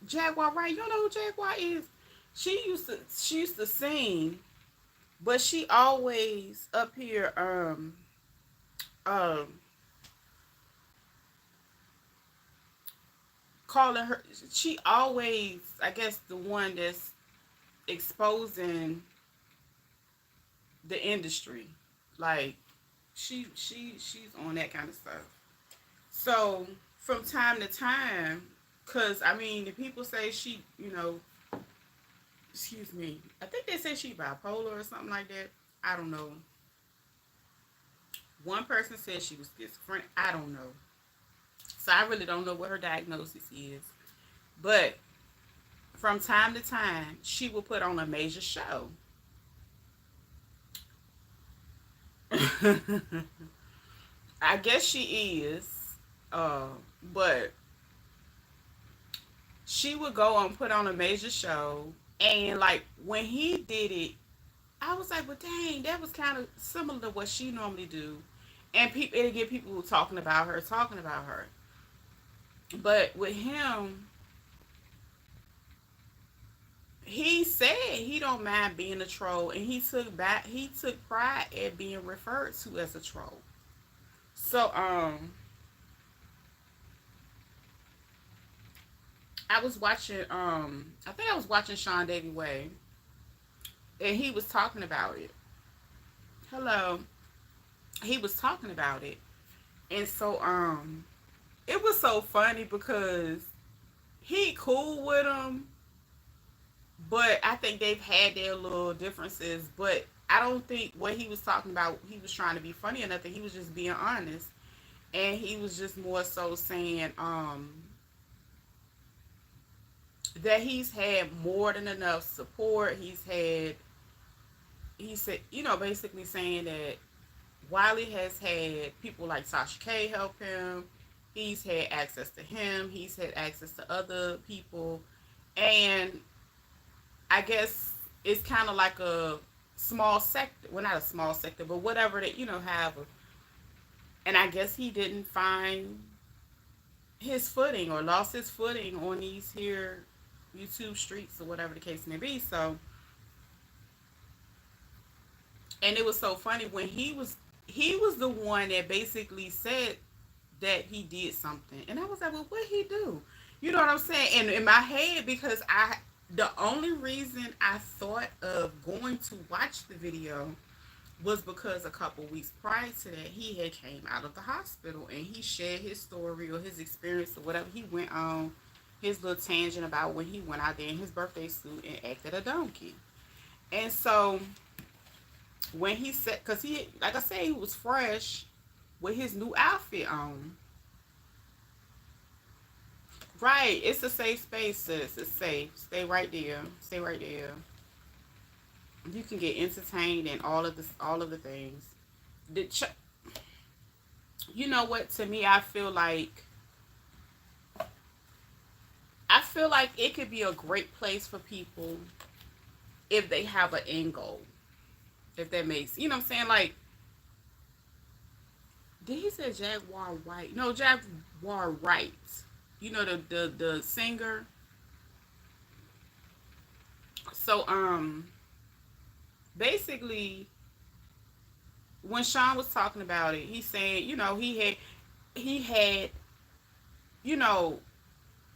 Jaguar, right? You don't know who Jaguar is? She used to sing, but she always up here um calling her, she always, I guess, the one that's exposing the industry. Like, she's on that kind of stuff. So from time to time, because I mean, the people say she, excuse me, I think they say she bipolar or something like that. I don't know. One person said she was schizophrenic. I don't know. So I really don't know what her diagnosis is. But from time to time, she will put on a major show. I guess she is. Uh, but she would go and put on a major show. And like when he did it, I was like, well, dang, that was kind of similar to what she normally do. And people, it'll get people talking about her, talking about her. But with him, he said he don't mind being a troll, and he took pride at being referred to as a troll. So I was watching I think I was watching Sean Davy Way, and he was talking about it. Hello. He was talking about it. And so it was so funny because he cool with him, but I think they've had their little differences. But I don't think what he was talking about, he was trying to be funny or nothing. He was just being honest. And he was just more so saying that he's had more than enough support. He said, basically saying that Wiley has had people like Sasha K help him. He's had access to him. He's had access to other people. And I guess it's kind of like a small sector. Well, not a small sector, but whatever that, have. And I guess he didn't find his footing or lost his footing on these here YouTube streets or whatever the case may be. So, and it was so funny when he was the one that basically said that he did something, and I was like, well, what he do? You know what I'm saying? And in my head, because the only reason I thought of going to watch the video was because a couple weeks prior to that, he had came out of the hospital and he shared his story or his experience or whatever. He went on his little tangent about when he went out there in his birthday suit and acted a donkey. And so when he said, because he, like I said, he was fresh with his new outfit on. Right, it's a safe space, sis. It's safe. Stay right there. Stay right there. You can get entertained and all of the things. The you know what? To me, I feel like it could be a great place for people if they have an end goal. If that makes, you know what I'm saying? Like, did he say Jaguar White? No, Jaguar Wright. You know the singer. So basically when Sean was talking about it, he said, he had you know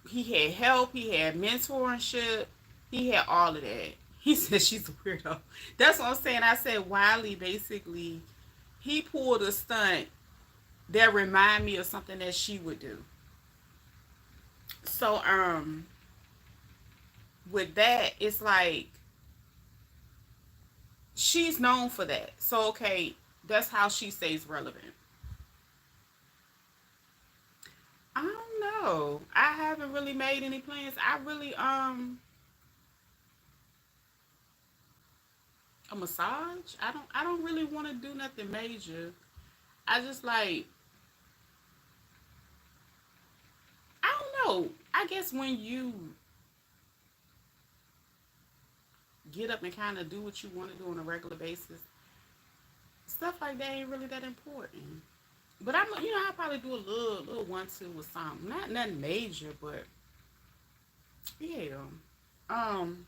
he had help, he had mentorship, he had all of that. He said she's a weirdo. That's what I'm saying. I said Wiley basically he pulled a stunt that remind me of something that she would do. So with that, it's like she's known for that. So okay, that's how she stays relevant. I don't know. I haven't really made any plans. I really a massage. I don't really want to do nothing major. I just like I don't know. I guess when you get up and kind of do what you want to do on a regular basis, stuff like that ain't really that important. But I'll probably do a little 1-2 or something. Not nothing major, but yeah. Um.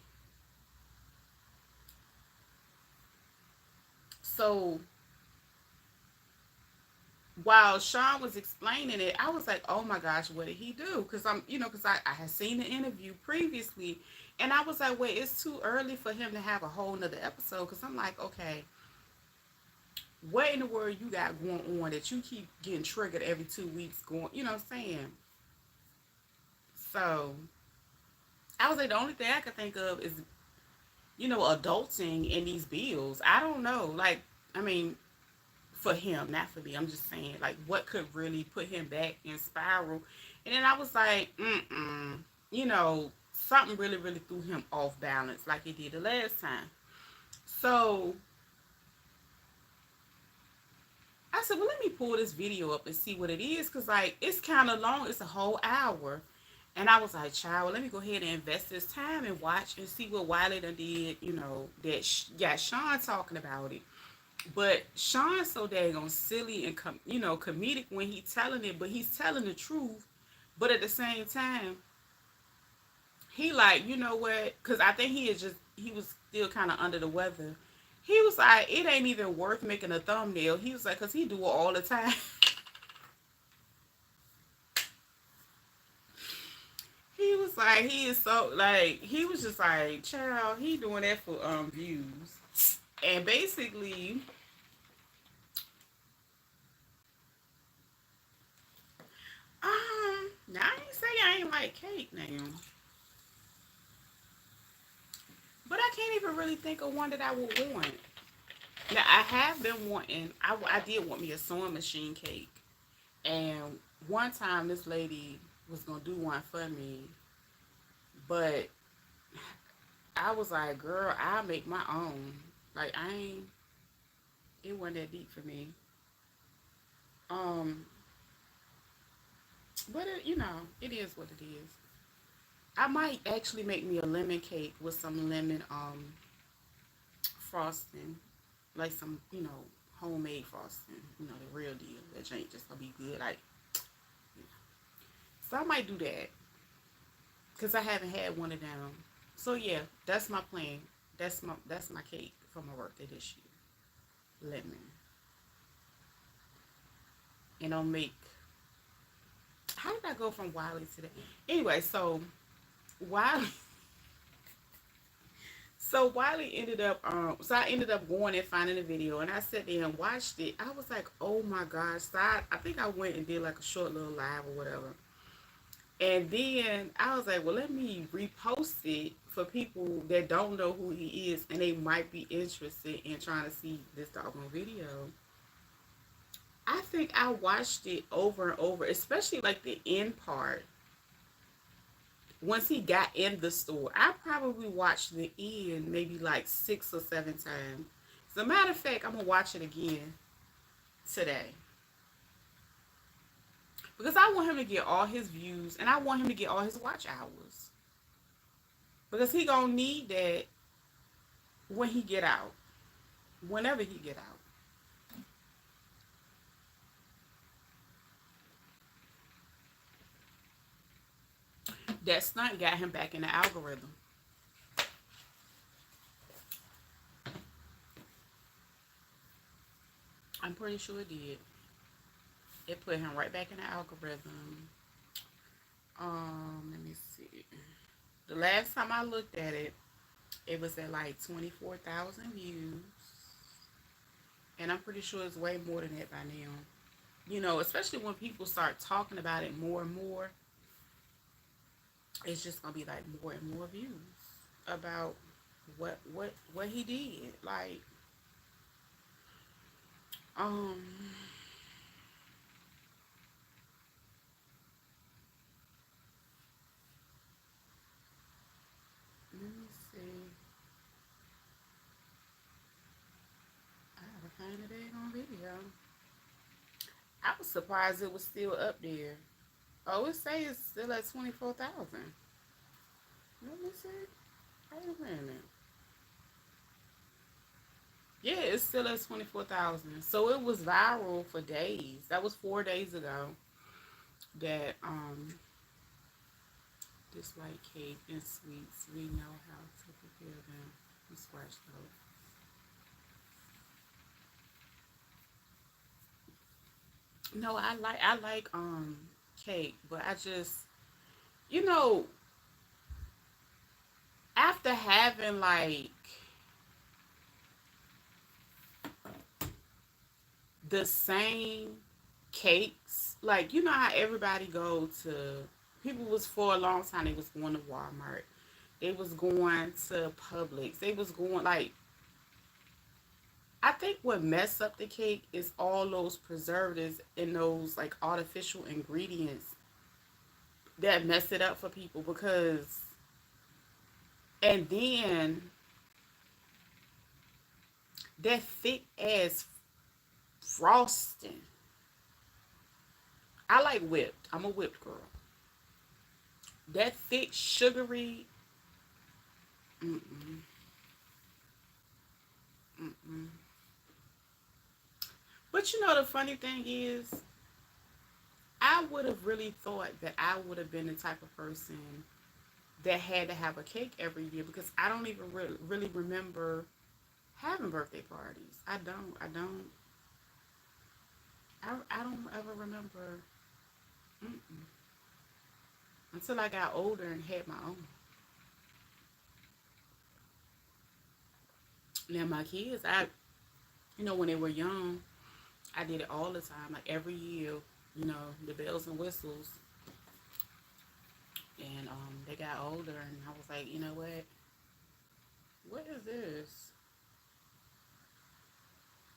So while Sean was explaining it, I was like, oh my gosh, what did he do? Because because I had seen the interview previously, and I was like, wait, it's too early for him to have a whole nother episode. Because I'm like, okay, what in the world you got going on that you keep getting triggered every 2 weeks going, you know what I'm saying? So I was like, the only thing I could think of is, adulting in these bills. I don't know. Like, I mean, for him, not for me. I'm just saying, like, what could really put him back in spiral? And then I was like, something really, really threw him off balance like it did the last time. So I said, well, let me pull this video up and see what it is. Because, like, it's kind of long. It's a whole hour. And I was like, child, let me go ahead and invest this time and watch and see what Wiley done did, that got Sean talking about it. But Sean's so daggone silly and comedic when he's telling it, but he's telling the truth. But at the same time, he like, you know what? Because I think he was still kind of under the weather. He was like, it ain't even worth making a thumbnail. He was like, because he do it all the time. He was like, he is so like, he was just like, child, he doing that for views. And basically, now I ain't say I ain't like cake now. But I can't even really think of one that I would want. Now, I have been wanting, I did want me a sewing machine cake. And one time this lady was going to do one for me. But I was like, girl, I'll make my own. Like, it wasn't that deep for me. Um, but, it is what it is. I might actually make me a lemon cake with some lemon frosting, like some homemade frosting, the real deal. That ain't just gonna be good. Like, so I might do that because I haven't had one of them. So yeah, that's my plan. That's my cake for my birthday this year. Lemon, and I'll make. How did I go from Wiley to that? Anyway, Wiley. So Wiley ended up, so I ended up going and finding a video, and I sat there and watched it. I was like, oh my gosh! So I think I went and did like a short little live or whatever, and then I was like, well, let me repost it for people that don't know who he is, and they might be interested in trying to see this doggone video. I think I watched it over and over, especially like the end part. Once he got in the store, I probably watched the end maybe like 6 or 7 times. As a matter of fact, I'm gonna watch it again today because I want him to get all his views and I want him to get all his watch hours because he gonna need that when he get out, whenever he get out. That stunt got him back in the algorithm. I'm pretty sure it did. It put him right back in the algorithm. Let me see. The last time I looked at it, it was at like 24,000 views. And I'm pretty sure it's way more than that by now. Especially when people start talking about it more and more, it's just gonna be like more and more views about what he did. Like, um, let me see. I gotta find the dang on video. I was surprised it was still up there. Oh, it says it's still at 24,000. Let me see. Wait a minute. Yeah, it's still at 24,000. So it was viral for days. That was 4 days ago that this white cake and sweets, we know how to prepare them from scratch though. No, I like cake, but I just you know after having like the same cakes, like how everybody go to people was for a long time they was going to Walmart, they was going to Publix, they was going like I think what mess up the cake is all those preservatives and those like artificial ingredients that mess it up for people because and then that thick ass frosting. I like whipped. I'm a whipped girl. That thick sugary. Mm-mm, mm-mm. But the funny thing is, I would have really thought that I would have been the type of person that had to have a cake every year because I don't even really remember having birthday parties. I don't. I don't ever remember mm-mm, until I got older and had my own. Now my kids, when they were young, I did it all the time, like every year. The bells and whistles, and they got older, and I was like, you know what is this?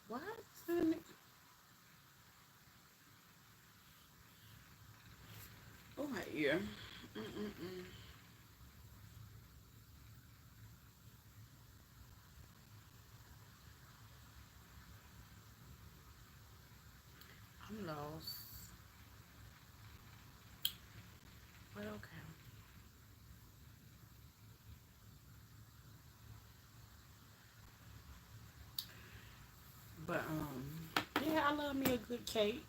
Why is it? Oh my ear. Mm-mm-mm. I'm lost. But okay. But yeah, I love me a good cake.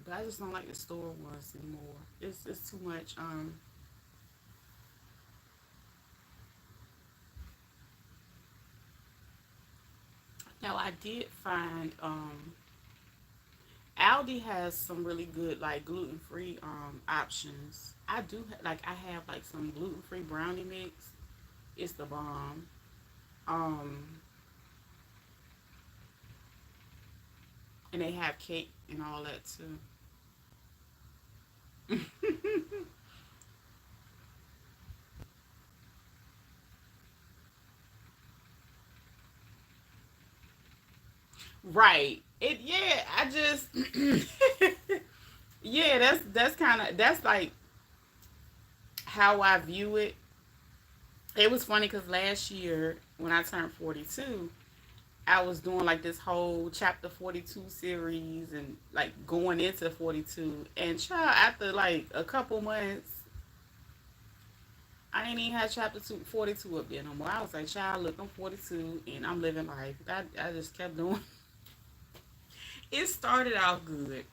But I just don't like the store ones anymore. It's too much. Now I did find Aldi has some really good like gluten free options. Like I have like some gluten free brownie mix. It's the bomb. Um, and they have cake and all that too. Right. It yeah, I just yeah, that's kind of that's like how I view it. It was funny cuz last year when I turned 42, I was doing like this whole chapter 42 series and like going into 42 and child after like a couple months I ain't even had chapter 42 up there no more. I was like, child, look, I'm 42 and I'm living life. I just kept doing. It started off good.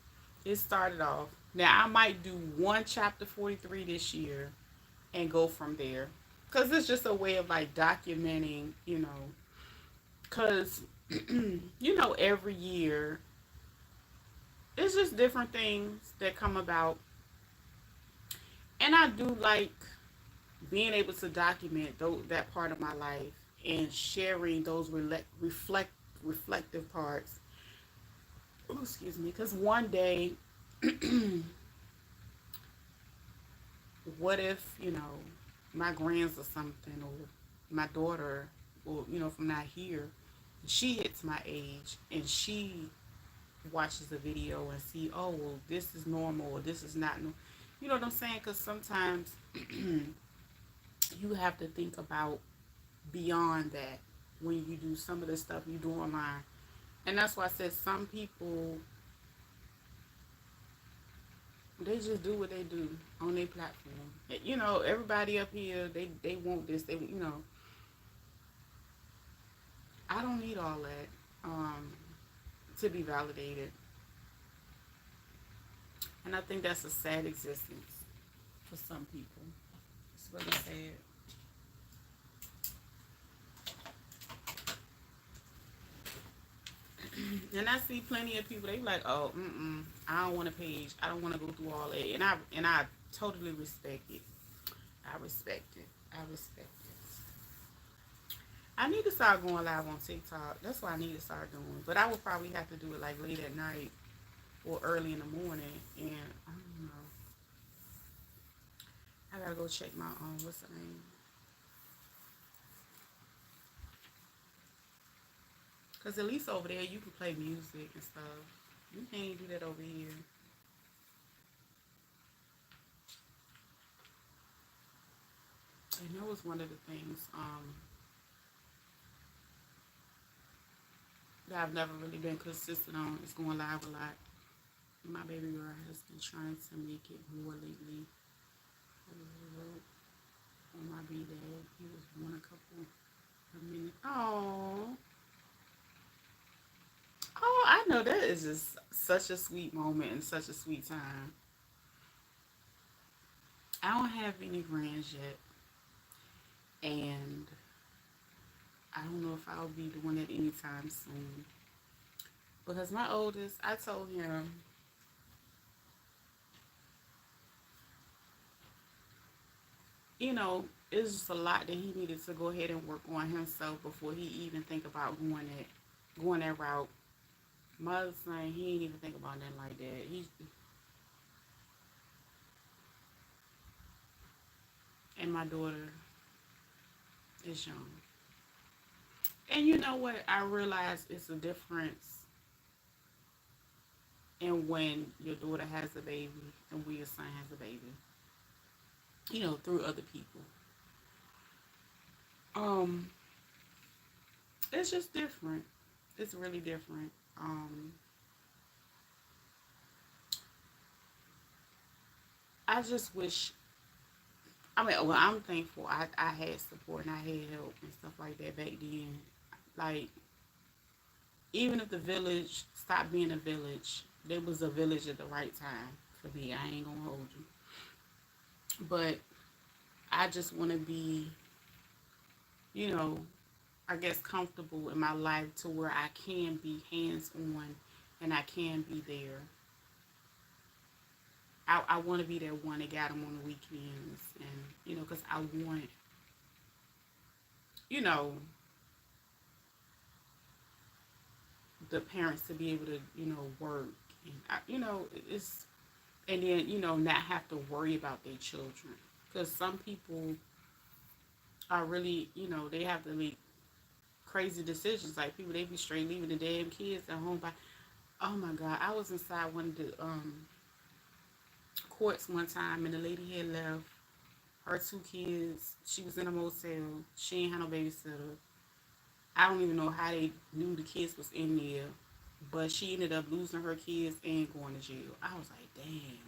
It started off. Now I might do one chapter 43 this year and go from there. Cause it's just a way of like documenting, you know. Cause you know, every year it's just different things that come about, and I do like being able to document that part of my life and sharing those reflective parts. Oh, excuse me, because one day, what if my grands or something, or my daughter, or if I'm not here, she hits my age and she watches a video and see, oh well, this is normal or this is not normal. You know what I'm saying? Because sometimes you have to think about beyond that when you do some of the stuff you do online. And that's why I said some people, they just do what they do on their platform. Everybody up here, they want this. I don't need all that to be validated. And I think that's a sad existence for some people. It's really sad. And I see plenty of people. They like, oh, I don't want a page. I don't want to go through all that. And I totally respect it. I respect it. I respect it. I need to start going live on TikTok. That's what I need to start doing. But I would probably have to do it like late at night or early in the morning. And I don't know. I gotta go check my what's the name? Cause at least over there you can play music and stuff. You can't do that over here. And that was one of the things that I've never really been consistent on is going live a lot. My baby girl has been trying to make it more lately. On my B dad, he was born a minute. Oh, oh, I know that is just such a sweet moment and such a sweet time. I don't have any grands yet, and I don't know if I'll be doing it anytime soon. Because my oldest, I told him, it's just a lot that he needed to go ahead and work on himself before he even think about going that route. My other son, he ain't even think about nothing like that. And my daughter is young. And you know what? I realize it's a difference in when your daughter has a baby and when your son has a baby. Through other people. Um, it's just different. It's really different. I just wish I mean, well, I'm thankful I had support and I had help and stuff like that back then. Like, even if the village stopped being a village, there was a village at the right time for me. I ain't gonna hold you. But I just want to be, you know, I guess comfortable in my life to where I can be hands on and I can be there. I want to be that one that got them on the weekends, and because I want, you know, the parents to be able to, work, and it's, and then not have to worry about their children, because some people are really, they have to make crazy decisions. Like people, they be straight leaving the damn kids at home. By oh my god, I was inside one of the courts one time, and the lady had left her two kids. She was in a motel. She ain't had no babysitter. I don't even know how they knew the kids was in there, but she ended up losing her kids and going to jail. I was like, damn.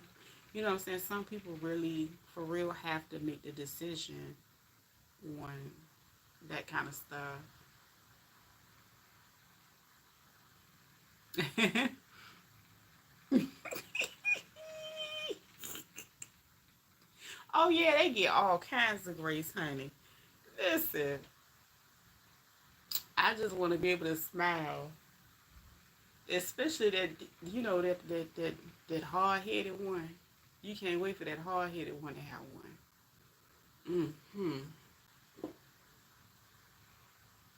You know what I'm saying? Some people really, for real, have to make the decision on that kind of stuff. Oh yeah, they get all kinds of grace, honey. Listen, I just want to be able to smile, especially that that hard headed one. You can't wait for that hard headed one to have one. Hmm.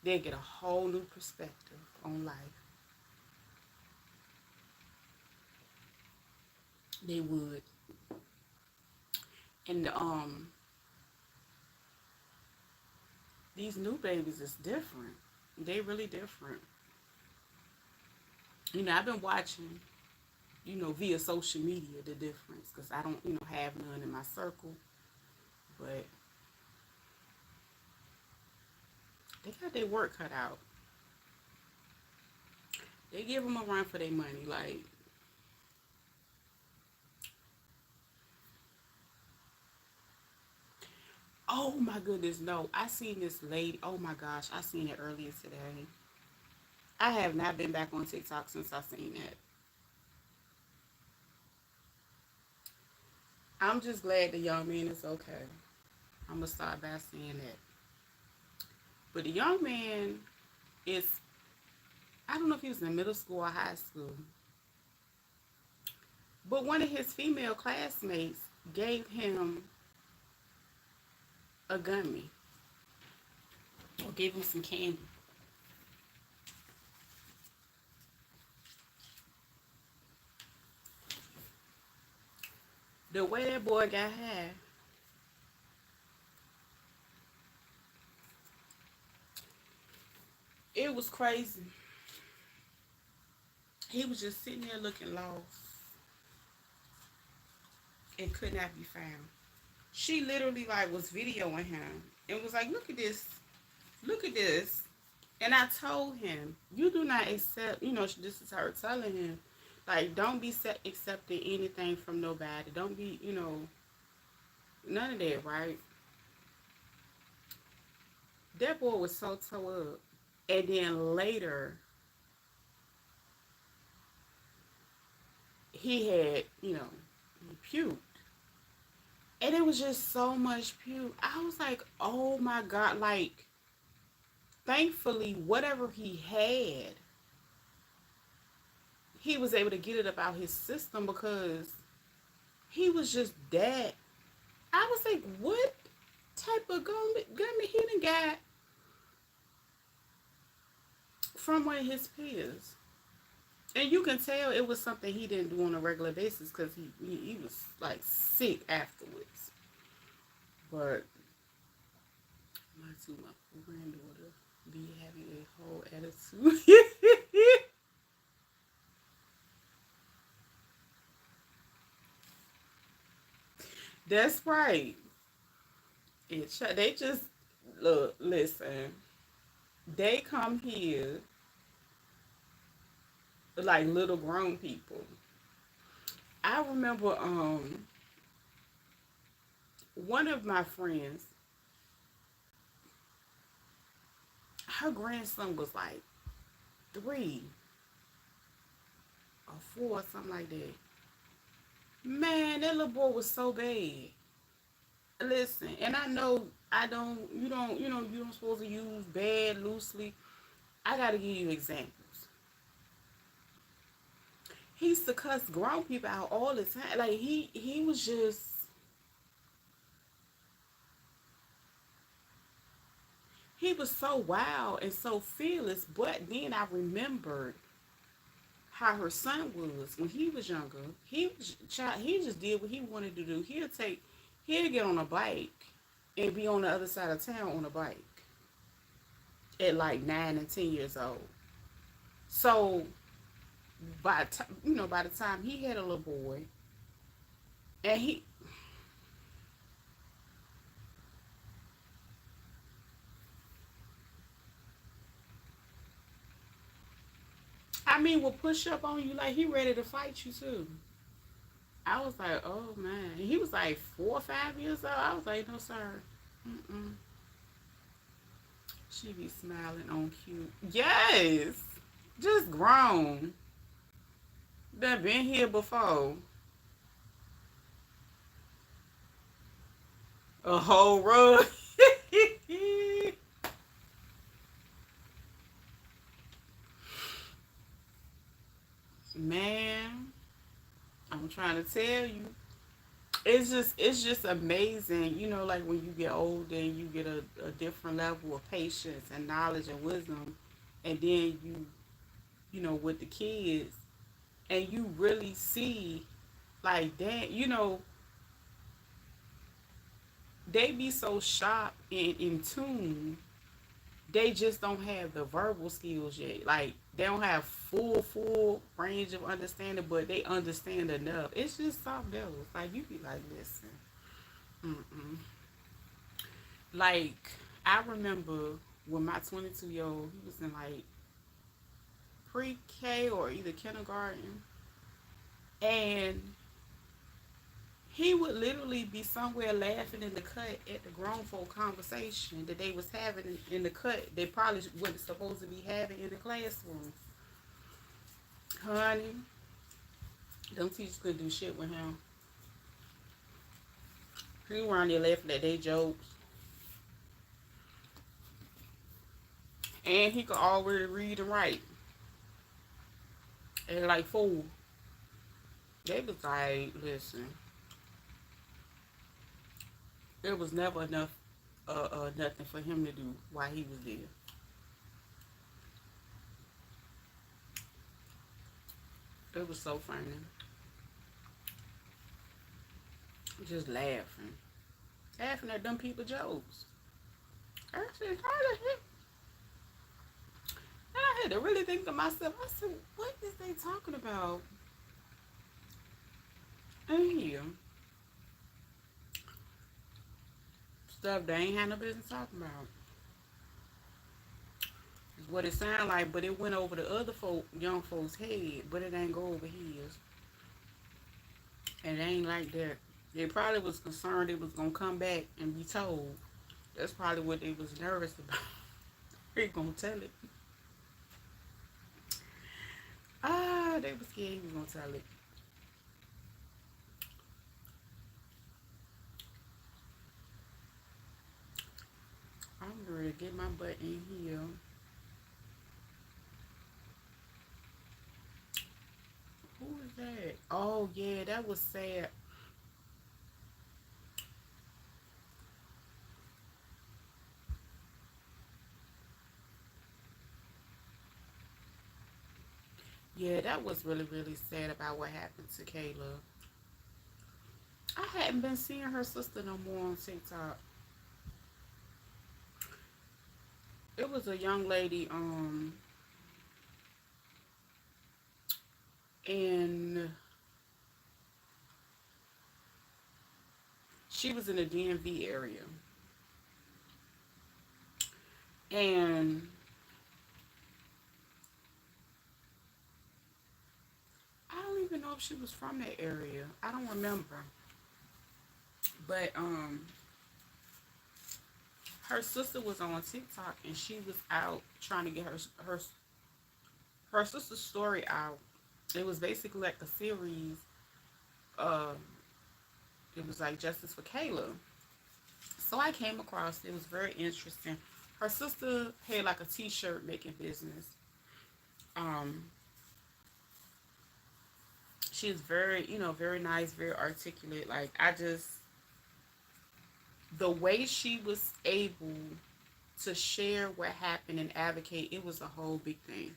They get a whole new perspective on life. They would, and these new babies is different. They really different. I've been watching, via social media the difference because I don't, have none in my circle, but they got their work cut out. They give them a run for their money. Like, oh my goodness, no. I seen this lady. Oh my gosh, I seen it earlier today. I have not been back on TikTok since I seen that. I'm just glad the young man is okay. I'm gonna start by saying that. But the young man is, I don't know if he was in middle school or high school, but one of his female classmates gave him a gummy or gave him some candy. The way that boy got high, it was crazy. He was just sitting there looking lost and could not be found. She literally like was videoing him and was like, "Look at this, look at this." And I told him, "You do not accept." This is her telling him, like, don't be accepting anything from nobody. Don't be, none of that, right? That boy was so toe up. And then later, he had, he puked. And it was just so much puke. I was like, oh my God. Like, thankfully, whatever he had, he was able to get it up out his system because he was just that. I was like, what type of gummy he done got from one of his peers? And you can tell it was something he didn't do on a regular basis because he was like sick afterwards. But my granddaughter be having a whole attitude. That's right. They just look, listen. They come here like little grown people. I remember one of my friends, her grandson was like 3 or 4, something like that. Man, that little boy was so bad. Listen, and I know you don't supposed to use bad loosely. I gotta give you examples. He used to cuss grown people out all the time. Like he was just, he was so wild and so fearless. But then I remembered how her son was when he was younger. He was child. He just did what he wanted to do. He'll get on a bike and be on the other side of town on a bike at like 9 and 10 years old. So by the time he had a little boy, and I mean, will push up on you like he ready to fight you too. I was like, oh man. He was like 4 or 5 years old. I was like, no sir. Mm-mm. She be smiling on cute. Yes, just grown. Done been here before. A whole rug. Man, I'm trying to tell you. It's just amazing, like when you get older and you get a different level of patience and knowledge and wisdom, and then with the kids, and you really see like that, they be so sharp and in tune. They just don't have the verbal skills yet. Like they don't have full range of understanding, but they understand enough. It's just something else. Like you be like, listen, mm-mm. Like I remember when my 22-year-old, he was in like pre-K or either kindergarten, and he would literally be somewhere laughing in the cut at the grown folk conversation that they was having in the cut. They probably wasn't supposed to be having in the classroom. Honey, them teachers couldn't do shit with him. He was around there laughing at their jokes. And he could already read and write. And like 4. They was like, listen, there was never enough nothing for him to do while he was there. It was so funny. Just laughing. Laughing at them people jokes. I said, how the heck? And I had to really think to myself, I said, what is they talking about in here? Stuff they ain't had no business talking about. Is what it sounded like, but it went over the other young folks' head, but it ain't go over his. And it ain't like that. They probably was concerned it was gonna come back and be told. That's probably what they was nervous about. They gonna tell it. They was scared he was gonna tell it. I'm ready to get my butt in here. Who is that? Oh yeah, that was sad. Yeah, that was really, really sad about what happened to Kayla. I hadn't been seeing her sister no more on TikTok. It was a young lady, and she was in the DMV area. And I don't even know if she was from that area. I don't remember. But her sister was on TikTok and she was out trying to get her sister's story out. It was basically like a series. Um, it was like Justice for Kayla. So I came across it. It was very interesting. Her sister had like a t-shirt making business. Um, she's very, very nice, very articulate. Like I just the way she was able to share what happened and advocate, it was a whole big thing.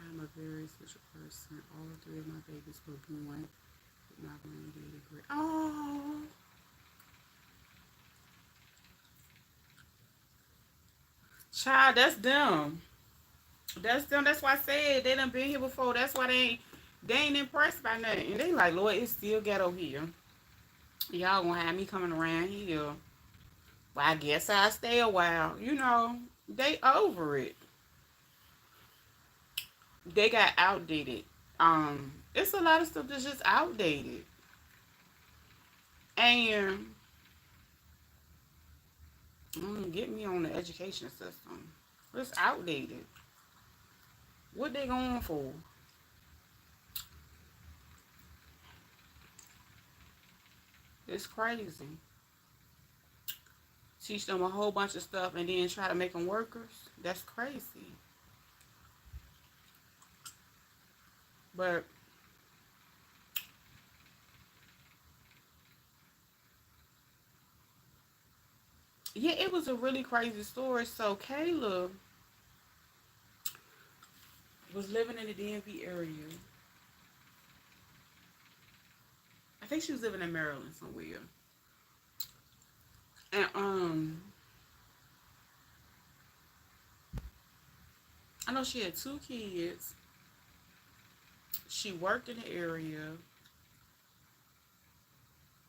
I'm a very special person. All three of my babies were born with my granddaddy. Oh, child, that's them. That's them. That's why I said they done been here before. That's why they ain't impressed by nothing. And they like, Lord, it's still ghetto here. Y'all gonna have me coming around here. Well, I guess I'll stay a while. They over it. They got outdated. It's a lot of stuff that's just outdated. And get me on the education system. It's outdated. What they going for? It's crazy. Teach them a whole bunch of stuff and then try to make them workers. That's crazy. But yeah, it was a really crazy story. So Kayla was living in the DMV area. I think she was living in Maryland somewhere. And I know she had 2 kids. She worked in the area.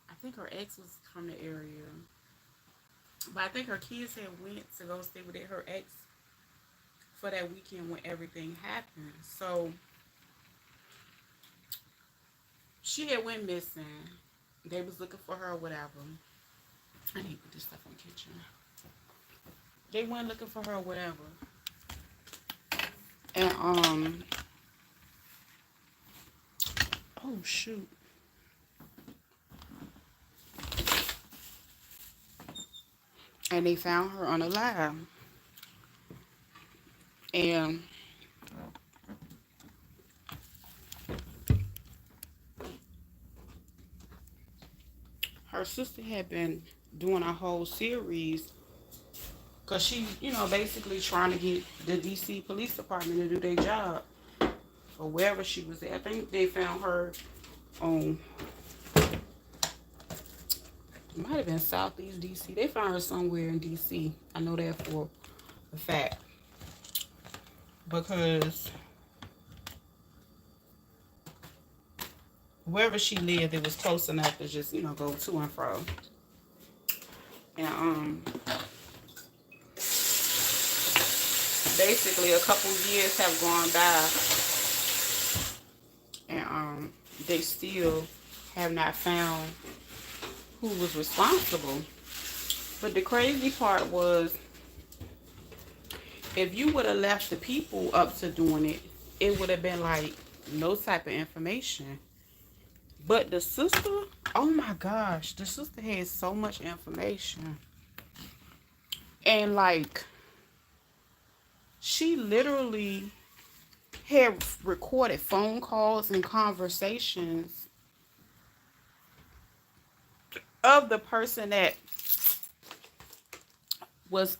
I think her ex was from the area. But I think her kids had went to go stay with her ex for that weekend when everything happened. So she had went missing. They was looking for her or whatever. I need to put this stuff in the kitchen. They went looking for her or whatever. And oh shoot. And they found her unalive. And her sister had been doing a whole series because she, basically trying to get the DC Police Department to do their job or wherever she was at. I think they found her on, it might have been Southeast DC. They found her somewhere in DC. I know that for a fact. Because wherever she lived, it was close enough to just, go to and fro. And basically a couple years have gone by and they still have not found who was responsible. But the crazy part was, if you would have left the people up to doing it, it would have been like no type of information. But the sister, oh my gosh, the sister had so much information. And like, she literally had recorded phone calls and conversations of the person that was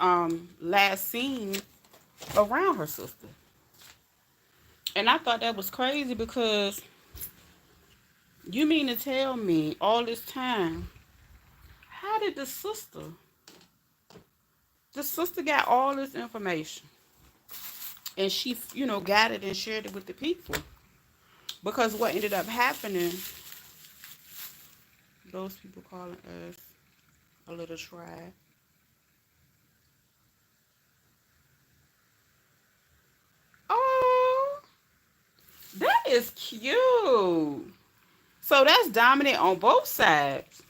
last seen around her sister. And I thought that was crazy because you mean to tell me all this time, how did the sister got all this information and she, got it and shared it with the people? Because what ended up happening, those people calling us a little tribe. Oh, that is cute. So that's dominant on both sides.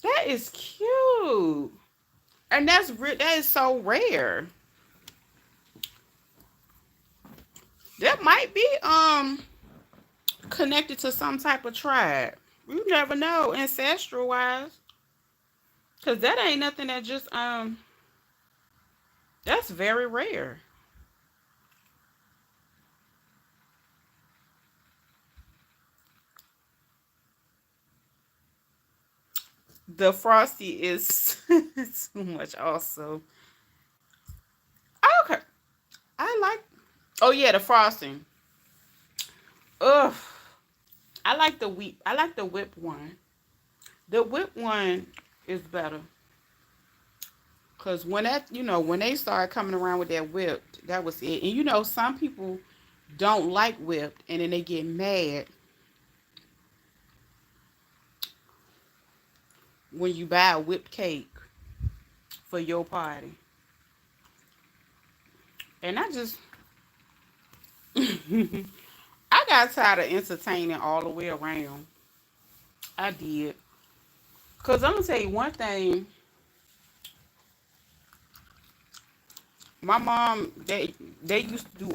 That is cute. And that is so rare. That might be connected to some type of tribe. You never know, ancestral wise. Cause that ain't nothing that just that's very rare. The frosty is too much also. Okay. I like oh yeah, the frosting. Ugh. I like the whip one. The whip one is better. Cause when when they started coming around with that whipped, that was it. And some people don't like whipped, and then they get mad when you buy a whipped cake for your party. And I got tired of entertaining all the way around. I did. Cause I'm gonna tell you one thing. My mom, they used to do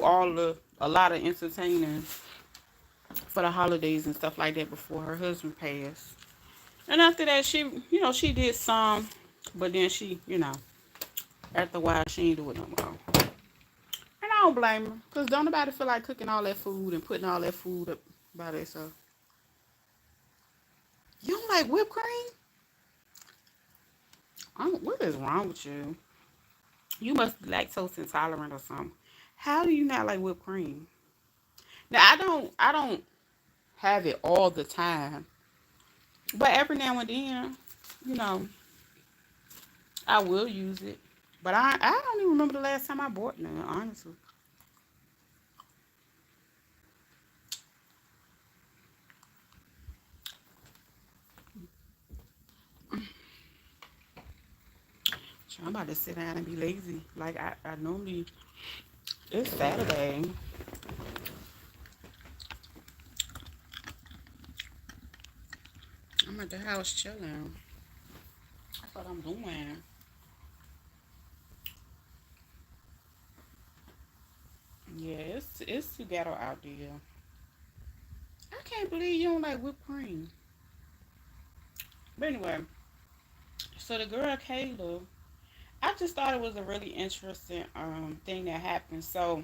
a lot of entertaining for the holidays and stuff like that before her husband passed. And after that, she did some, but then after a while, she ain't do it no more. And I don't blame her, cause don't nobody feel like cooking all that food and putting all that food up by themselves. You don't like whipped cream? What is wrong with you? You must be lactose intolerant or something. How do you not like whipped cream? Now I don't have it all the time, but every now and then, you know, I will use it. But I don't even remember the last time I bought none, honestly. So I'm about to sit down and be lazy. Like I normally, it's Saturday. I'm at the house chilling. That's what I'm doing. Yeah, it's too ghetto out there. I can't believe you don't like whipped cream. But anyway, so the girl Kayla, I just thought it was a really interesting thing that happened. So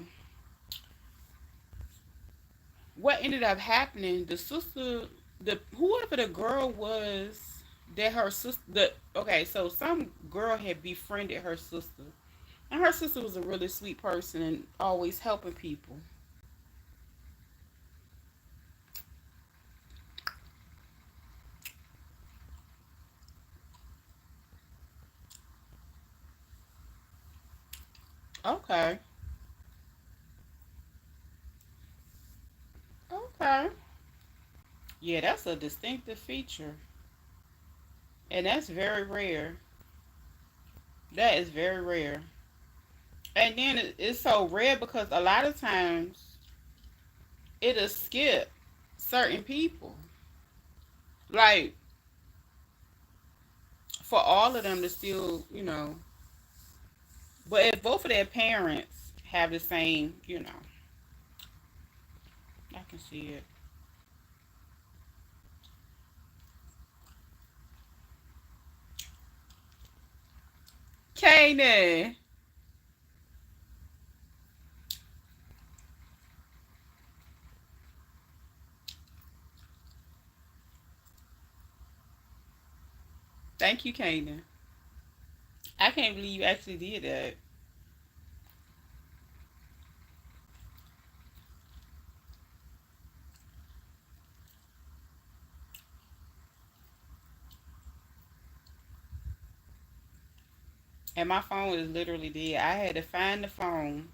what ended up happening, the sister, the whoever the girl was that her sister, okay, so some girl had befriended her sister, and her sister was a really sweet person and always helping people. Okay, okay, yeah, that's a distinctive feature, and that's very rare. That is very rare, and then it's so rare because a lot of times it'll skip certain people, like for all of them to still, but if both of their parents have the same, I can see it. Kanan, thank you, Kanan. I can't believe you actually did that. And my phone is literally dead. I had to find the phone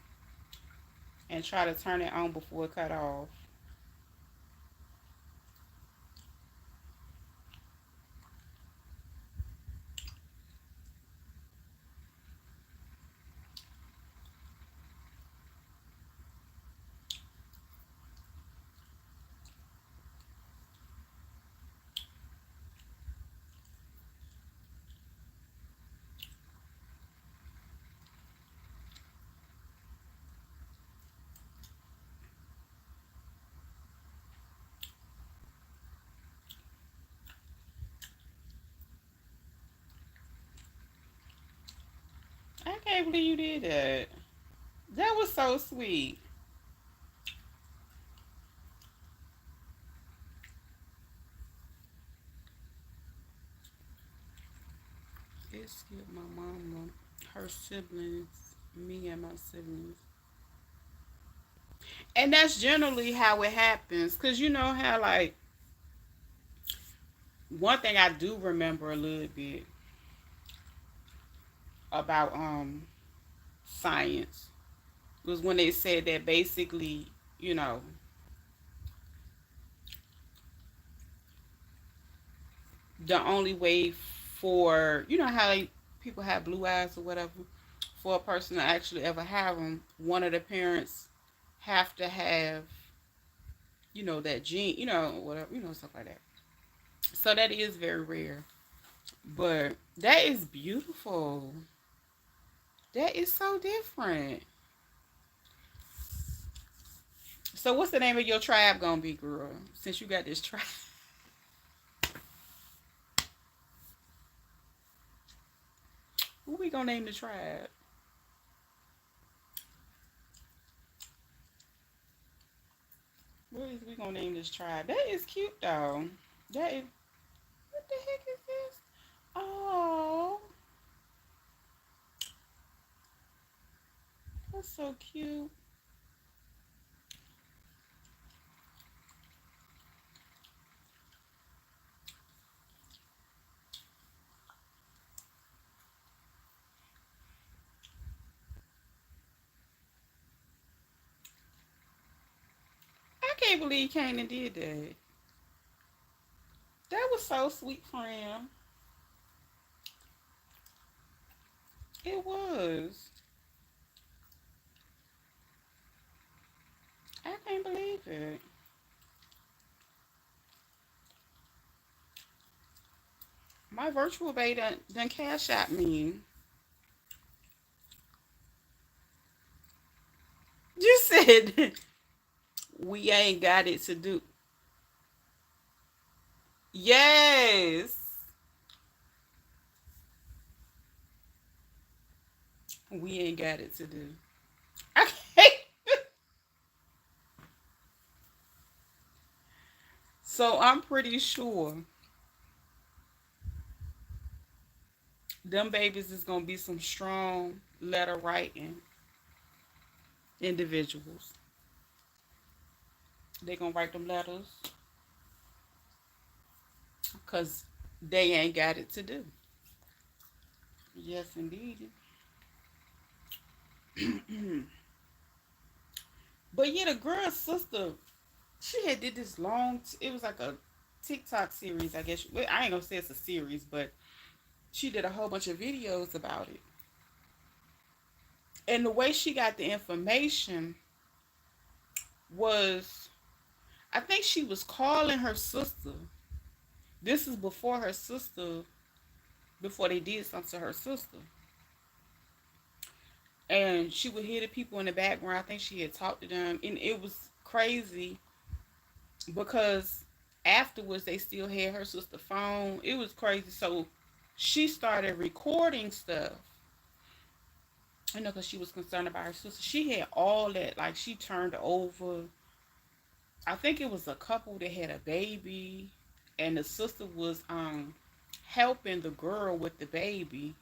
and try to turn it on before it cut off. can't believe you did that. That was so sweet. It skipped my mama, her siblings, me and my siblings. And that's generally how it happens. Cause you know how like one thing I do remember a little bit about science was when they said that basically, you know, the only way for you know how like, people have blue eyes or whatever, for a person to actually ever have them, one of the parents have to have that gene, whatever, stuff like that. So that is very rare, but that is beautiful. That is so different. So what's the name of your tribe gonna be, girl? Since you got this tribe, what we gonna name the tribe? What is we gonna name this tribe? That is cute though. That is what the heck is this? Oh, that's so cute. I can't believe Kanan did that. That was so sweet for him. It was. I can't believe it. My virtual baby done cash out me. You said we ain't got it to do. Yes. We ain't got it to do. Okay. So I'm pretty sure them babies is gonna be some strong letter writing individuals. They gonna write them letters because they ain't got it to do. Yes, indeed. But yeah, the girl's sister, she had did this long. It was like a TikTok series, I guess. Well, I ain't gonna say it's a series, but she did a whole bunch of videos about it. And the way she got the information was, I think she was calling her sister. This is before her sister, before they did something to her sister. And she would hear the people in the background. I think she had talked to them. And it was crazy because afterwards they still had her sister's phone. It was crazy. So she started recording stuff. Because she was concerned about her sister. She had all that. Like, she turned over. I think it was a couple that had a baby. And the sister was helping the girl with the baby.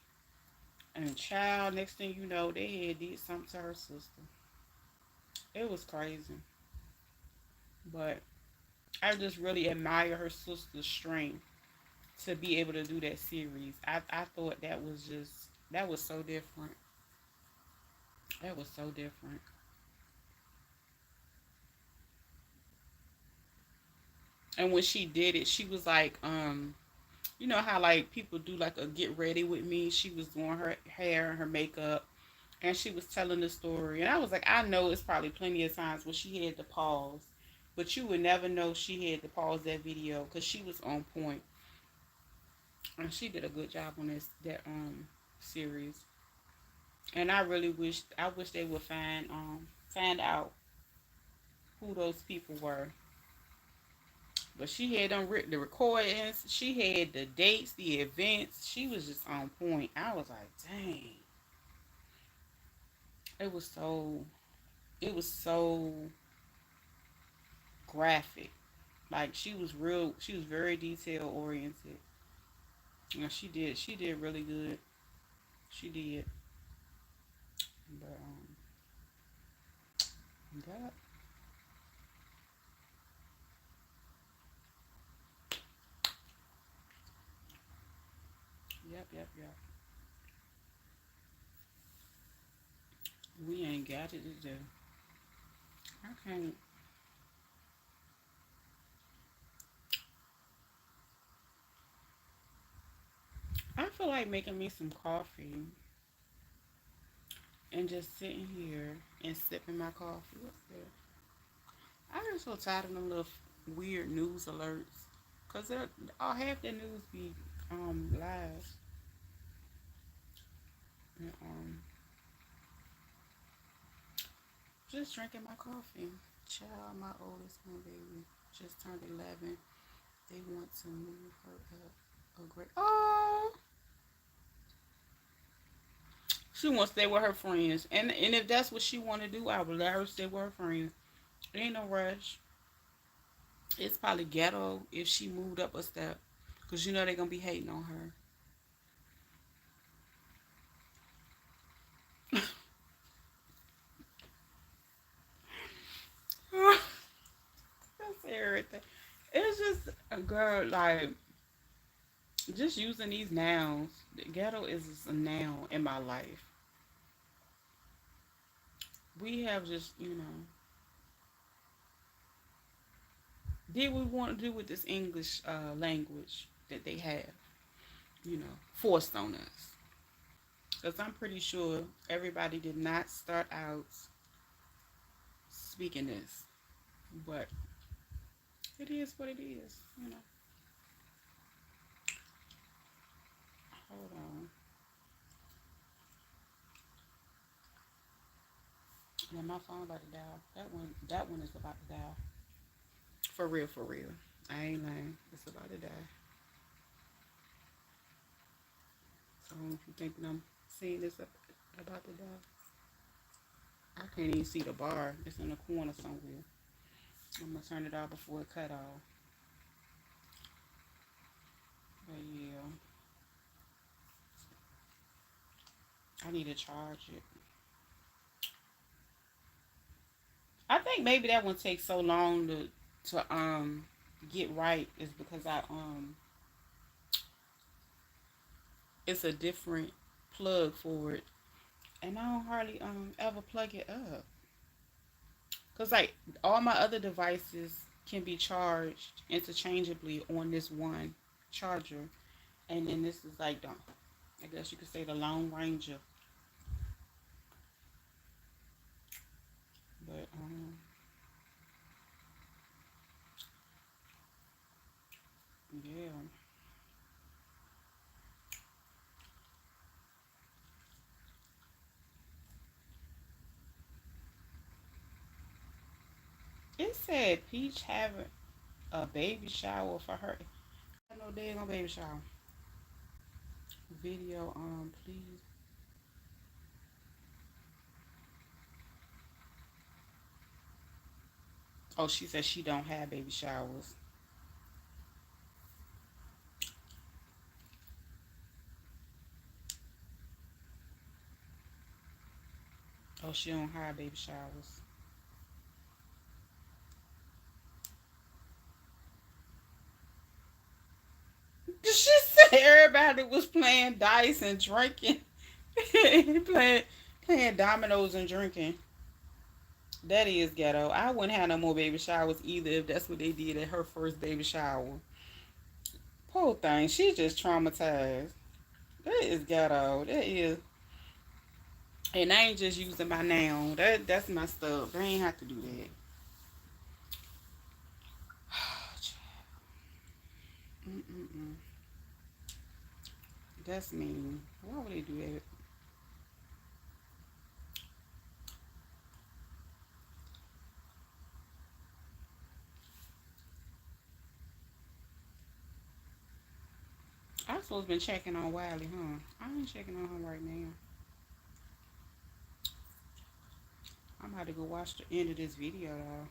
And child, next thing you know, they had did something to her sister. It was crazy. But I just really admire her sister's strength to be able to do that series. I thought that was so different. That was so different. And when she did it, she was like, you know how like people do like a get ready with me. She was doing her hair and her makeup, and she was telling the story. And I was like, I know it's probably plenty of times where she had to pause, but you would never know she had to pause that video because she was on point, and she did a good job on that series. And I wish they would find out who those people were. But she had them the recordings. She had the dates, the events. She was just on point. I was like, dang. It was so. It was so graphic. Like she was real. She was very detail oriented. And she did. She did really good. She did. But yep, yep. We ain't got it to do. I can't. I feel like making me some coffee and just sitting here and sipping my coffee. What's that? I get so tired of them little weird news alerts. Cause they're all half the news be live. And, just drinking my coffee. Child, my oldest one baby just turned 11. They want to move her up a great. Oh, she wants to stay with her friends, and if that's what she want to do, I would let her stay with her friends. Ain't no rush. It's probably ghetto if she moved up a step, cause you know they're gonna be hating on her. That's everything. It's just a girl like just using these nouns. The ghetto is a noun in my life. We have just did we want to do with this English language that they have, forced on us. Because I'm pretty sure everybody did not start out speaking this, but it is what it is. Hold on. Yeah, my phone about to die. That one is about to die. For real, for real. I ain't lying. It's about to die. So if you thinking I'm seeing this about to die, I can't even see the bar. It's in the corner somewhere. I'm gonna turn it off before it cut off. But yeah, I need to charge it. I think maybe that one takes so long to get right is because I it's a different plug for it, and I don't hardly ever plug it up. Cause like all my other devices can be charged interchangeably on this one charger, and then this is like the I guess you could say the Lone Ranger. But yeah, it said Peach having a baby shower for her. No day on baby shower. Video please. Oh, she said she don't have baby showers. Oh, she don't have baby showers. She said everybody was playing dice and drinking, playing playing dominoes and drinking. That is ghetto. I wouldn't have no more baby showers either if that's what they did at her first baby shower. Poor thing, she's just traumatized. That is ghetto. That is, and I ain't just using my noun. That's my stuff. They ain't have to do that. Mm-mm-mm. That's mean. Why would they do that? I supposed to been checking on Wiley, huh? I ain't checking on her right now. I'm about to go watch the end of this video though.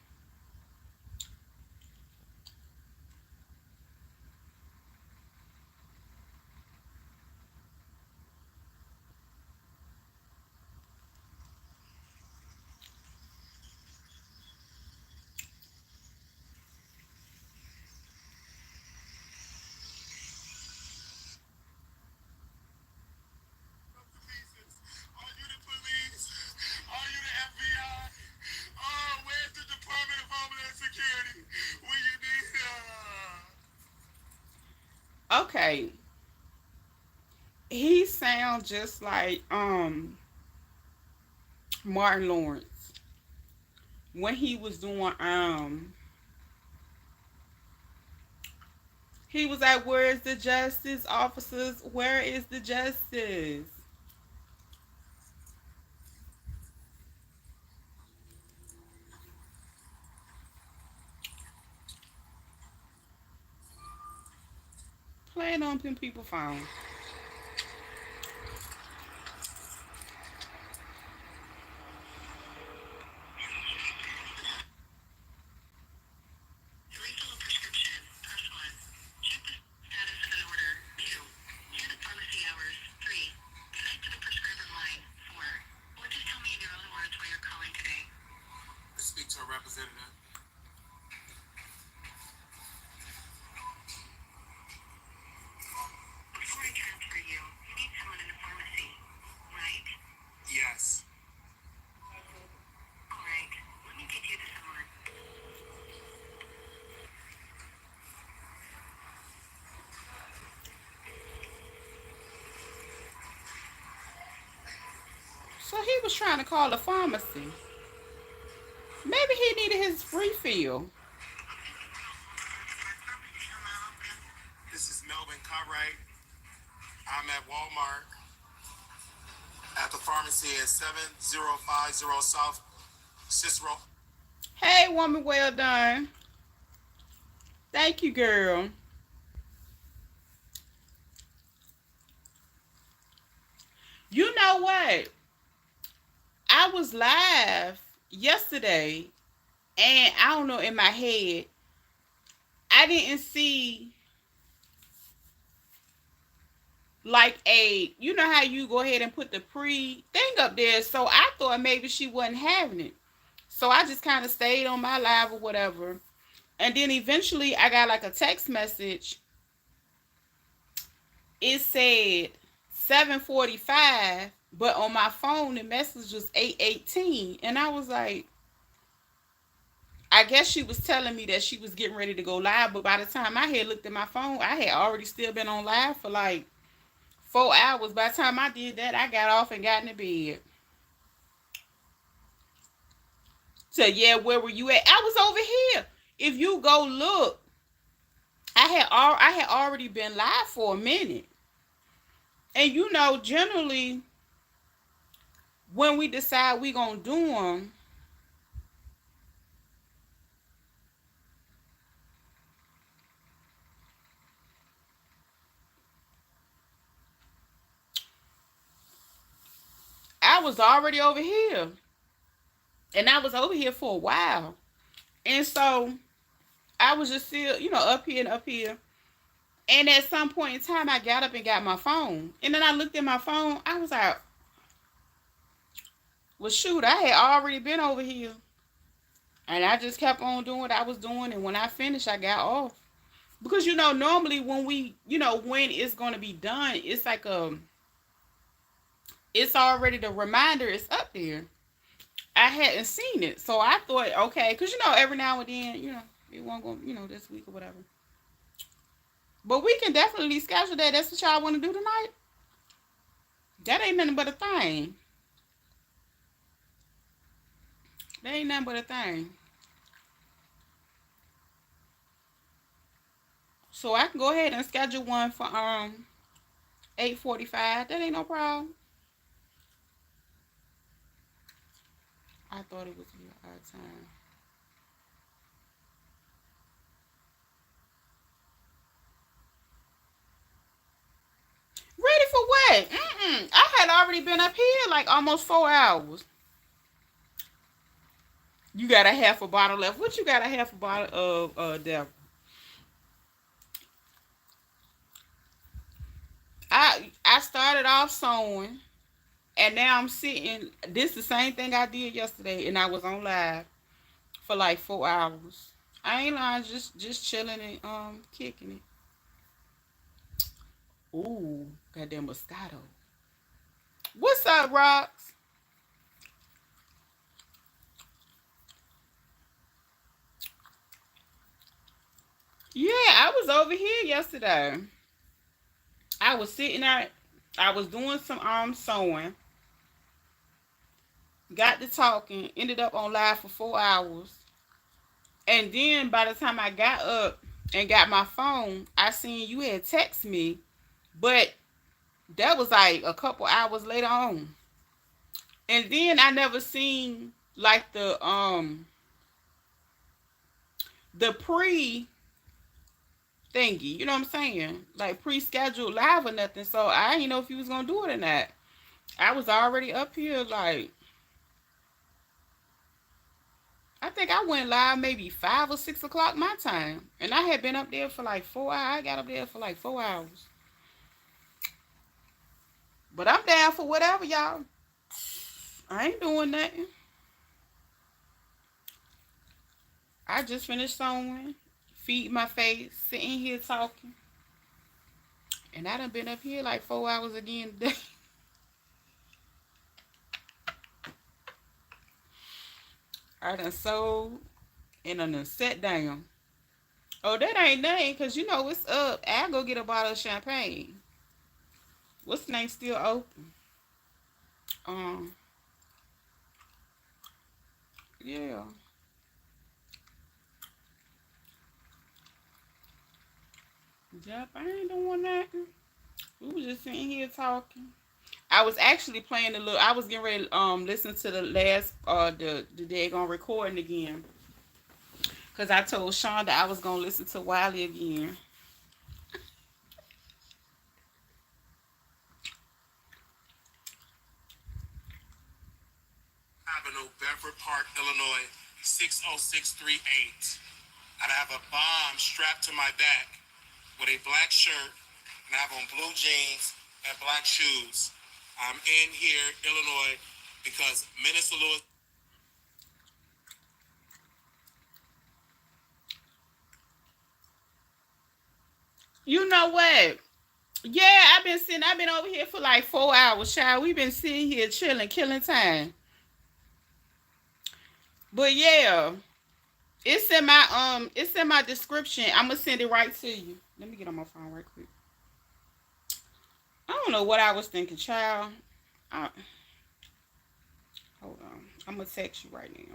Are you the police? Are you the FBI? Oh, where's the Department of Homeland Security when you need Okay, he sounds just like Martin Lawrence when he was doing he was like, where is the justice, officers? Where is the justice? Playing on them people phone. Refill a prescription. Press 1. Check the status of an order. 2. Hear the pharmacy hours. 3. Connect to the prescriber line. 4. Or just tell me in your own words why you're calling today. To speak to a representative. Before I transfer you, you need someone in the pharmacy, right? Yes. Alright, let me get you to someone. So he was trying to call the pharmacy. Maybe he needed his refill. This is Melvin Cartwright. I'm at Walmart at the pharmacy at 7050 South Cicero. Hey, woman, well done. Thank you, girl. You know what? I was live yesterday, and I don't know, in my head, I didn't see like you know how you go ahead and put the pre thing up there. So I thought maybe she wasn't having it. So I just kind of stayed on my live or whatever. And then eventually I got like a text message. It said 7:45, but on my phone the message was 8:18. And I was like, I guess she was telling me that she was getting ready to go live, but by the time I had looked at my phone, I had already still been on live for like 4 hours. By the time I did that, I got off and got in the bed. So yeah, where were you at? I was over here. If you go look, I had already been live for a minute. And you know, generally when we decide we gonna do them, I was already over here. And I was over here for a while. And so I was just still, you know, up here and up here. And at some point in time, I got up and got my phone. And then I looked at my phone. I was like, well, shoot, I had already been over here. And I just kept on doing what I was doing. And when I finished, I got off. Because, you know, normally when we, you know, when it's going to be done, it's like it's already the reminder is up there. I hadn't seen it. So I thought, okay, because, you know, every now and then, you know, it won't go, you know, this week or whatever. But we can definitely schedule that. That's what y'all want to do tonight. That ain't nothing but a thing. That ain't nothing but a thing. So I can go ahead and schedule one for 8:45. That ain't no problem. I thought it was our time. Ready for what? I had already been up here like almost 4 hours. You got a half a bottle left. What you got a half a bottle of, Devil? I started off sewing, and now I'm sitting. This the same thing I did yesterday, and I was on live for like 4 hours. I ain't lying, just chilling and kicking it. Ooh, goddamn Moscato. What's up, Rocks? Yeah, I was over here yesterday. I was sitting there. I was doing some sewing. Got to talking. Ended up on live for 4 hours. And then by the time I got up and got my phone, I seen you had text me, but that was like a couple hours later on. And then I never seen like the pre thingy, you know what I'm saying? Like pre-scheduled live or nothing. So I didn't know if you was gonna do it or not. I was already up here like I think I went live maybe 5 or 6 o'clock my time. And I had been up there for like 4 hours. I got up there for like 4 hours. But I'm down for whatever, y'all. I ain't doing nothing. I just finished sewing, feed my face, sitting here talking. And I done been up here like 4 hours again today. I done sewed and I done sat down. Oh, that ain't nothing, because you know it's up. I'll go get a bottle of champagne. What's the name still open? Um, yeah. Yep, I ain't doing nothing. We was just sitting here talking. I was actually playing the little. I was getting ready to listen to the last the daggone recording again, cause I told Sean that I was gonna listen to Wiley again. Avenue, Bedford Park, Illinois, 60638. And I have a bomb strapped to my back with a black shirt, and I have on blue jeans and black shoes. I'm in here, Illinois, because Minister Lewis. You know what? Yeah, I've been over here for like 4 hours, child. We've been sitting here chilling, killing time. But yeah, it's in my description. I'm gonna send it right to you. Let me get on my phone right quick. I don't know what I was thinking, child. I, hold on. I'm gonna text you right now.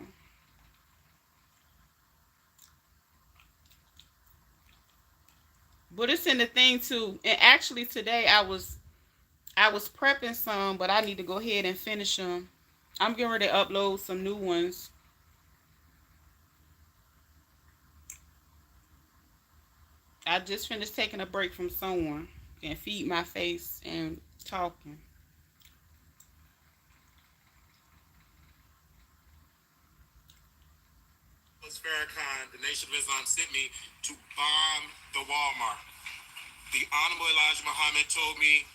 But it's in the thing too. And actually today I was prepping some, but I need to go ahead and finish them. I'm getting ready to upload some new ones. I just finished taking a break from someone and feed my face and talking. Farrakhan, the Nation of Islam, sent me to bomb the Walmart. The Honorable Elijah Muhammad told me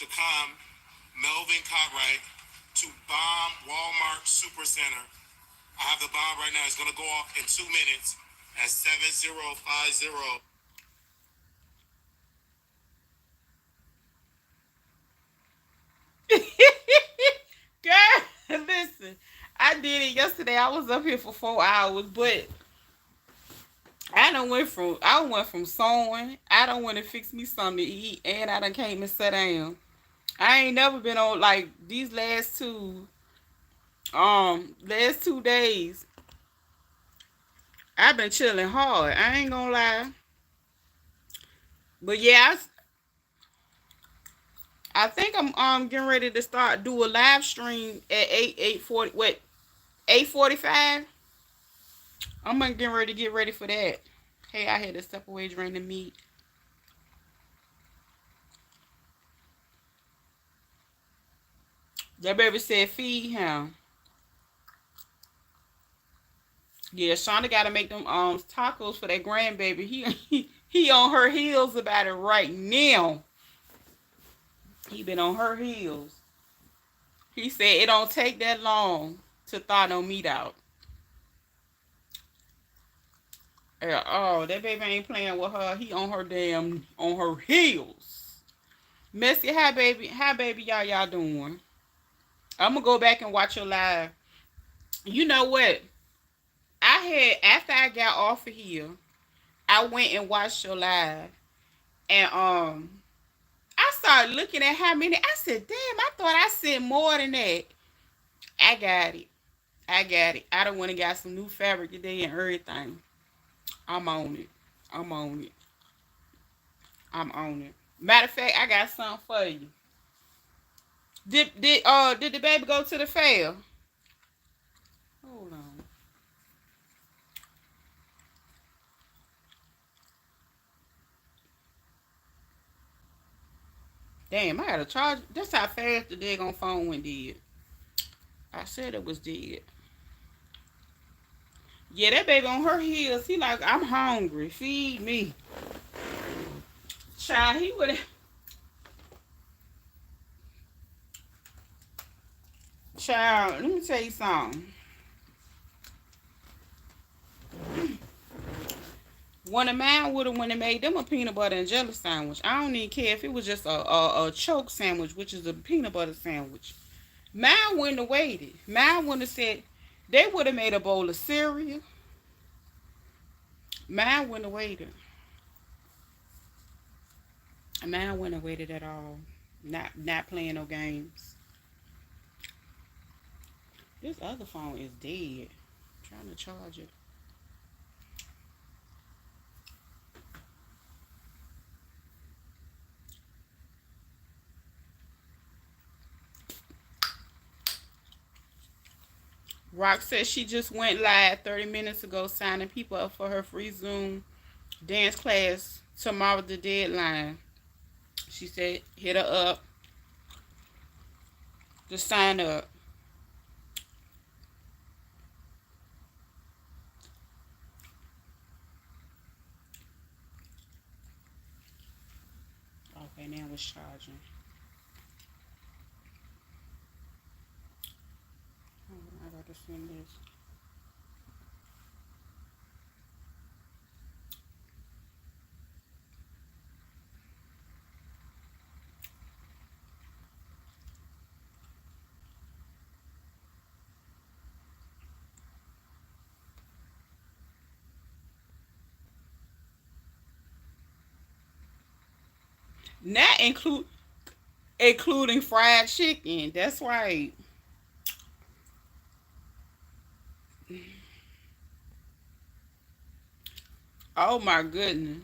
to come, Melvin Cartwright, to bomb Walmart Supercenter. I have the bomb right now. It's going to go off in 2 minutes at 7050. Girl, listen. I did it yesterday. I was up here for 4 hours, but I went from sewing. I don't want to fix me something to eat, and I done came and sat down. I ain't never been on like these last 2 days. I've been chilling hard. I ain't gonna lie. But yeah, I think I'm getting ready to start do a live stream at 8:40. What 8:45? I'm gonna get ready for that. Hey, I had to step away during the meet. That baby said feed him. Yeah, Shonda got to make them tacos for that grandbaby. He on her heels about it right now. He been on her heels. He said it don't take that long to thaw no meat out. Yeah, oh, that baby ain't playing with her. He on her damn on her heels. Messy, hi baby, y'all doing? I'm gonna go back and watch your live. You know what? I had after I got off of here, I went and watched your live, and I started looking at how many. I said, "Damn, I thought I said more than that." I got it. I got it. I done went and got some new fabric today and everything. I'm on it. I'm on it. I'm on it. Matter of fact, I got something for you. Did the baby go to the fair? Hold on. Damn, I gotta charge. That's how fast the daggone phone went dead. I said it was dead. Yeah, that baby on her heels. He like, I'm hungry. Feed me. Child, he would have. Child, let me tell you something. One of mine would have went and made them a peanut butter and jelly sandwich. I don't even care if it was just a choke sandwich, which is a peanut butter sandwich. Mine wouldn't have waited. Mine wouldn't have said, they would have made a bowl of cereal. Mine wouldn't have waited. Mine wouldn't have waited at all. Not playing no games. This other phone is dead. I'm trying to charge it. Rock says she just went live 30 minutes ago signing people up for her free Zoom dance class tomorrow, the deadline. She said hit her up to sign up. Okay, now it's charging. I got to send this. Not including fried chicken. That's right. Oh my goodness.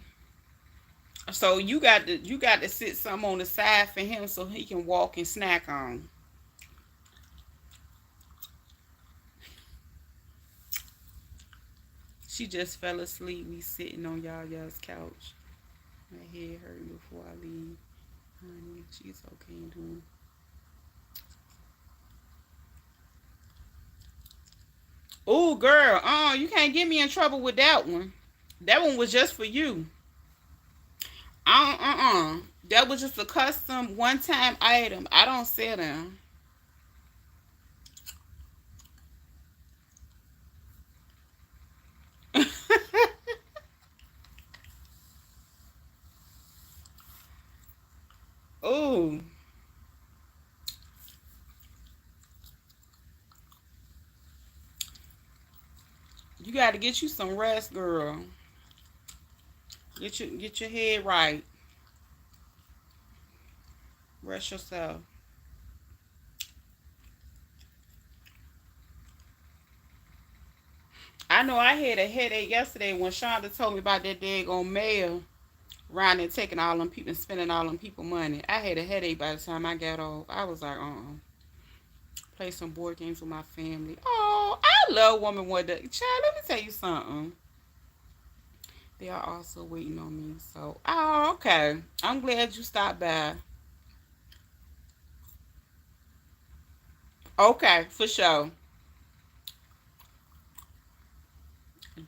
So you got to sit some on the side for him so he can walk and snack on. She just fell asleep. We sitting on y'all's couch. My head hurting before I leave. Honey, she's okay doing. Oh girl, you can't get me in trouble with that one. That one was just for you. That was just a custom one time item. I don't sell them. Oh, you got to get you some rest, girl. Get your head right. Rest yourself. I know I had a headache yesterday when Shonda told me about that daggone mail around there taking all them people and spending all them people money. I had a headache by the time I got off. I was like, play some board games with my family. Oh, I love Woman Wonder. Child, let me tell you something. They are also waiting on me. So, okay. I'm glad you stopped by. Okay, for sure.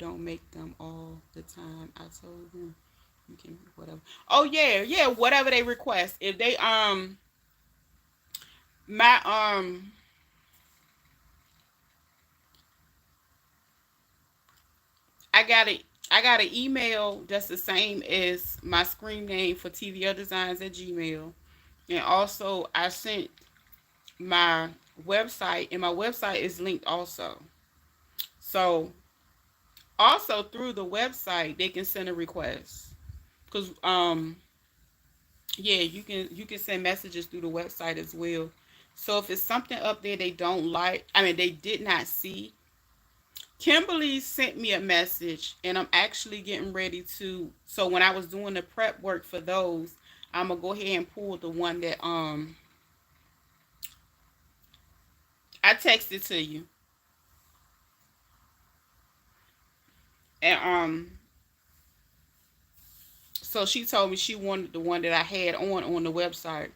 don't make them all the time. I told them you can whatever. Oh yeah, yeah, whatever they request. If they my I got a I got an email that's the same as my screen name for TVL Designs at Gmail. And also I sent my website, and my website is linked also. So also through the website they can send a request. Cause yeah, you can send messages through the website as well. So if it's something up there they don't like, I mean they did not see, Kimberly sent me a message, and I'm actually getting ready to. So when I was doing the prep work for those, I'm gonna go ahead and pull the one that I texted to you, and so she told me she wanted the one that I had on the website,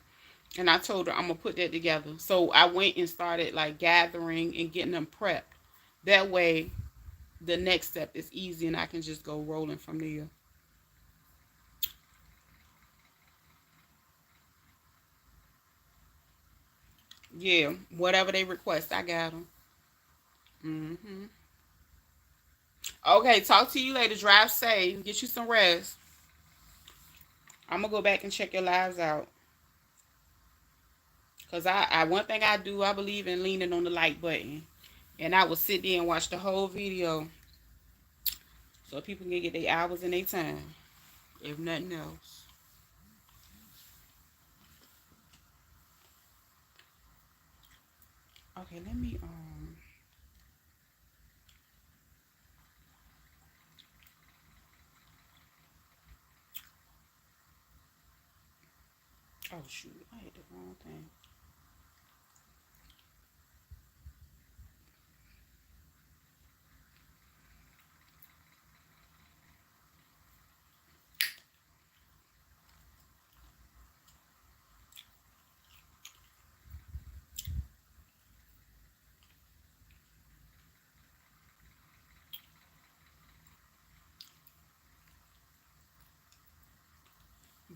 and I told her I'm gonna put that together. So I went and started like gathering and getting them prepped. That way, the next step is easy, and I can just go rolling from there. Yeah, whatever they request, I got them. Okay, talk to you later. Drive safe. Get you some rest. I'm gonna go back and check your lives out. Cause I one thing I do, I believe in leaning on the like button. And I will sit there and watch the whole video so people can get their hours and their time. If nothing else. Okay, let me oh shoot, I hit the wrong thing.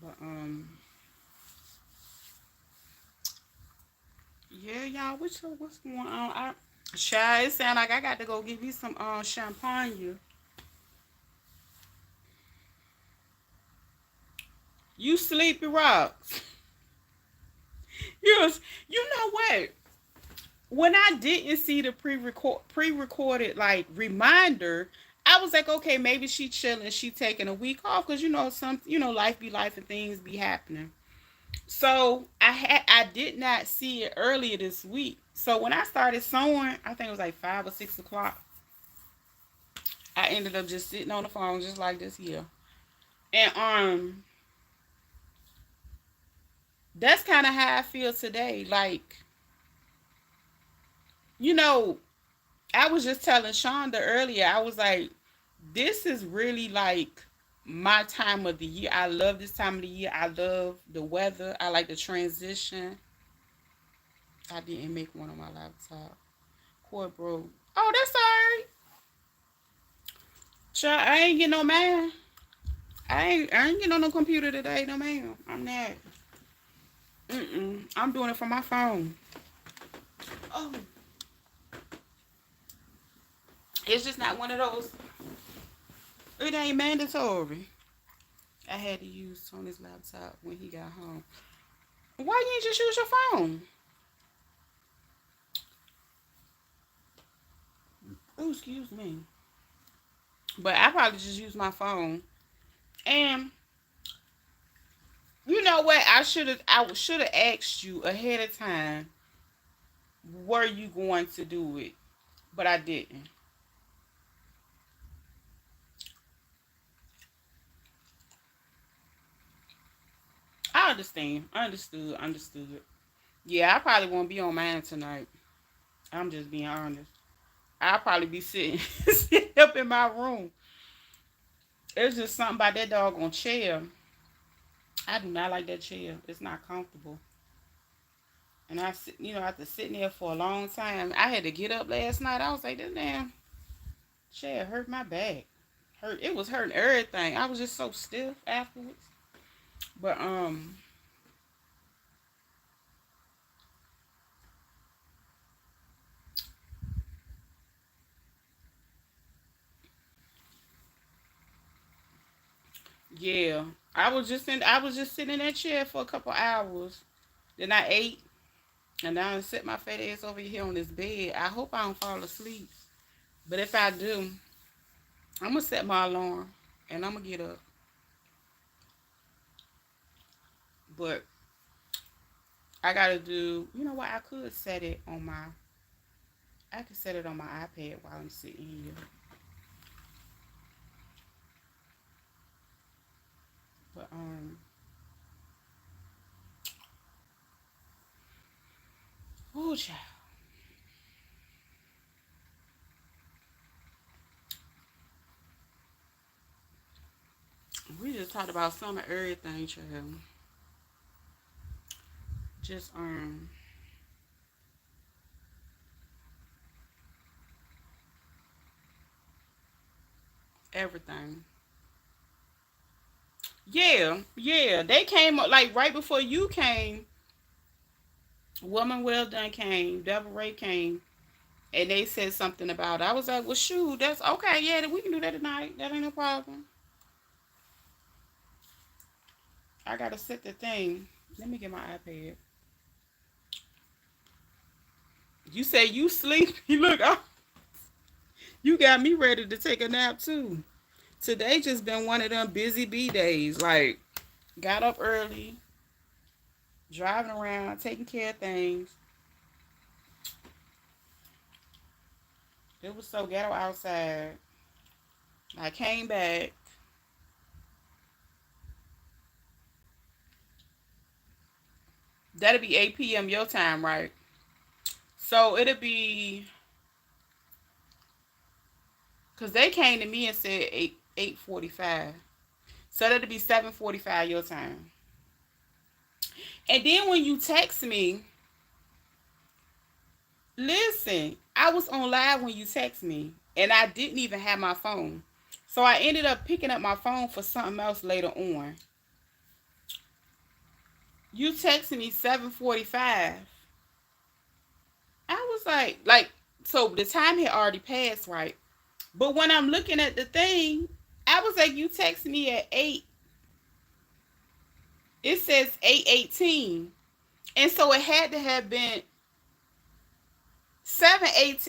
But yeah, y'all, what's going on? Shy, it sound like I got to go give you some champagne. You sleepy rocks. Yes, you know what? When I didn't see the pre-recorded like reminder, I was like, okay, maybe she chilling, she taking a week off because life be life and things be happening. So I did not see it earlier this week. So when I started sewing, I think it was like 5 or 6 o'clock. I ended up just sitting on the phone just like this here, and that's kind of how I feel today. Like you know, I was just telling Shonda earlier, I was like, this is really like my time of the year. I love this time of the year. I love the weather. I like the transition. I didn't make one on my laptop. Cord broke. Oh, that's alright. Child, I ain't getting no man. I ain't getting on no computer today, no man. I'm not. I'm doing it from my phone. Oh, it's just not one of those. It ain't mandatory. I had to use Tony's laptop when he got home. Why you ain't just use your phone? Oh, excuse me. But I probably just use my phone. And you know what? I should have asked you ahead of time. Were you going to do it? But I didn't. I understand. Understood. Yeah, I probably won't be on mine tonight. I'm just being honest. I'll probably be sitting up in my room. It's just something about that doggone chair. I do not like that chair. It's not comfortable. And after sitting there for a long time, I had to get up last night. I was like, this damn. Shit, it hurt my back. Hurt. It was hurting everything. I was just so stiff afterwards. But yeah, I was just sitting in that chair for a couple hours. Then I ate, and now I sit my fat ass over here on this bed. I hope I don't fall asleep. But if I do, I'm gonna set my alarm and I'm gonna get up. But I gotta do. You know what? I could set it on my. I could set it on my iPad while I'm sitting here. But oh child, we just talked about some of everything, child. Just everything. Yeah, yeah. They came up like right before you came. Woman Well Done came. Devil Ray came. And they said something about it. I was like, well, shoot, that's okay. Yeah, we can do that tonight. That ain't no problem. I gotta set the thing. Let me get my iPad. You say you sleep. Look, you got me ready to take a nap too. Today just been one of them busy bee days. Like, got up early, driving around, taking care of things. It was so ghetto outside. I came back. That'll be 8 p.m. your time, right? So it'll be because they came to me and said 8:45. So that'll be 7:45 your time. And then when you text me, listen, I was on live when you text me, and I didn't even have my phone. So I ended up picking up my phone for something else later on. You texted me 7:45. I was so the time had already passed, right? But when I'm looking at the thing, I was like, you text me at 8. It says 8:18. And so it had to have been 7:18.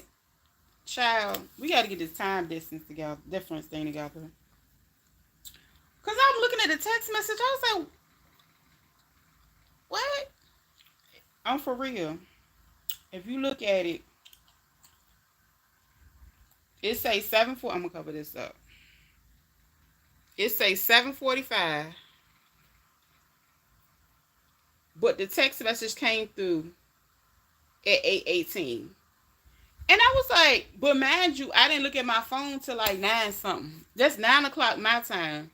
Child, we got to get this time distance together, difference thing together. Because I'm looking at the text message. I was like, what? I'm for real. If you look at it, it say 7:4. I'm going to cover this up. It say 7:45. But the text message came through at 8:18. And I was like, but mind you, I didn't look at my phone till like 9 something. That's 9 o'clock my time.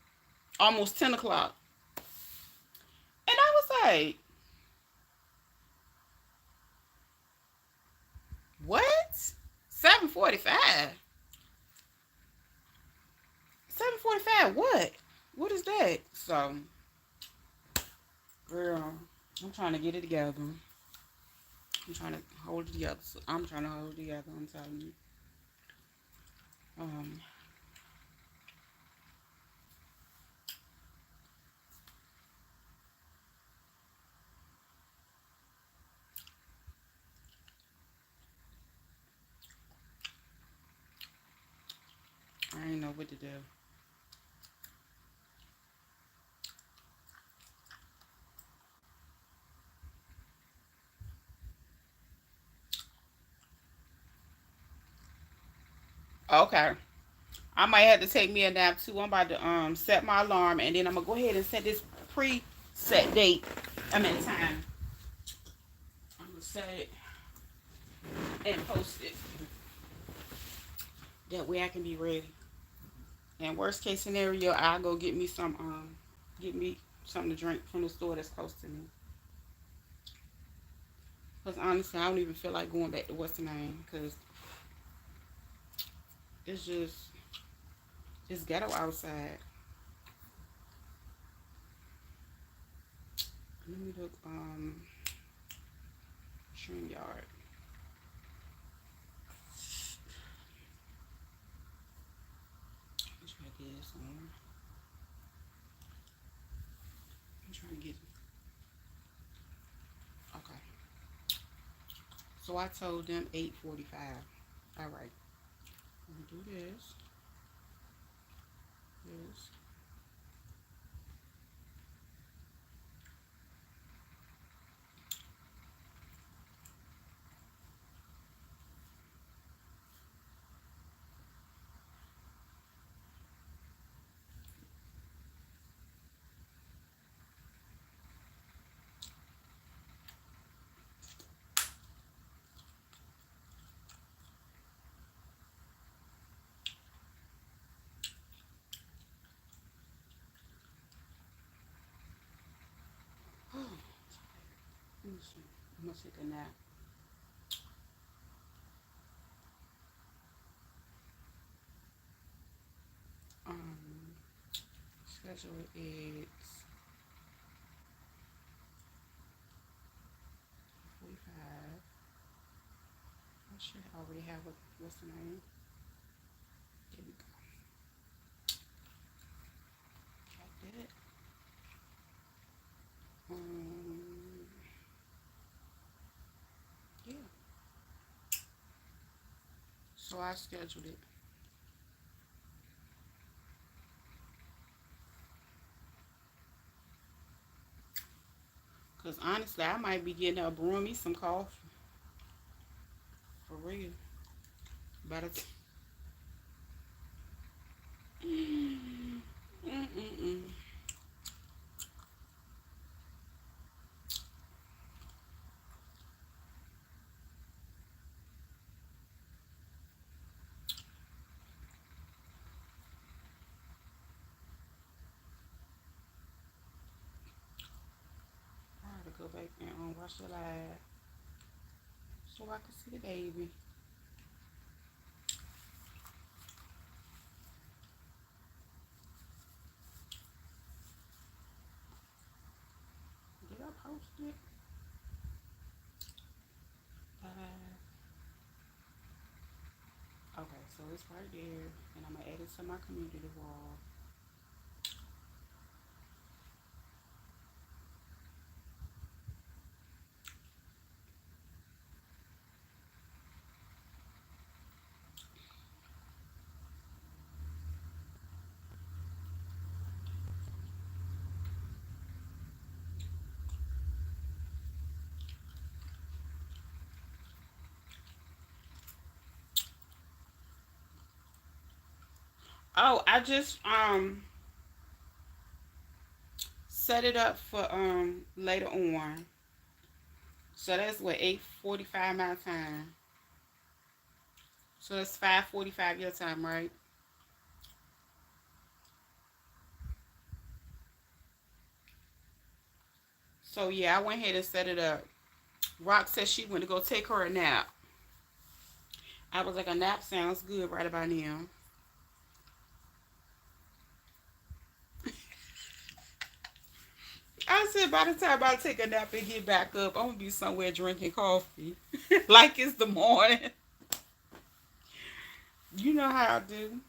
Almost 10 o'clock. And I was like, what? 7:45? 7:45? What? What is that? So, girl, I'm trying to get it together. I'm trying to hold it together. I'm trying to hold it together. I'm telling you. Um, I ain't know what to do. Okay. I might have to take me a nap too. I'm about to set my alarm, and then I'm gonna go ahead and set this preset date. I mean time. I'm gonna set it and post it. That way I can be ready. And worst case scenario, I'll go get me something to drink from the store that's close to me. Cause honestly, I don't even feel like going back to what's the name. Cause It's just it's ghetto outside. Let me look trim yard. I'm trying to get this on. I'm trying to get okay. So I told them 8:45. All right. I'm gonna do this. This. Let me see. I'm gonna take a nap. Um, schedule is 45. I should already have a what's the name? There we go. Got that. Um, yeah. So I scheduled it. Cause honestly, I might be getting up brewing me some coffee for real. By the mm-mm-mm. I had to go back and watch the live so I could see the baby. Did I post it? Live. Okay, so it's right there, and I'm gonna add it to my community wall. Oh, I just set it up for later on. So that's what 8:45 my time. So that's 5:45 your time, right? So yeah, I went ahead and set it up. Rock said she went to go take her a nap. I was like, a nap sounds good right about now. I said by the time I take a nap and get back up, I'm gonna be somewhere drinking coffee. Like it's the morning. You know how I do.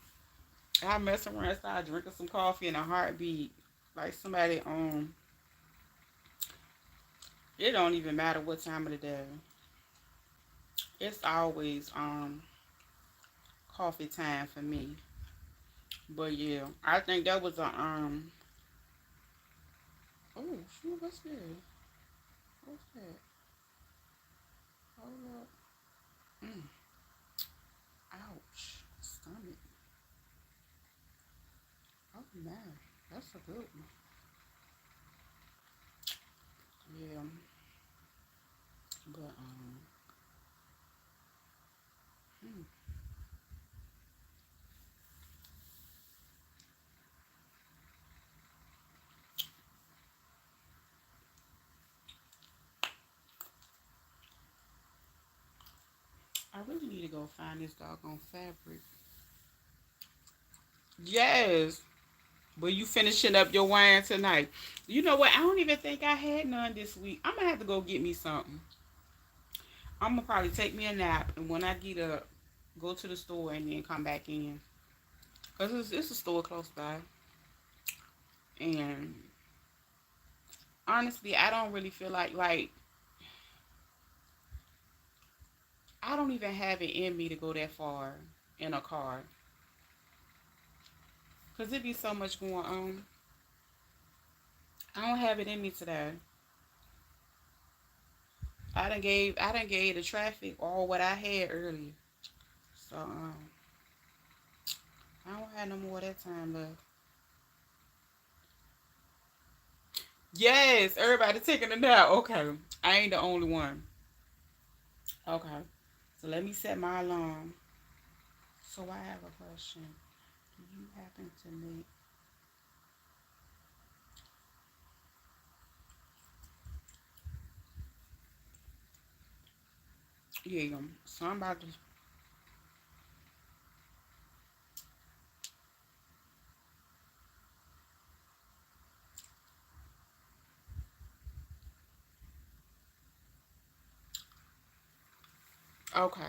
I mess around and start drinking some coffee in a heartbeat. Like somebody it don't even matter what time of the day. It's always coffee time for me. But yeah, I think that was a oh shoot, what's that? What's that? Hold up. Mm, ouch. Stomach. Oh man, that's a good one. Yeah, but hmm, I really need to go find this doggone fabric. Yes. But you finishing up your wine tonight. You know what? I don't even think I had none this week. I'm gonna have to go get me something. I'm gonna probably take me a nap, and when I get up, go to the store and then come back in. Cause it's a store close by, and honestly, I don't really feel like I don't even have it in me to go that far in a car. Cause it be so much going on. I don't have it in me today. I done gave the traffic all what I had earlier. So I don't have no more of that time left. Yes, everybody taking a nap. Okay. I ain't the only one. Okay. So let me set my alarm. So I have a question. Do you happen to make yeah, so I'm about to okay.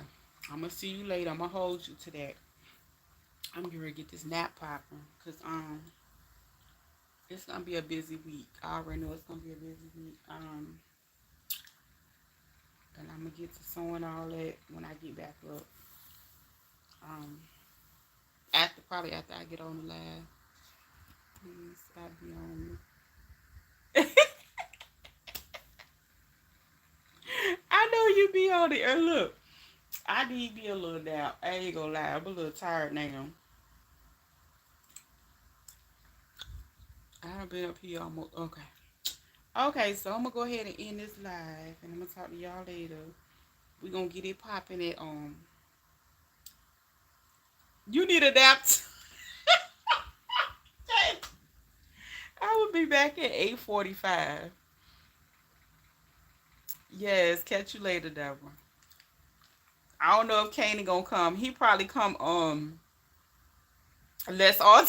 I'm gonna see you later. I'm gonna hold you to that. I'm gonna get this nap popping. Cause it's gonna be a busy week. I already know it's gonna be a busy week. And I'm gonna get to sewing all that when I get back up. Um, after I get on the live. Please stop be on me. I know you be on it. And look, I need me a little nap. I ain't gonna lie, I'm a little tired now. I done been up here almost. Okay. Okay, so I'm gonna go ahead and end this live, and I'm gonna talk to y'all later. We gonna get it popping at You need a nap. I will be back at 8:45. Yes, catch you later, Deborah. I don't know if Kane gonna come. He probably come less on.